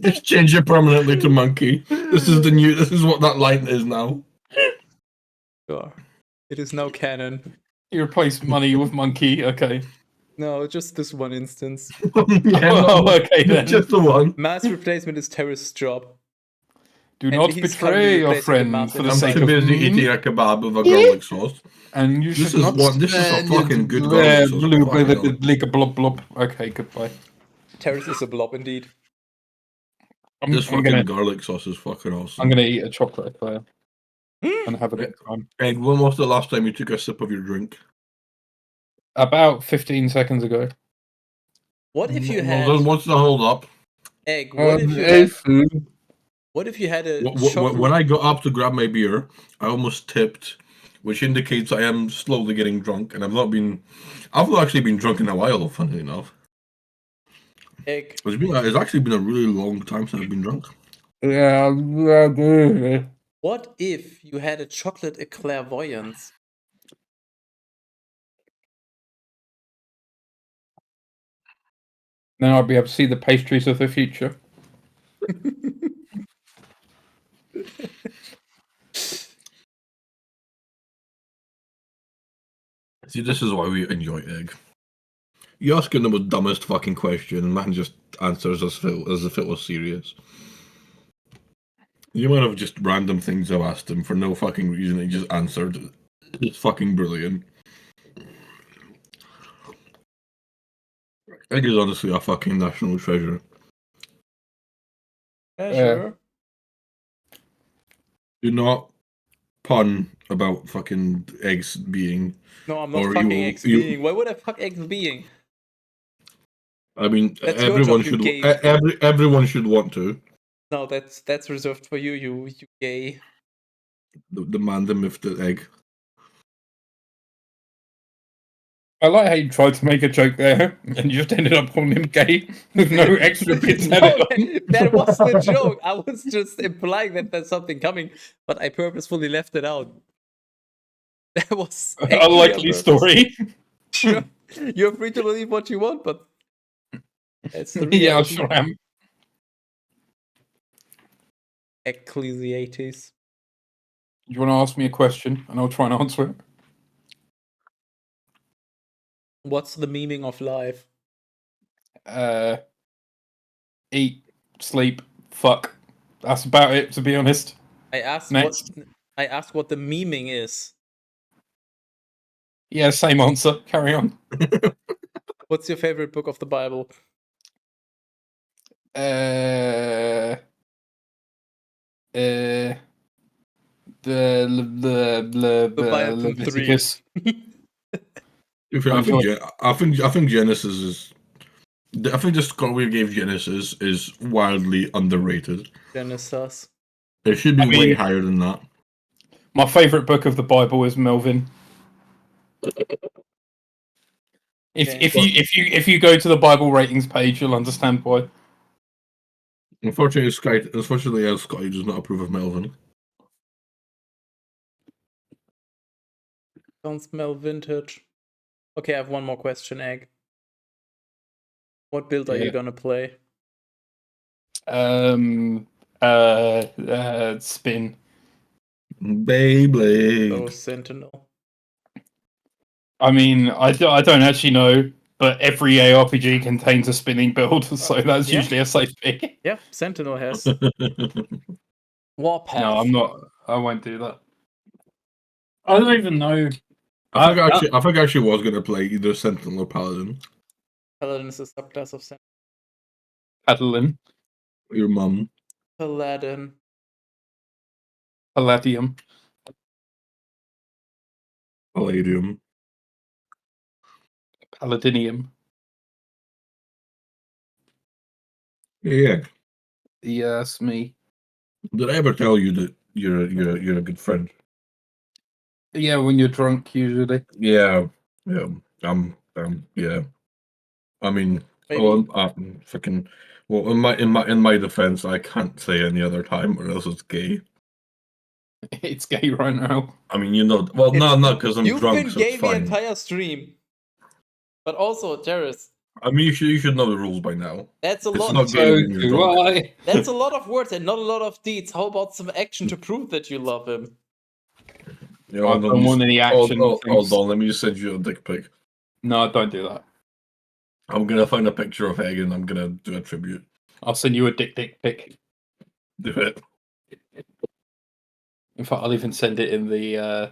Just change it permanently to monkey. This is what that line is now. Sure. It is now canon. You replace money with monkey, okay. No, just this one instance. Okay then. Just the one. Mass replacement is Terrace's job. Do And not he's betray your currently replacing the friend mouse for in the a I'm sake too of busy eating a kebab with a garlic sauce. And you This should is not one. This is a fucking good garlic sauce. blob blob. Okay, goodbye. Terrace is a blob indeed. This fucking garlic sauce is fucking awesome. I'm gonna eat a chocolate eclair and have a good time. Egg, when was the last time you took a sip of your drink? About 15 seconds ago. What if you Well, had then what's the hold up? egg? What if you had? Food. What if you had a When chocolate? I got up to grab my beer, I almost tipped, which indicates I am slowly getting drunk, and I've not actually been drunk in a while, funnily enough. Egg. It's actually been a really long time since I've been drunk. Yeah. What if you had a chocolate clairvoyance? Then I'll be able to see the pastries of the future. See, this is why we enjoy Egg. You ask him the most dumbest fucking question, and man just answers as if it was serious. You might have just random things I've asked him for no fucking reason. He just answered. It's fucking brilliant. Egg is honestly a fucking national treasure. Yeah, sure. Do not pun about fucking eggs being. No, I'm not Or fucking you- eggs you- being. Why would I fuck eggs being? I mean, That's your everyone job, you should. gay. Everyone should want to. No, that's reserved for you, you gay. The man, the myth, the egg. I like how you tried to make a joke there and you just ended up calling him gay with no extra bits No, added on. that was the joke. I was just implying that there's something coming, but I purposefully left it out. That was actually Unlikely on story. purpose. You're free to believe what you want, but it's the Yeah, I reality. sure am. Ecclesiastes. Do you want to ask me a question and I'll try and answer it? What's the meaning of life? Eat, sleep, fuck. That's about it, to be honest. I asked Next. what the meaning is. Yeah, same answer. Carry on. What's your favorite book of the Bible? Leviathan 3. Leviticus. I think Genesis is. I think the score we gave Genesis is wildly underrated. Genesis. It should be way higher than that. My favorite book of the Bible is Melvin. If you go to the Bible ratings page, you'll understand why. Unfortunately, Scotty does not approve of Melvin. Don't smell vintage. Okay, I have one more question, Egg. What build are you gonna play? Spin. Beyblade. Oh, Sentinel. I mean, I don't actually know, but every ARPG contains a spinning build, so that's yeah. usually a safe pick. Yeah, Sentinel has. Warpath. No, I'm not. I won't do that. I don't even know. I think I actually was gonna play either Sentinel or Paladin. Paladin is a subclass of Sentinel. Paladin. Your mum. Paladin. Palladium. Palladium. Paladinium. Yeah. Yes, me. Did I ever tell you that you're a good friend? Yeah, when you're drunk, usually. Yeah. Yeah. Yeah. I mean, Maybe. fucking. Well, in my defense, I can't say any other time, or else it's gay. It's gay right now. I mean, you know. Well, no, because I'm You've drunk, been so gay it's the fine. entire stream. But also, Teras. I mean, you should know the rules by now. That's a It's lot. not gay So when you're do drunk. I. That's a lot of words and not a lot of deeds. How about some action to prove that you love him? You know, I don't want any action. Hold on, let me just send you a dick pic. No, don't do that. I'm gonna find a picture of Egg and I'm gonna do a tribute. I'll send you a dick pic. Do it. In fact, I'll even send it in the. Oh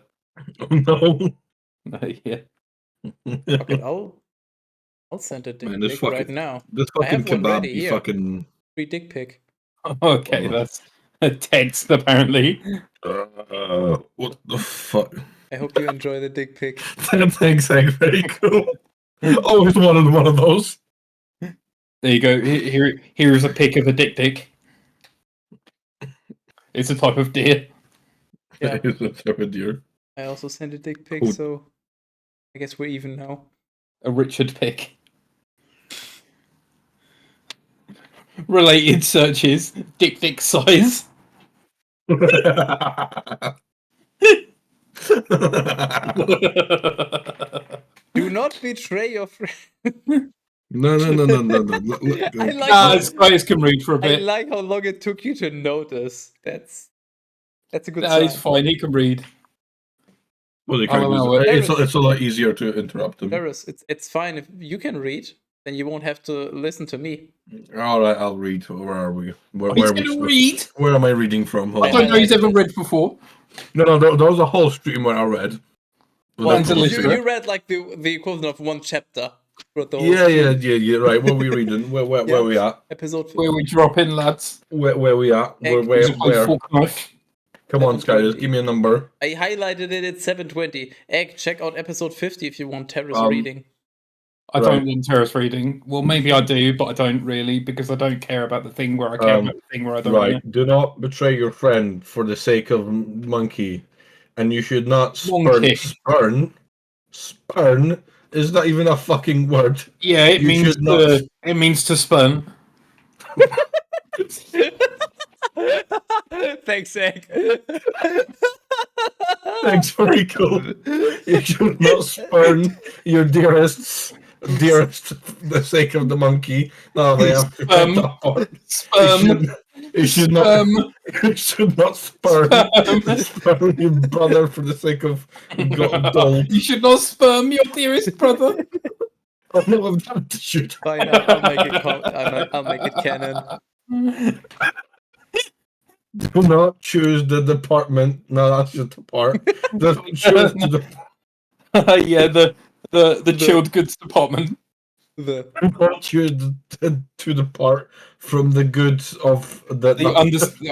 no. Yeah. Okay, I'll send a dick Man, this pic fucking right now. this I fucking have one kebab ready be here. fucking. Free dick pic. Okay, that's a text apparently. What the fuck? I hope you enjoy the dick pic. Thanks, Egg. Very cool. Always wanted one of those. There you go. Here is a pic of a dick. It's a type of deer. Yeah. It's a type of deer. I also sent a dick pic, Cool. so I guess we're even now. A Richard pic. Related searches. Dick size. Do not betray your friend. No. I like Guys can read for a I bit. like how long it took you to notice. That's a good No, sign. it's fine. He can read. Well, I'll allow it. it's a lot easier to interrupt him. Darius, it's fine if you can read, then you won't have to listen to me. All right, I'll read. Where are we? He's going to read. Where am I reading from? Hold I on. don't know he's ever read before. No, there was a whole stream where I read. Well, Mine's a literate. you read like the equivalent of one chapter. throughout the whole Yeah, stream. right. What are we reading? Where Yeah. we at? Episode Where we drop in, lads. Where we at? Egg. Where? Fork knife. Come on, Sky, 720. give me a number. I highlighted it at 720. Egg, check out episode 50 if you want Terrace Um, reading. I Right. don't want terrace reading. Well, maybe I do, but I don't really because I don't care about the thing where I care about the thing where I don't. Right. Want Do not betray your friend for the sake of monkey, and you should not Monkey. spurn. Is that even a fucking word? Yeah, it You means should not- it means to spurn. Thanks, Egg. Thanks, very cool. You should not spurn your dearest for the sake of the monkey. No, they have to cut that part. You should not. You should not spurn your brother for the sake of gold. You should not spurn your dearest brother. Oh no, I'm not to shoot. Fine, I'll make it. I'll make it canon. Do not choose the department. No, that's just the part. Do not choose Yeah, the chilled goods department. do not choose to depart from the goods of the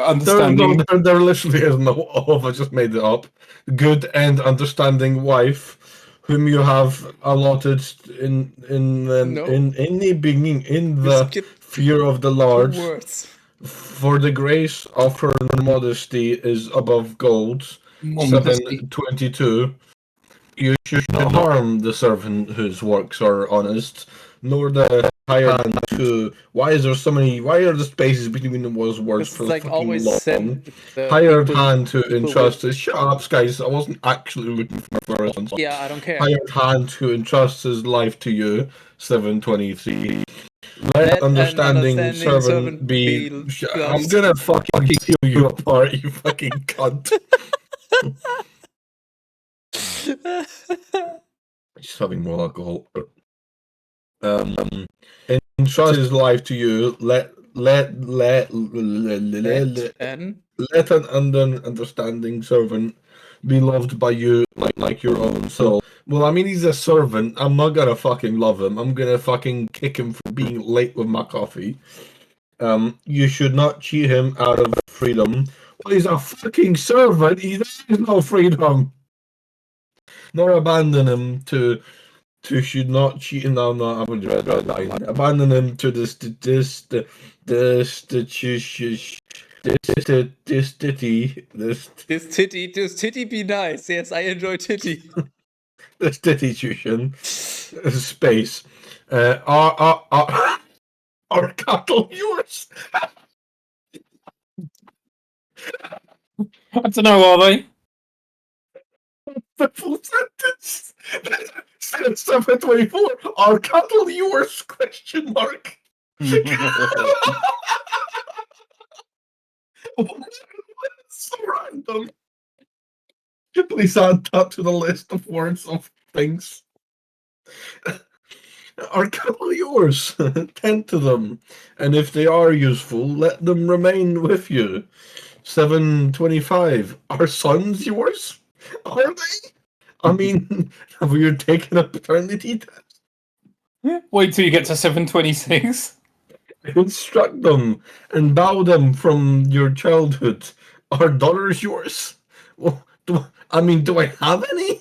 Understanding. There literally is no of. I just made it up. Good and understanding wife, whom you have allotted in the beginning in the fear of the Lord. 2 words. For the grace of her modesty is above gold. 7:22. You should not harm the servant whose works are honest, nor the hired hand to. Why are the spaces between the words It's for like fucking always long? send the Hired people- hand to people entrust. with- Shut up, guys! I wasn't actually looking for a response. Yeah, I don't care. Hired hand to entrust his life to you. 7:23. Let an understanding servant be. I'm loved. gonna fucking tear you apart, you fucking cunt. Just having more alcohol. Entrust his life to you. Let an understanding servant be loved by you like your own soul. Well, I mean, he's a servant. I'm not gonna fucking love him. I'm gonna fucking kick him for being late with my coffee. You should not cheat him out of freedom. Well, he's a fucking servant. He has no freedom. Nor abandon him to should not cheat him. No, I haven't read that line. Abandon him to this titty be nice. Yes, I enjoy titty. This institution space. Are cattle yours? I don't know, are they? The full sentence. 724. Are cattle yours? Question mark. So random. Please add that to the list of words of things. Are cattle yours? Tend to them, and if they are useful, let them remain with you. 725. Are sons yours? Are they? I mean, have you taken a paternity test? Wait till you get to 726. Instruct them and bow them from your childhood. Are daughters yours? Well, do I have any?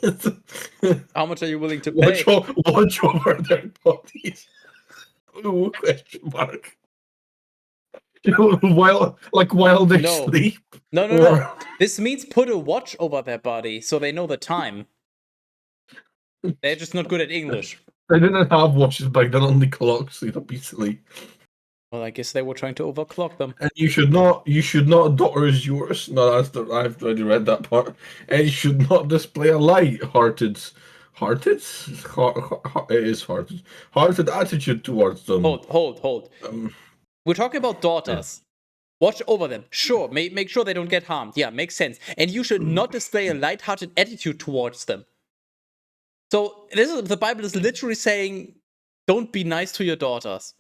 How much are you willing to pay? Watch over their bodies. Ooh, question mark. while they No. sleep. No. This means put a watch over their body so they know the time. They're just not good at English. They didn't have watches back then, only clocks, so they'd be asleep. Well, I guess they were trying to overclock them. And you should not daughters yours. No, I've already read that part. And you should not display a light-hearted attitude towards them. Hold. We're talking about daughters. Watch over them. Sure, make sure they don't get harmed. Yeah, makes sense. And you should not display a light-hearted attitude towards them. So the Bible is literally saying, don't be nice to your daughters.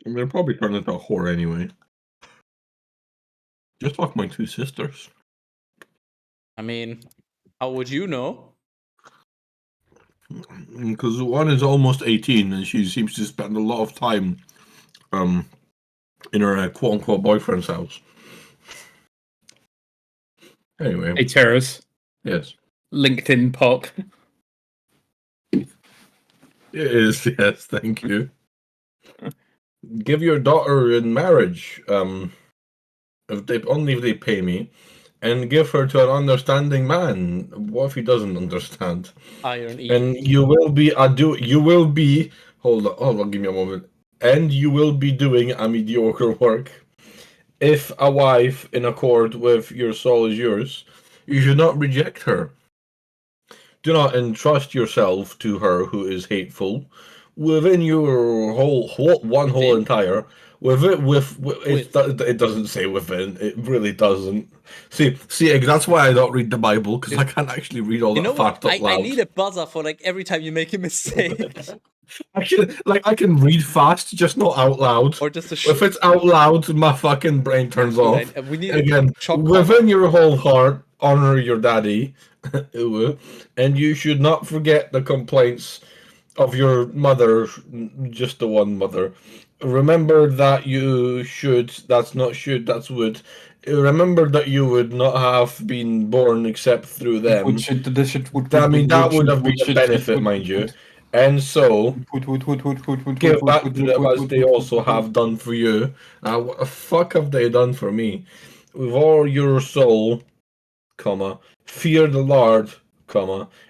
They'll probably turn into a whore anyway. Just like my two sisters. I mean, how would you know? Because one is almost 18 and she seems to spend a lot of time in her quote-unquote boyfriend's house. Anyway. Hey, Teras. Yes. LinkedIn pop. It is, yes, thank you. Give your daughter in marriage, if they pay me, and give her to an understanding man. What if he doesn't understand? Irony. And you will be hold on, give me a moment. And you will be doing a mediocre work. If a wife in accord with your soul is yours, you should not reject her. Do not entrust yourself to her who is hateful. Within your entire. It doesn't say within. It really doesn't. See, that's why I don't read the Bible, because I can't actually read all that fact out loud. I need a buzzer for every time you make a mistake. I can read fast, just not out loud. Or just if it's out loud, my fucking brain turns off. We need again. Within your whole heart, honor your daddy, and you should not forget the complaints of your mother, just the one mother. Remember that you should. That's not should. That's would. Remember that you would not have been born except through them. That would have been a benefit, mind you. And so, give back to them as they also have done for you. Now, what the fuck have they done for me? With all your soul, fear the Lord,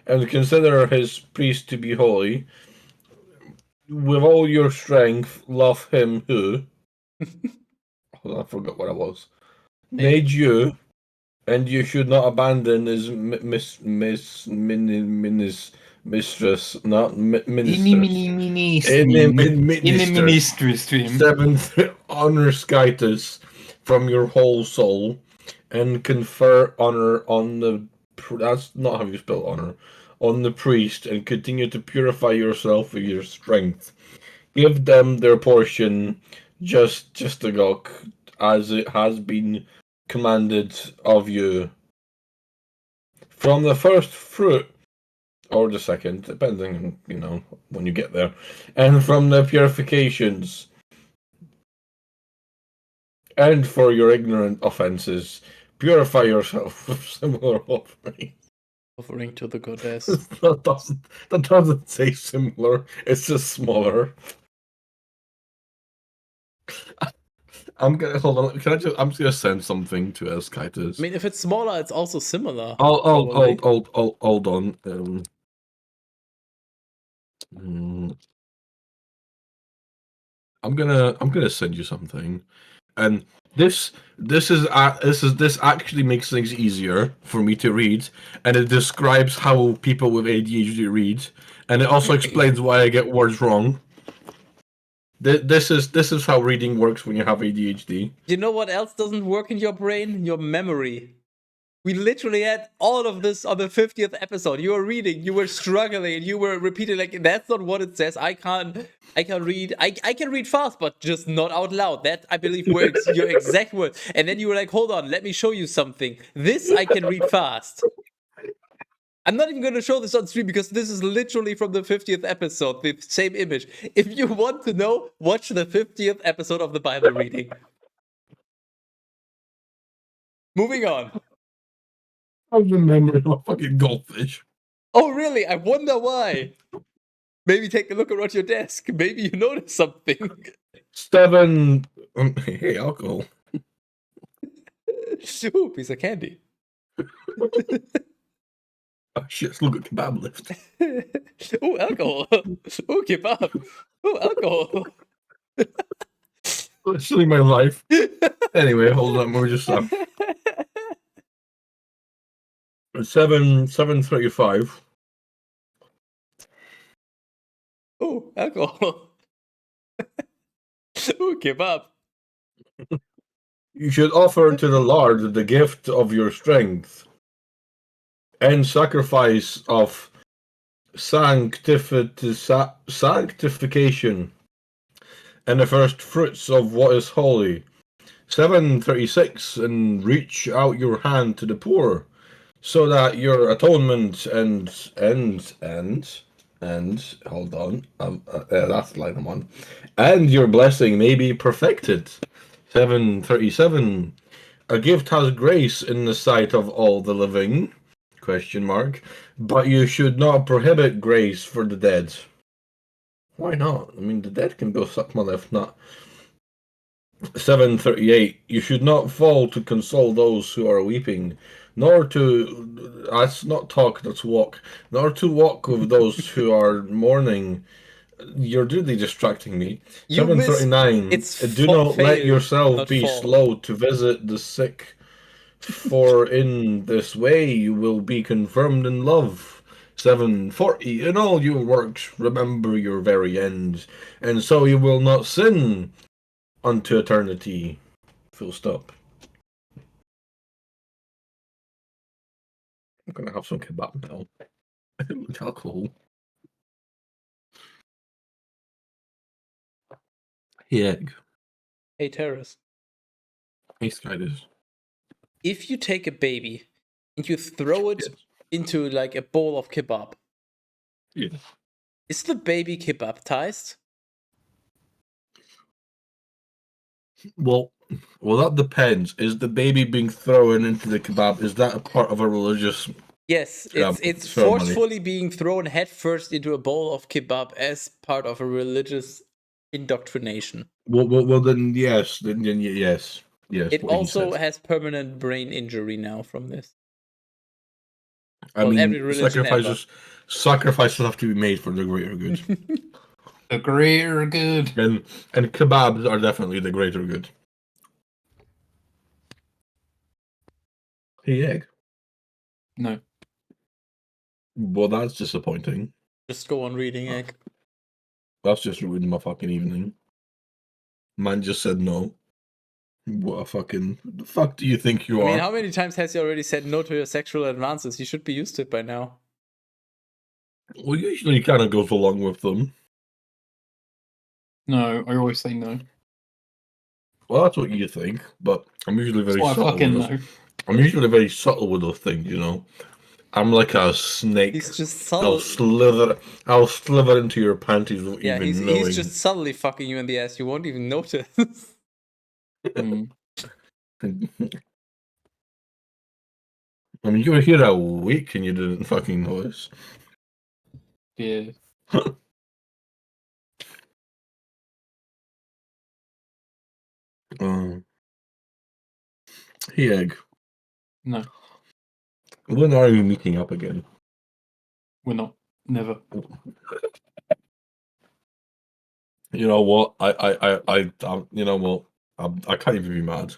and consider his priest to be holy. With all your strength, love him who... Hold on, I forgot what I was. Made you, and you should not abandon his mistress, not ministers. Minister stream. 7th, honor Skytus from your whole soul, and confer honor on the. That's not how you spell honor. On the priest, and continue to purify yourself with your strength. Give them their portion, just a gawk, as it has been commanded of you. From the first fruit, or the second, depending, when you get there, and from the purifications, and for your ignorant offences, purify yourself with similar offerings. Offering to the goddess. that doesn't say similar. It's just smaller. I'm gonna hold on. I'm just gonna send something to Eskytus. I mean, if it's smaller, it's also similar. Hold on. I'm gonna send you something, and this actually makes things easier for me to read, and it describes how people with ADHD read, and it also explains why I get words wrong. This is how reading works when you have ADHD. You know what else doesn't work in your brain? Your memory. We literally had all of this on the 50th episode. You were reading, you were struggling, you were repeating like, that's not what it says. I can't read. I can read fast, but just not out loud. That, I believe, were your exact words. And then you were like, hold on, let me show you something. This I can read fast. I'm not even going to show this on stream because this is literally from the 50th episode, the same image. If you want to know, watch the 50th episode of the Bible reading. Moving on. I remember a fucking goldfish. Oh, really? I wonder why. Maybe take a look around your desk. Maybe you notice something. 7. Hey, alcohol. Ooh, piece of candy. Oh shit! Look at kebab lift. Ooh, alcohol. Ooh, kebab. Ooh, alcohol. Literally my life. Anyway, hold on. We're just 7:35. Ooh, alcohol. Ooh, kebab. You should offer to the Lord the gift of your strength and sacrifice of sanctification and the first fruits of what is holy. 7:36, and reach out your hand to the poor, so that your atonement and hold on, that's line 1, and your blessing may be perfected. 7:37, a gift has grace in the sight of all the living, ? But you should not prohibit grace for the dead. Why not? I mean, the dead can go suck my left nut. 7:38, you should not fall to console those who are weeping, nor to that's not talk, that's walk, nor to walk with those who are mourning. You're really distracting me. 7:39, do not let yourself be slow to visit the sick, for in this way you will be confirmed in love. 7:40, in all your works remember your very end, and so you will not sin unto eternity. Full stop. I'm gonna have some kebab now. With alcohol. Hey, Egg. Hey, Teras. Hey, Skydus. If you take a baby and you throw it into like a bowl of kebab, is the baby kebabtized? Well, that depends. Is the baby being thrown into the kebab? Is that a part of a religious? Yes, it's ceremony? Forcefully being thrown headfirst into a bowl of kebab as part of a religious indoctrination. Well, then yes, yes. It also has permanent brain injury now from this. I mean, every sacrifices have to be made for the greater good. The greater good. And kebabs are definitely the greater good. Hey, Egg. No. Well, that's disappointing. Just go on reading, Egg. That's just ruined my fucking evening. Man just said no. What a fucking... The fuck do you think you I are? mean, how many times has he already said no to your sexual advances? You should be used to it by now. Well, usually he kind of goes along with them. No, I always say no. Well, that's what you think, but I'm usually very That's why I subtle fucking with know. I'm usually very subtle with those things, you know. I'm like a snake. He's just I'll subtle. slither into your panties without Yeah, even he's knowing. just subtly fucking you in the ass. You won't even notice. Mm. I mean, you were here a week and you didn't fucking notice. Yeah. Hey, Egg. No, When are you meeting up again? we're not. Never. You know what? You know what? I can't even be mad.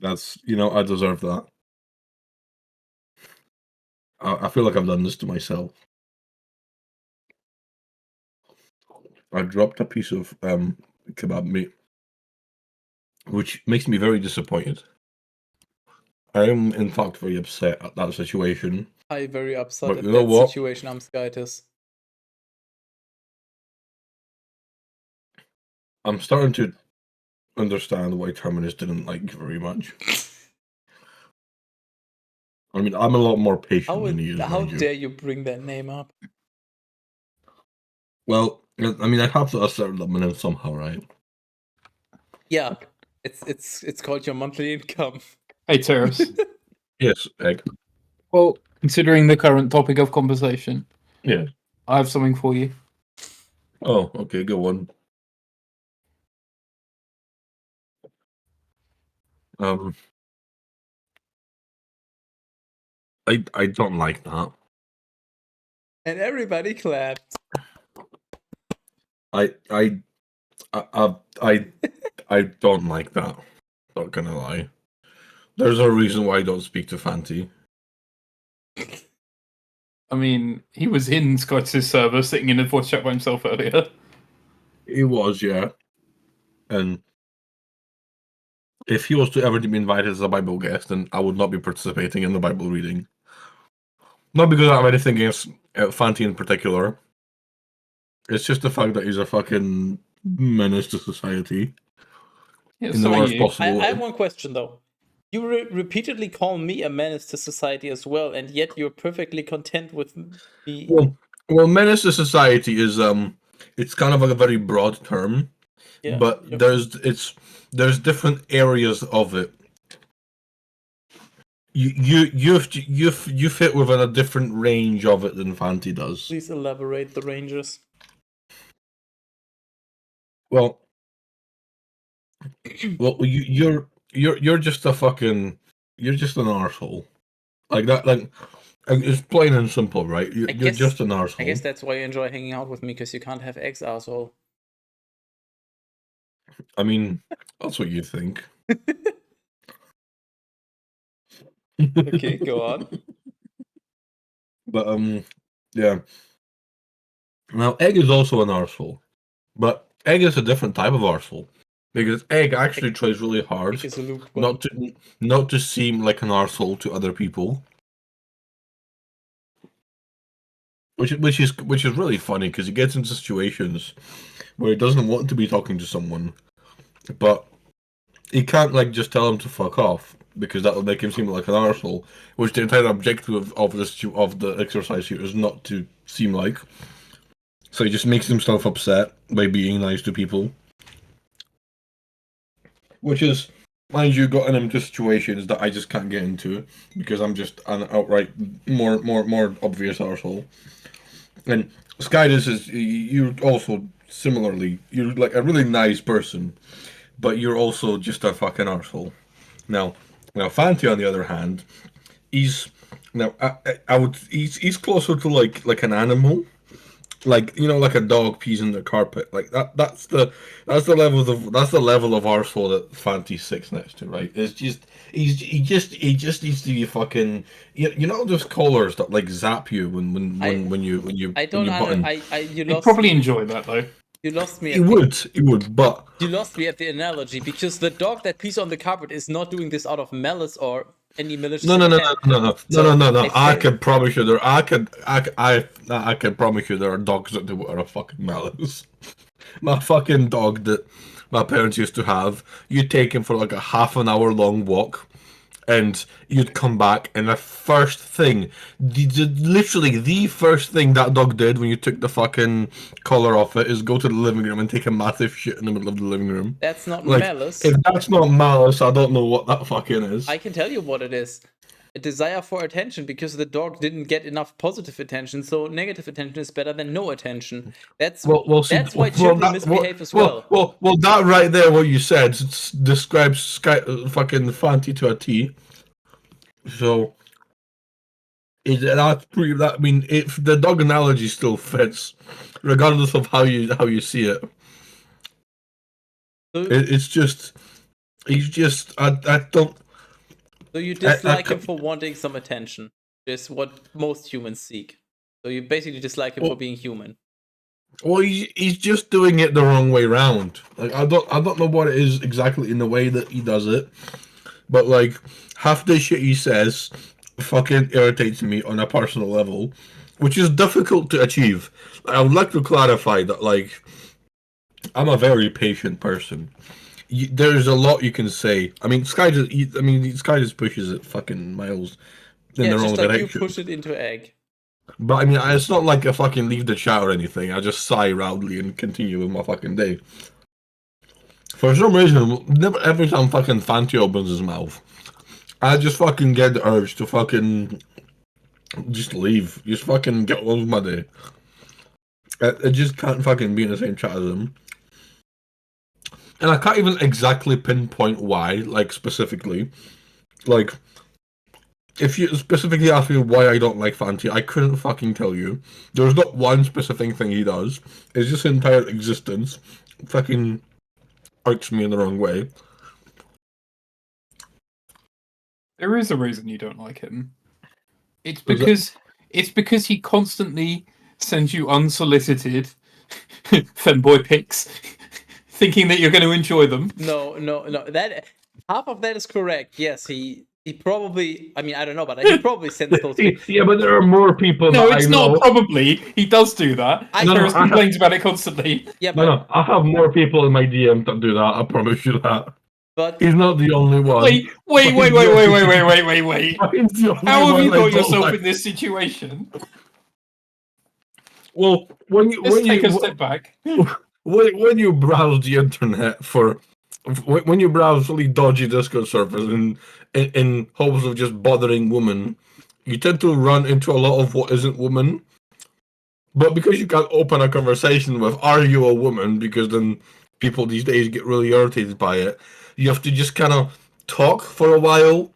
That's, I deserve that. I feel like I've done this to myself. I dropped a piece of kebab meat, which makes me very disappointed. I am, in fact, very upset at that situation. I'm very upset But at you know that what? situation, Amskitis. I'm starting to understand why Terminus didn't like you very much. I mean, I'm a lot more patient than he is, How mind you. dare you bring that name up? Well, I mean, I have to assert them in him somehow, right? Yeah, it's called your monthly income. Hey, Teras. Yes, Egg. Well, considering the current topic of conversation, Yeah. I have something for you. Oh, okay, go on. I don't like that. And everybody clapped. I don't like that. Not gonna lie. There's a reason why I don't speak to Fanti. I mean, he was in Scott's server sitting in a voice chat by himself earlier. He was, yeah. And if he was to ever be invited as a Bible guest, then I would not be participating in the Bible reading. Not because I have anything against Fanti in particular. It's just the fact that he's a fucking menace to society. Yeah, In the so are worst you. possible I have way. one question though. You repeatedly call me a menace to society as well, and yet you're perfectly content with me. Well, menace to society is it's kind of like a very broad term, Yeah, but there's different areas of it. You fit within a different range of it than Fanti does. please elaborate the ranges. Well, you're just a fucking you're just an arsehole. Like that, like it's plain and simple, right? You're just an arsehole. I guess that's why you enjoy hanging out with me, because you can't have ex asshole. I mean, that's what you think. Okay, go on. But yeah. Now, Egg is also an arsehole, but Egg is a different type of arsehole because Egg actually tries really hard Egg is a looped one. not to seem like an arsehole to other people, which is really funny because he gets into situations where he doesn't want to be talking to someone, but he can't like just tell him to fuck off because that would make him seem like an arsehole, which the entire objective of the exercise here is not to seem like. So he just makes himself upset by being nice to people. Which is, mind you, gotten him into situations that I just can't get into because I'm just an outright more obvious arsehole. And Skydus is, you're also similarly, you're like a really nice person, but you're also just a fucking arsehole. Now Fanti on the other hand, he's now I would he's closer to like an animal like like a dog pees in the carpet, like that's the level of arsehole that Fanti sits next to, right? It's just he just needs to be fucking those collars that like zap you when I don't button. you He'd lost probably me. enjoy that though. You lost me He at would, but you lost me at the analogy, because the dog that pees on the carpet is not doing this out of malice or any malicious no, intent. So I I failed. can promise you I can promise you there are dogs that do it out of fucking malice. My fucking dog that my parents used to have, you'd take him for like a half an hour long walk, and you'd come back, and the first thing, literally the first thing that dog did when you took the fucking collar off it is go to the living room and take a massive shit in the middle of the living room. That's not Like, malice. if that's not malice, I don't know what that fucking is. I can tell you what it is. A desire for attention, because the dog didn't get enough positive attention, so negative attention is better than no attention. That's See, that's why children misbehave as well. Well, that right there, what you said, describes fucking Fanti to a T. So, that's pretty. That I mean, if the dog analogy still fits, regardless of how you see it, So, it's just he's just I don't. so you dislike him for wanting some attention. Is what most humans seek. So you basically dislike him for being human. Well, he's just doing it the wrong way round. Like I don't know what it is exactly in the way that he does it, but like half the shit he says fucking irritates me on a personal level, which is difficult to achieve. I would like to clarify that like I'm a very patient person. There's a lot you can say. I mean, Sky just pushes it fucking miles in the wrong just like direction. you push it into egg. But I mean, it's not like I fucking leave the chat or anything. I just sigh loudly and continue with my fucking day. For some reason, every time fucking Fanti opens his mouth, I just fucking get the urge to fucking just leave. Just fucking get on with my day. I just can't fucking be in the same chat as him. And I can't even exactly pinpoint why, like, specifically. Like, if you specifically ask me why I don't like Fanti, I couldn't fucking tell you. There's not one specific thing he does. It's just his entire existence fucking irks me in the wrong way. There is a reason you don't like him. It's because he constantly sends you unsolicited femboy pics, thinking that you're going to enjoy them. No. That half of that is correct. Yes, he probably. I mean, I don't know, but he probably sends those pics. Yeah, but there are more people. No, that it's I know. not probably. He does do that. Paris complains about it constantly. Yeah, but no, I have more people in my DM that do that. I promise you that. But he's not the only one. Wait. How have you got yourself in this situation? Well, Let's take a step back. When you browse the internet when you browse really dodgy Discord servers in hopes of just bothering women, you tend to run into a lot of what isn't woman. But because you can't open a conversation with "Are you a woman?" because then people these days get really irritated by it, you have to just kind of talk for a while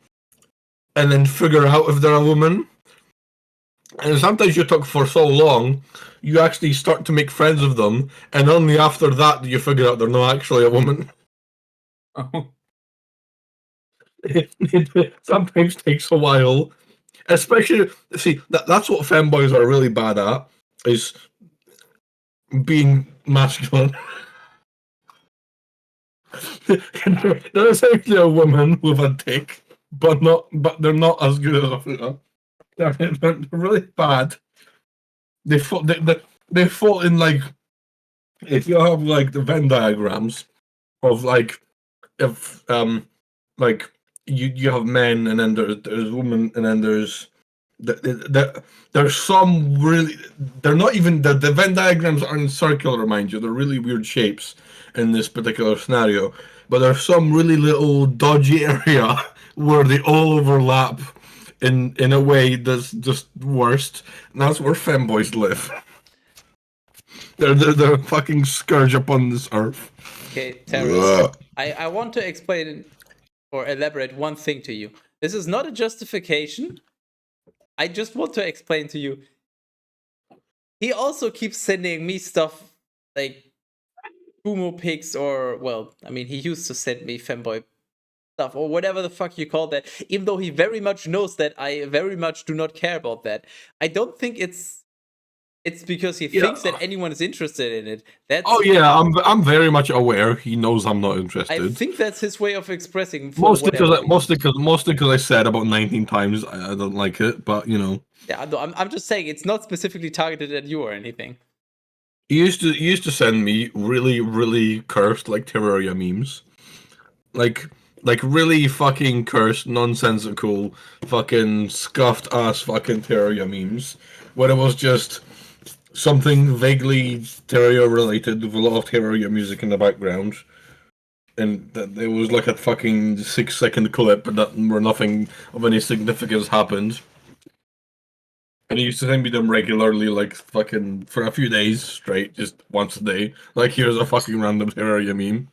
and then figure out if they're a woman. And sometimes you talk for so long, you actually start to make friends with them, and only after that do you figure out they're not actually a woman. Oh. It sometimes takes a while. Especially, see, that's what femboys are really bad at, is being masculine. They're essentially a woman with a dick, but they're not as good as a footer. They're really bad. They fall in like, if you have like the Venn diagrams of like, if like you have men and then there's women and then there's some really, they're not even the Venn diagrams aren't circular, mind you, they're really weird shapes in this particular scenario, but there's some really little dodgy area where they all overlap in a way that's just worst, and that's where femboys live. They're fucking scourge upon this earth. okay, Teras, I want to explain or elaborate one thing to you. This is not a justification. I just want to explain to you. he also keeps sending me stuff like Fumo pics, or well, I mean, he used to send me femboy stuff or whatever the fuck you call that. Even though he very much knows that I very much do not care about that. I don't think it's because he thinks that anyone is interested in it. Oh yeah, I'm very much aware. He knows I'm not I interested. think that's his way of expressing. For Mostly because I said about 19 times I don't like it, but you know. Yeah, no, I'm just saying it's not specifically targeted at you or anything. He used to send me really, really cursed like Terraria memes. Like really fucking cursed, nonsensical, fucking scuffed ass fucking Terraria memes. Where it was just something vaguely Terraria related with a lot of Terraria music in the background. And there was like a fucking 6-second clip where nothing of any significance happened. And he used to send me them regularly, like fucking for a few days straight, just once a day. Like, here's a fucking random Terraria meme.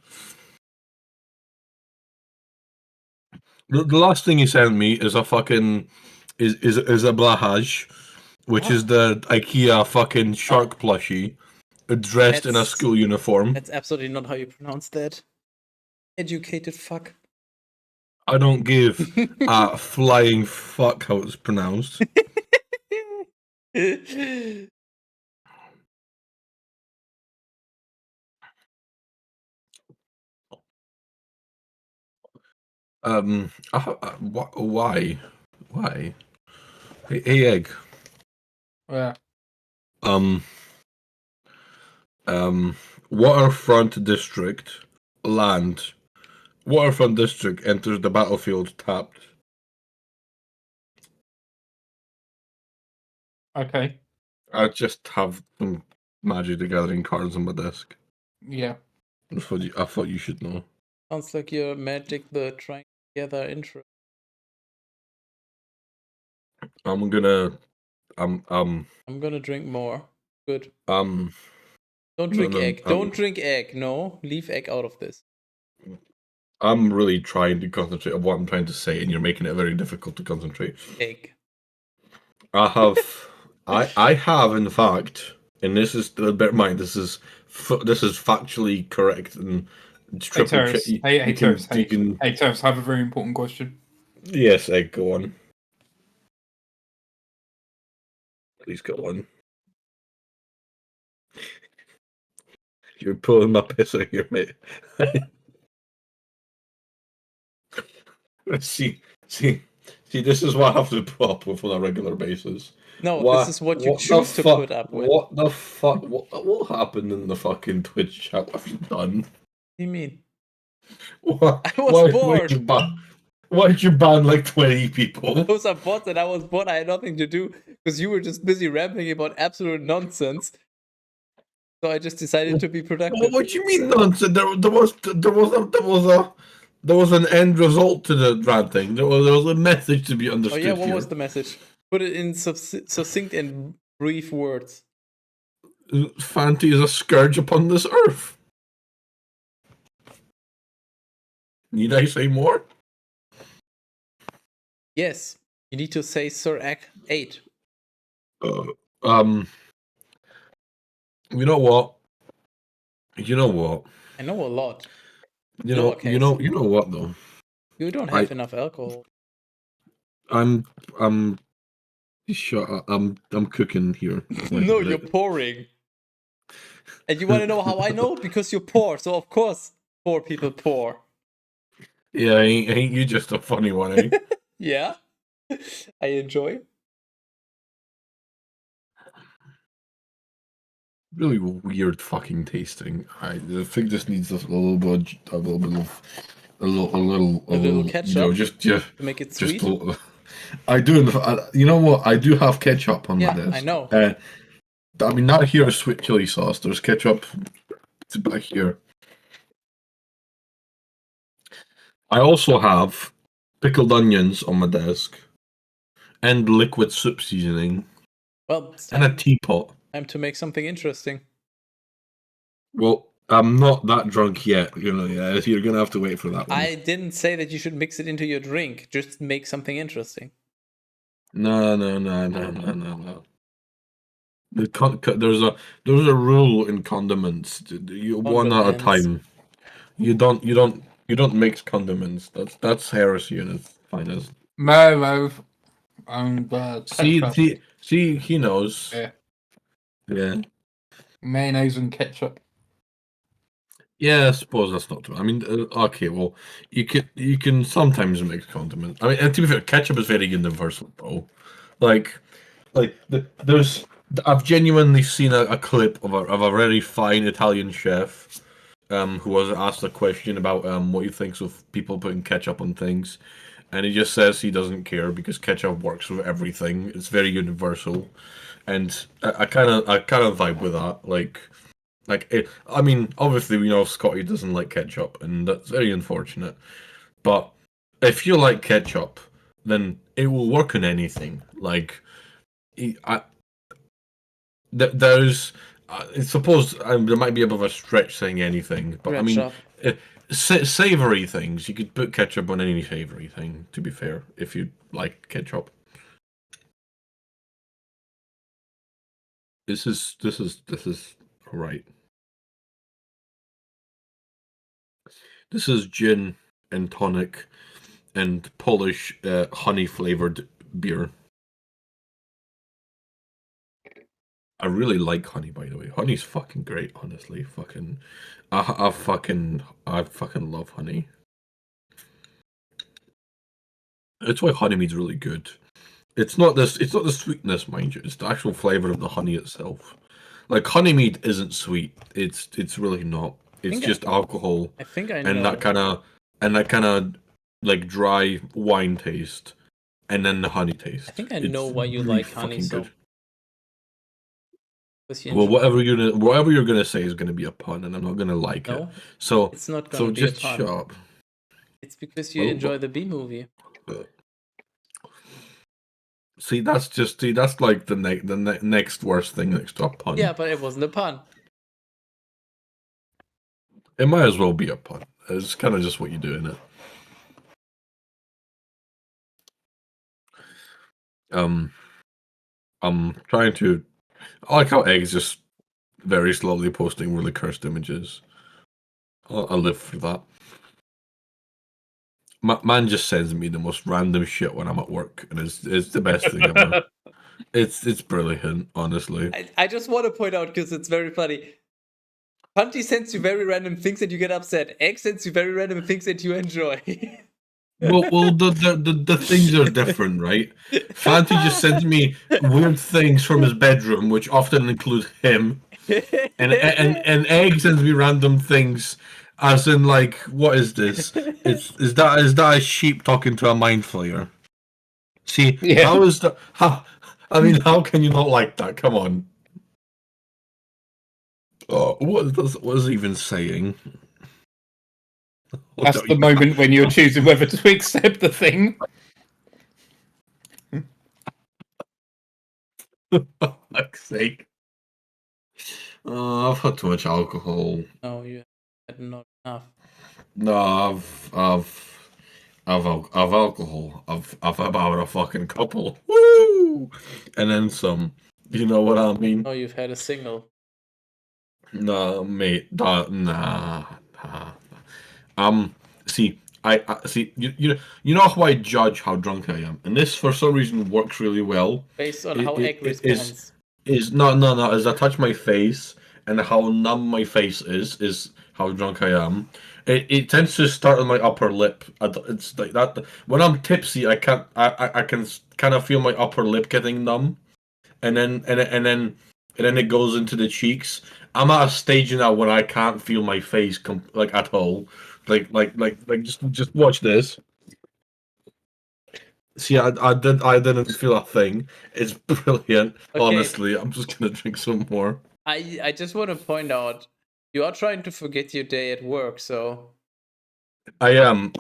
The last thing he sent me is a fucking is a Blahaj, which is the IKEA fucking shark plushie, dressed in a school uniform. That's absolutely not how you pronounce that. Educated fuck. I don't give a flying fuck how it's pronounced. Why? Hey, Egg. Yeah. Waterfront District, land. Waterfront District enters the battlefield tapped. Okay. I just have some Magic the Gathering cards on my desk. Yeah. I thought you should know. Sounds like your Magic the Trying Together intro. I'm gonna drink more. Good. Don't drink egg. Don't drink egg. No, leave egg out of this. I'm really trying to concentrate on what I'm trying to say, and you're making it very difficult to concentrate. Egg. I have in fact, and this is bear in mind, this is factually correct and triple check. Hey, Teras, I have a very important question. Yes, Egg, go on. Please go on. You're pulling my piss out here, mate. see, this is what I have to put up with on a regular basis. No, this is what you choose to put up with. What the fuck? What happened in the fucking Twitch chat? What have you done? What do you mean? What? I was bored. Why did you ban like 20 people? Those are bots, and I was bored. I had nothing to do because you were just busy rambling about absolute nonsense. So I just decided to be productive. What do you mean nonsense? There was an end result to the ranting. There was a message to be understood. Oh yeah, what was the message? Put it in succinct and brief words. Fanti is a scourge upon this earth. Need I say more? Yes, you need to say Sir Act 8. You know what? I know a lot. You know what though? You don't have enough alcohol. I'm shut up. I'm cooking here. No, you're pouring. And you want to know how I know? Because you pour. So of course, poor people pour. Yeah, ain't you just a funny one, eh? Yeah, I enjoy. Really weird fucking tasting. I think this needs a little ketchup. You know, just to make it sweet. I do. You know what? I do have ketchup on my desk. I know. I mean, not here. Sweet chili sauce. There's ketchup back here. I also have pickled onions on my desk and liquid soup seasoning. Well, and a teapot. Time to make something interesting. Well, I'm not that drunk yet. You're gonna have to wait for that one. I didn't say that you should mix it into your drink. Just make something interesting. No. There's a rule in condiments. You one at a Condiments. time. You don't mix condiments. That's heresy in its finest. No, See, he knows. Yeah. Yeah. Mayonnaise and ketchup. Yeah, I suppose that's not true. I mean, okay, well, you can sometimes mix condiments. I mean, and to be fair, ketchup is very universal, though. Like, there's I've genuinely seen a clip of a very fine Italian chef, who was asked a question about what he thinks of people putting ketchup on things, and he just says he doesn't care because ketchup works with everything. It's very universal, and I kind of vibe with that. I mean, obviously we know Scotty doesn't like ketchup, and that's very unfortunate. But if you like ketchup, then it will work on anything. Like, I there's, I suppose there might be a bit of a stretch saying anything, but I mean, Ketchup. savory things you could put ketchup on any savory thing. To be fair, if you like ketchup, this is all right. This is gin and tonic and Polish honey flavored beer. I really like honey, by the way. Honey's fucking great, honestly. I fucking love honey. It's why honeymead's really good. It's not this. It's not the sweetness, mind you. It's the actual flavor of the honey itself. Like honeymead isn't sweet. It's really not. It's just alcohol I think I and know. that kind of like dry wine taste, and then the honey taste. I think I It's know why you really like honey fucking so. good. 'Cause you Well, enjoy- whatever you're gonna say is gonna be a pun, and I'm not gonna like it. No, So it's not gonna be a just pun. shut up. It's because you Well, enjoy the B movie. See, that's like the next worst thing next to a pun. Yeah, but it wasn't a pun. It might as well be a pun. It's kind of just what you do in it. I'm trying to. I like how Egg's just very slowly posting really cursed images. I live for that. Man just sends me the most random shit when I'm at work, and it's the best thing ever. It's brilliant, honestly. I just want to point out because it's very funny. Punty sends you very random things and you get upset. Egg sends you very random things that you enjoy. Well, the things are different, right? Fanti just sends me weird things from his bedroom, which often include him, and Egg sends me random things, as in like, what is this? Is that a sheep talking to a mind flayer? See, Yeah. how is that? How can you not like that? Come on. Oh, what is he even saying? That's the moment when you're choosing whether to accept the thing. For fuck's sake. Oh, I've had too much alcohol. No, you had not enough. No, I've alcohol. I've about a fucking couple. Woo! And then some. You know what I mean? Oh, you've had a single. Nah, mate. Nah. See, I see. You know how I judge how drunk I am, and this for some reason works really well. Based on It- how it- Egg it responds. is no. As I touch my face and how numb my face is how drunk I am. It tends to start on my upper lip. It's like that. When I'm tipsy, I can't. I can kind of feel my upper lip getting numb, and then it goes into the cheeks. I'm at a stage now where I can't feel my face like at all. Just watch this. See, I didn't feel a thing. It's brilliant. Okay. Honestly, I'm just gonna drink some more. I just want to point out you are trying to forget your day at work, so I am.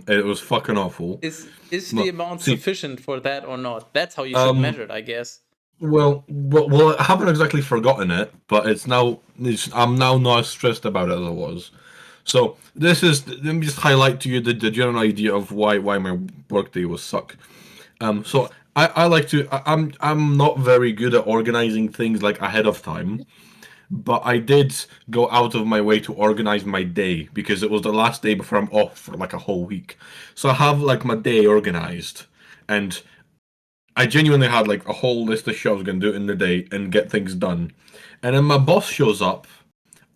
It was fucking awful. is No, the amount see, sufficient for that or not? That's how you should measure it, I guess. Well, I haven't exactly forgotten it, but I'm now not as stressed about it as I was. So let me just highlight to you the general idea of why my workday was suck. So I like to. I'm not very good at organizing things like ahead of time, but I did go out of my way to organize my day because it was the last day before I'm off for like a whole week. So I have like my day organized, and I genuinely had like a whole list of shit I was gonna do in the day and get things done. And then my boss shows up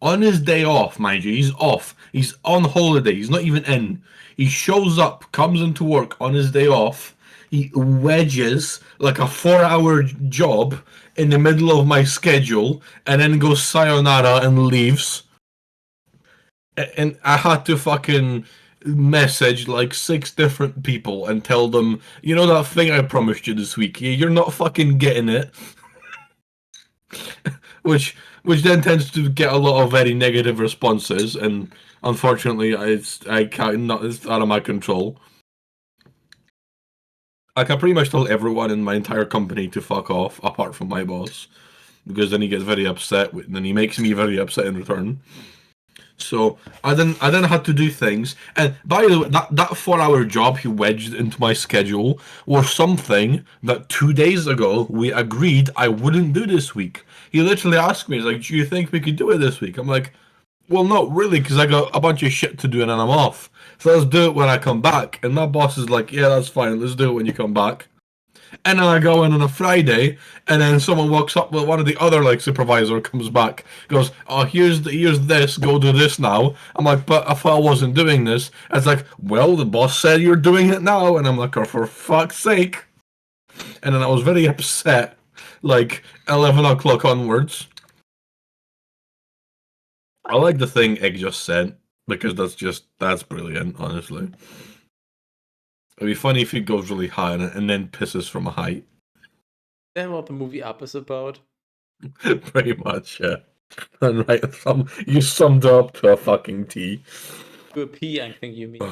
on his day off, mind you. He's off. He's on holiday. He's not even in. He shows up, comes into work on his day off. He wedges like a 4 hour job in the middle of my schedule and then goes sayonara and leaves. And I had to fucking message like 6 different people and tell them, you know that thing I promised you this week? You're not fucking getting it. which then tends to get a lot of very negative responses, and unfortunately, I can't not it's out of my control. I can pretty much tell everyone in my entire company to fuck off, apart from my boss, because then he gets very upset, and then he makes me very upset in return. So I then had to do things. And by the way, that 4 hour job he wedged into my schedule was something that 2 days ago we agreed I wouldn't do this week. He literally asked me, he's like, "Do you think we could do it this week?" I'm like, "Well, not really, because I got a bunch of shit to do and then I'm off. So let's do it when I come back." And my boss is like, "Yeah, that's fine. Let's do it when you come back." And then I go in on a Friday, and then someone walks up. Well, one of the other like supervisor comes back, goes, "Oh, here's this. Go do this now." I'm like, "But I thought I wasn't doing this." It's like, "Well, the boss said you're doing it now," and I'm like, "Oh, for fuck's sake!" And then I was very upset, like 11 o'clock onwards. I like the thing Egg just said because that's brilliant. Honestly, it'd be funny if he goes really high and then pisses from a height. That's what the movie Up is about. Pretty much, yeah. And right, you summed up to a fucking T. To a P, I think you mean.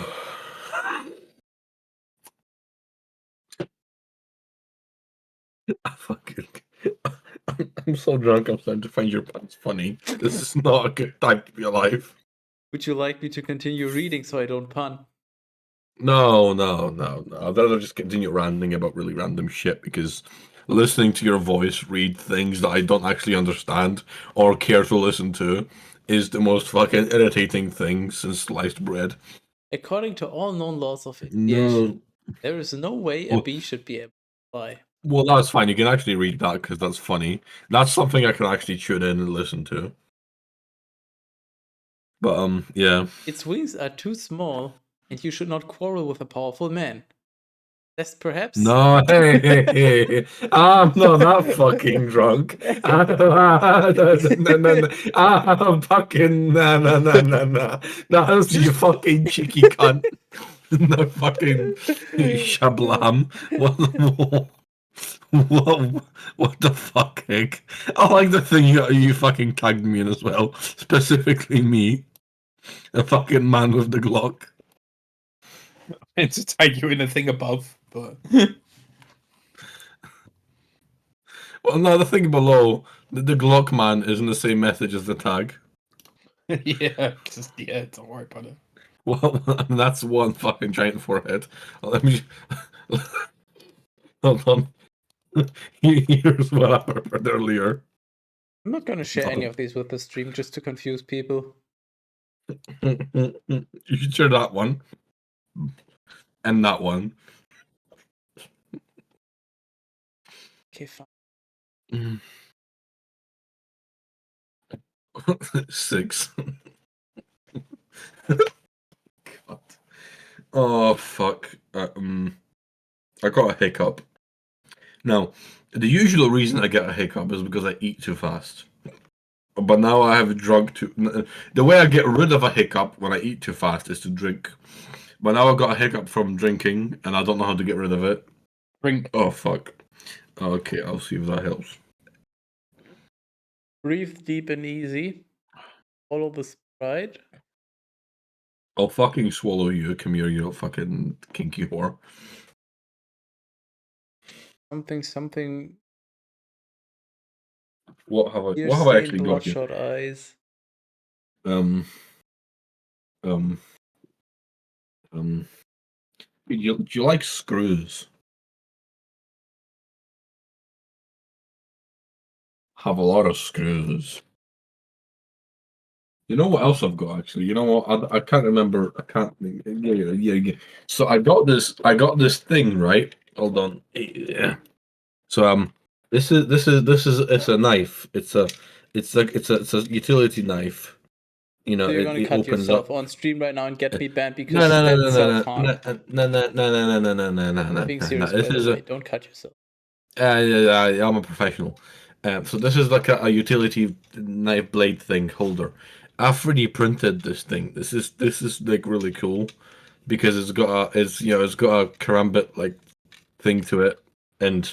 I fucking. I'm so drunk. I'm starting to find your puns funny. This is not a good time to be alive. Would you like me to continue reading so I don't pun? No. I'd rather just continue ranting about really random shit because listening to your voice read things that I don't actually understand or care to listen to is the most fucking irritating thing since sliced bread. According to all known laws of No. there is no way a bee should be able to fly. Well, that's fine. You can actually read that because that's funny. That's something I can actually tune in and listen to. But yeah. Its wings are too small, and you should not quarrel with a powerful man. That's perhaps. No, hey. I'm not that fucking drunk. I'm fucking no. That's you fucking cheeky cunt. No fucking shablam. What the fuck, Egg? I like the thing you fucking tagged me in as well. Specifically me. A fucking man with the Glock. And to tag you in the thing above, but Well, no, the thing below, the Glock man is in the same message as the tag. yeah, don't worry about it. Well, that's one fucking giant forehead. Let me. Hold on. Here's what I prepared earlier. I'm not going to share any of these with the stream just to confuse people. You should share that one. And that one. Okay, fine. 6. God. Oh, fuck. I got a hiccup. Now, the usual reason I get a hiccup is because I eat too fast. But now I have drunk too. The way I get rid of a hiccup when I eat too fast is to drink. But now I've got a hiccup from drinking, and I don't know how to get rid of it. Drink. Oh, fuck. Okay, I'll see if that helps. Breathe deep and easy. Follow the sprite. I'll fucking swallow you, come here, you fucking kinky whore. Something. What have I actually got here? Bloodshot eyes. Do you like screws? have a lot of screws. You know what else I've got actually? You know what? I can't remember. I can't. Yeah. So I got this thing, right? Hold on. Yeah. So this is it's a knife. It's a utility knife. You know, So you're gonna it cut opens yourself up. on stream right now and get me banned No, because no, no, that's no, self-harm. no. Being serious, This by the is way. Don't cut yourself. yeah, I'm a professional. So this is like a utility knife blade thing holder. I 3D printed this thing. This is like really cool because it's got a karambit like thing to it, and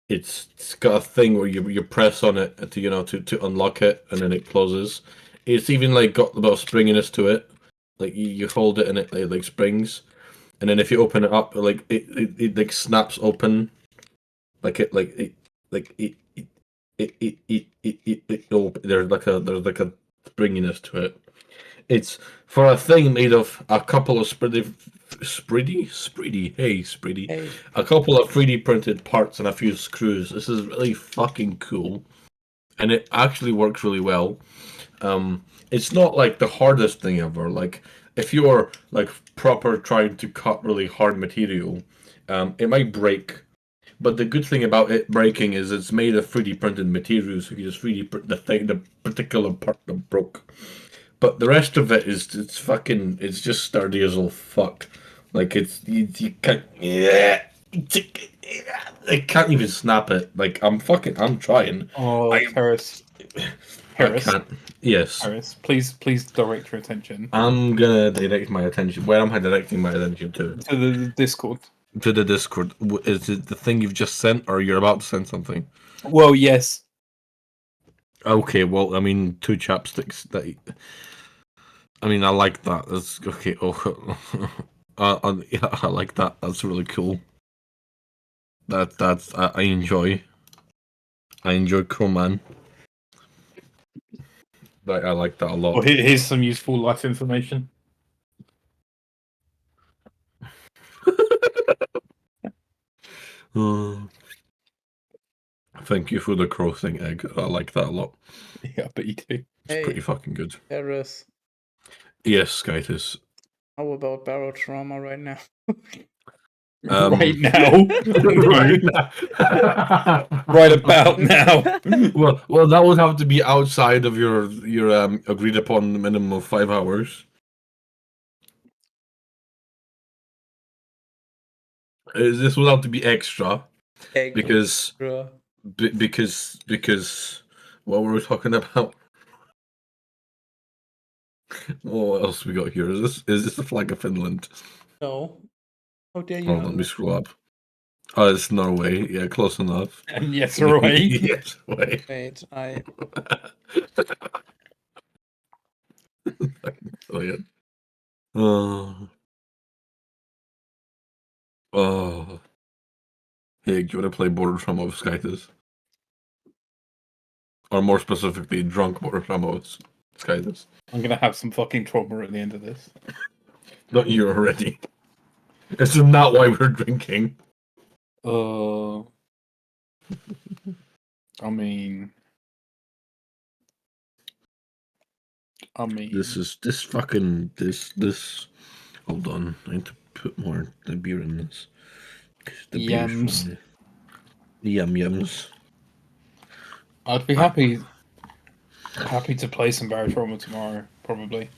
it's got a thing where you press on it to unlock it, and then it closes. It's even like got a bit of springiness to it. Like you hold it and it like springs, and then if you open it up, like it like snaps open, like it like it like there's like a springiness to it. It's for a thing made of a couple of spreedy, Hey, a couple of 3D printed parts and a few screws. This is really fucking cool, and it actually works really well. It's not like the hardest thing ever. Like if you're like proper trying to cut really hard material, it might break. But the good thing about it breaking is it's made of 3D printed material, so you just 3D print the particular part that broke. But the rest of it it's just sturdy as all fuck. Like you can't I can't even snap it. Like I'm trying. Oh, I Harris. I can't. Yes. Harris, please direct your attention I'm gonna direct my attention. Where am I directing my attention to? to the Discord. To the Discord. Is it the thing you've just sent, or you're about to send something? Well, yes. Okay, well, I mean, two chapsticks. I mean, I like that. That's okay. Oh, yeah, I like that. That's really cool. I enjoy. I enjoy Crowman. I like that a lot. Well, here's some useful life information. Thank you for the crow thing, Egg. I like that a lot. Yeah, but you do. It's pretty fucking good. Harris, Yes, Skytus. how about barrel trauma right now? Right now. Right now. Right about now. Well, that would have to be outside of your agreed upon minimum of 5 hours. This would have to be extra because what were we talking about? What else we got here? Is this the flag of Finland? No. How dare you? Hold on, let me scroll up. Oh, it's Norway. Yeah, close enough. And yes, away. Yes, way. Wait, Brilliant. Oh. Hey, do you want to play Border Trauma of Skytus? Or more specifically, drunk Border Trauma of Skytus? I'm gonna have some fucking trauma at the end of this. Not you already. It's not why we're drinking. I mean, This. Hold on, I need to put more beer in this. The yams. Yums. I'd be happy to play some Barra Trauma tomorrow, probably.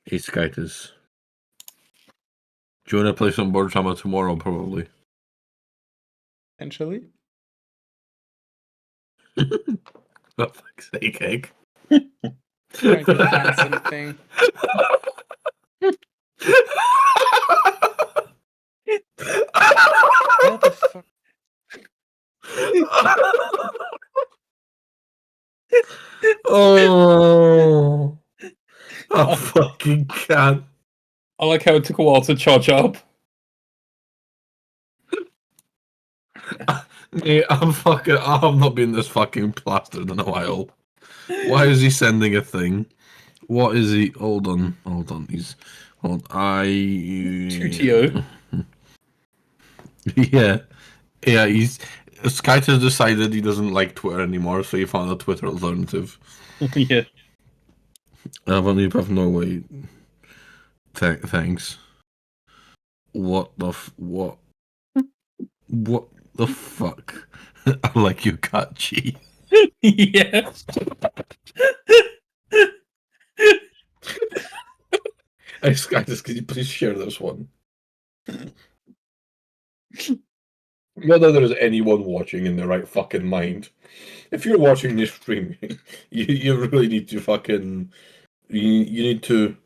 Hey, Skytus. Do you want to play some Border Trauma tomorrow, probably? Potentially. For fuck's sake, Egg. Trying to find something. What the fuck? Oh, I fucking can't. I like how it took a while to charge up. Mate, I've not been this fucking plastered in a while. Why is he sending a thing? What is he? Hold on. Hold. 2TO. Yeah, yeah. Skype has decided he doesn't like Twitter anymore, so he found a Twitter alternative. Yeah. I've no way. Thanks. What the fuck? I like your cat, G. Yeah. Hey, Skytus, can you please share this one? Not that there's anyone watching in the right fucking mind. If you're watching this stream, you really need to fucking you need to.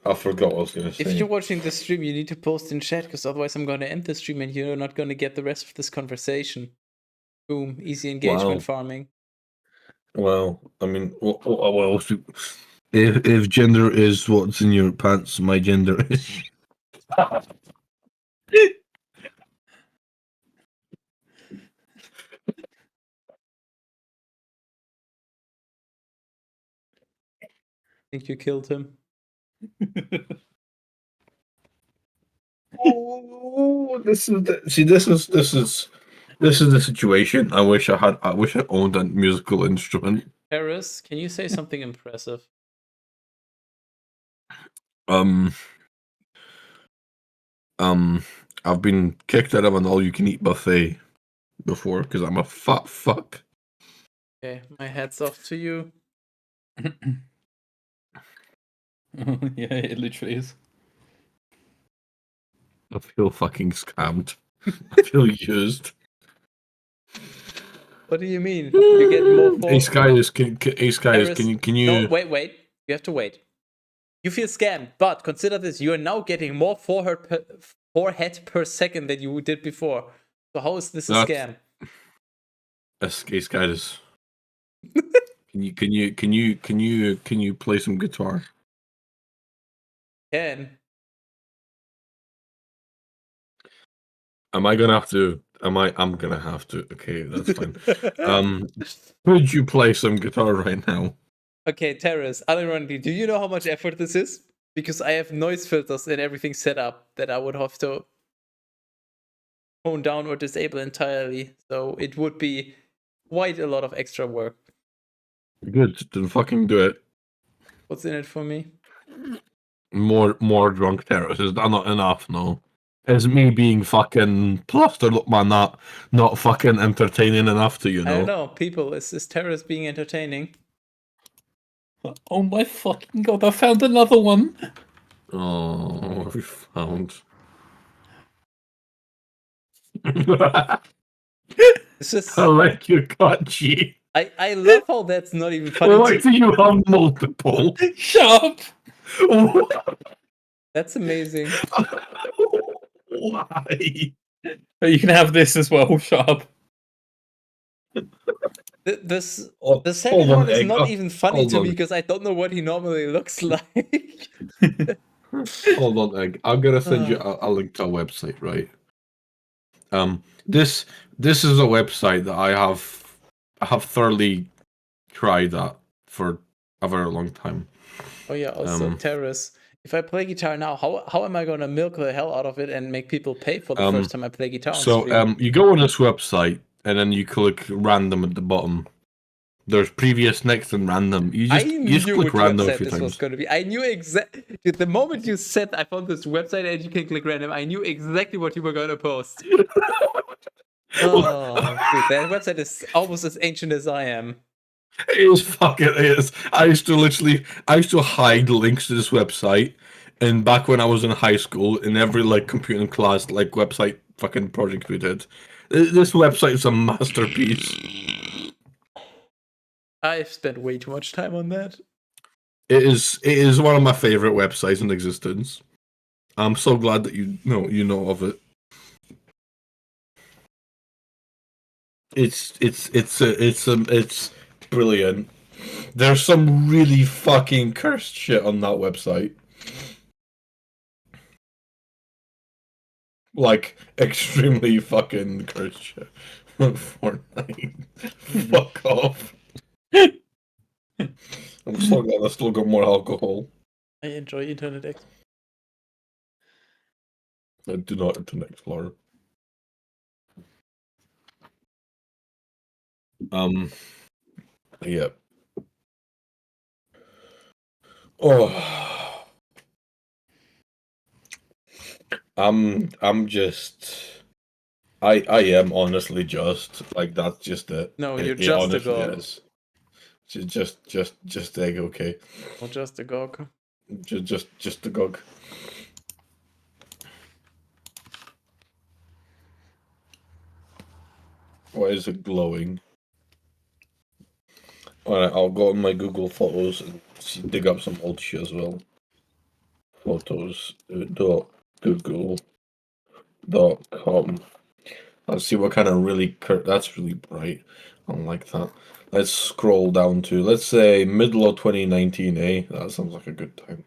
I forgot what I was gonna say. If you're watching the stream, you need to post in chat, because otherwise I'm going to end the stream and you're not going to get the rest of this conversation. Boom, easy engagement farming. Well, I mean, well, if gender is what's in your pants, my gender is. Think you killed him? Oh, this is the situation. I wish I owned a musical instrument. Paris, can you say something impressive? I've been kicked out of an all-you-can-eat buffet before because I'm a fat fuck. Okay, my hat's off to you. Yeah, it literally is. I feel fucking scammed. I feel used. What do you mean? You get more for... Hey Skydus, can you? No, wait. You have to wait. You feel scammed, but consider this: you are now getting more forehead per second than you did before. So how is this a scam? Hey Skydus. Can you play some guitar? Can. I'm gonna have to. Okay, that's fine. Could you play some guitar right now? Okay, Teras, unironically, do you know how much effort this is? Because I have noise filters and everything set up that I would have to tone down or disable entirely. So it would be quite a lot of extra work. Good, then fucking do it. What's in it for me? More drunk terrorists. Is that not enough? No. Is me being fucking plastered up my not fucking entertaining enough to I don't know, people, is Teras being entertaining? Oh my fucking god, I found another one! Oh, we found. It's just... I like your Kachi. I love how that's not even funny. I like that you have multiple. Shut up! That's amazing. Why? But you can have this as well, shut up. The second one is not even funny to me because I don't know what he normally looks like. Hold on, Egg. I'm gonna send you a link to a website, right? This is a website that I have thoroughly tried that for a very long time. Oh yeah, also Teras. If I play guitar now, how am I gonna milk the hell out of it and make people pay for the first time I play guitar on stream? You go on this website and then you click random at the bottom. There's previous, next, and random. You just click random a few times. Was going to be. I knew exactly. The moment you said I found this website and you can click random, I knew exactly what you were going to post. Oh, dude, that website is almost as ancient as I am. It is. I used to hide links to this website, and back when I was in high school, in every computing class, website fucking project we did, this website is a masterpiece. I've spent way too much time on that. It is one of my favorite websites in existence. I'm so glad that you know of it. It's brilliant. There's some really fucking cursed shit on that website. Extremely fucking cursed shit. Fortnite. Fuck off. I'm so glad I still got more alcohol. I enjoy Internet Explorer. I do not Internet Explorer. Yeah. Oh, I'm just. I am honestly just like that's just it. No, It, you're it just a honestly gog. is. Just egg, okay. Or just a gog. Just the gog. Why is it glowing? Alright, I'll go on my Google Photos and dig up some old shit as well. Photos dot Google.com. Let's see what kind of really that's really bright. I don't like that. Let's scroll down to let's say middle of 2019, eh? That sounds like a good time.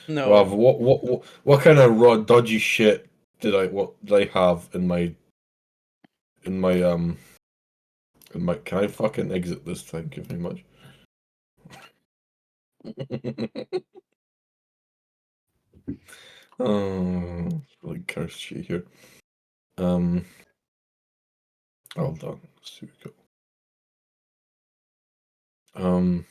No. Well, what kind of raw dodgy shit did I have in my can I fucking exit this? Thank you very much. Oh, it's really cursed shit here. Hold on. Let's see what we go.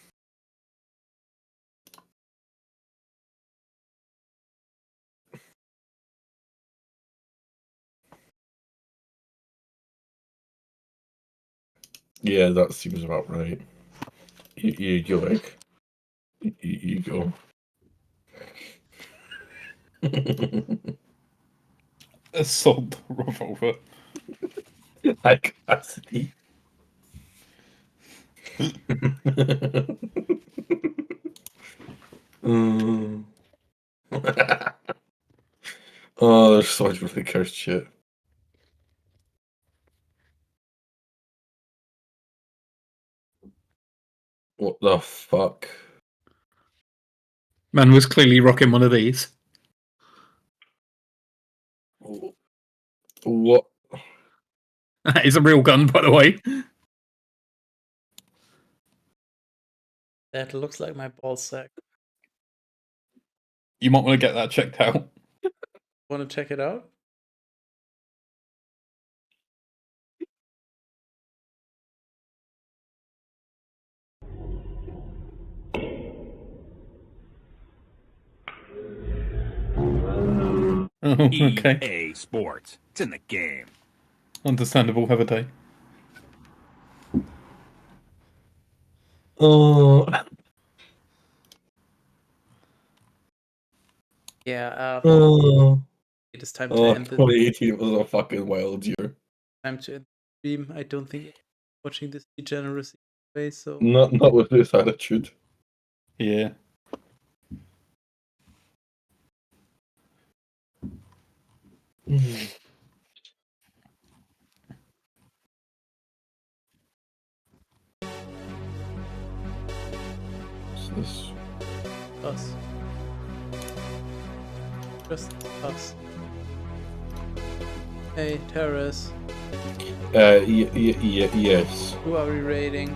Yeah, that seems about right. You go, Egg. You go. Assault revolver. High capacity. Mm. Oh, there's so much really cursed shit. What the fuck? Man was clearly rocking one of these. What? That is a real gun, by the way. That looks like my ball sack. You might want to get that checked out. Want to check it out? Oh, okay. EA Sports. It's in the game. Understandable, have a day. Oh. Yeah, Oh. it is time to Oh, end the 2018 was a fucking wild year. time to end the stream. I don't think watching this degeneracy way, so Not with this attitude. Yeah. What's this? us. Just us. Hey, Teras, Yes. who are we raiding?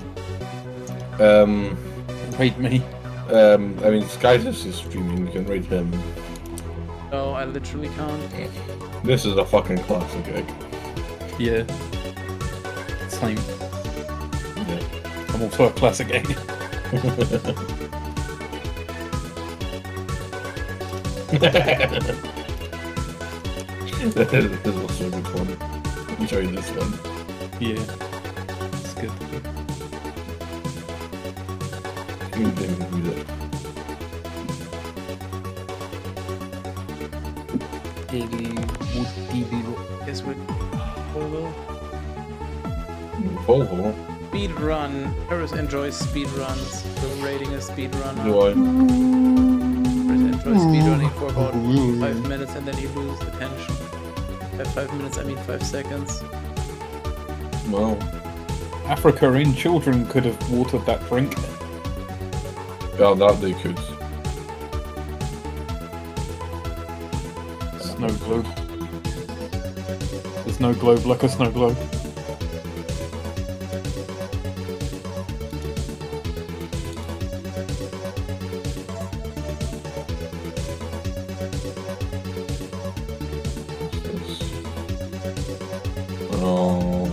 Rate me. I mean, Skytus is streaming. You can rate him. No, I literally can't. This is a fucking classic egg. Yeah. Same. Yeah. I'm also a classic egg. This was so good fun. Enjoy this one. Yeah. It's good. You didn't read it. Guess we're Volvo. speed run. Teras enjoys speed runs. So rating a speed runner. Do I? Teras enjoys speed running for about 5 minutes and then he loses attention. By 5 minutes, I mean 5 seconds. Well, Africa in children could have watered that drink. yeah, that they could. Snow globe. There's no globe like a snow globe. Oh.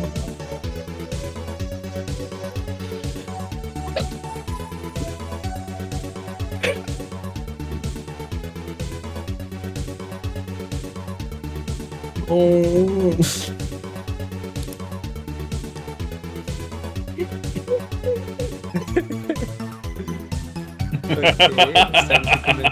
Oh. Okay, it's time to commit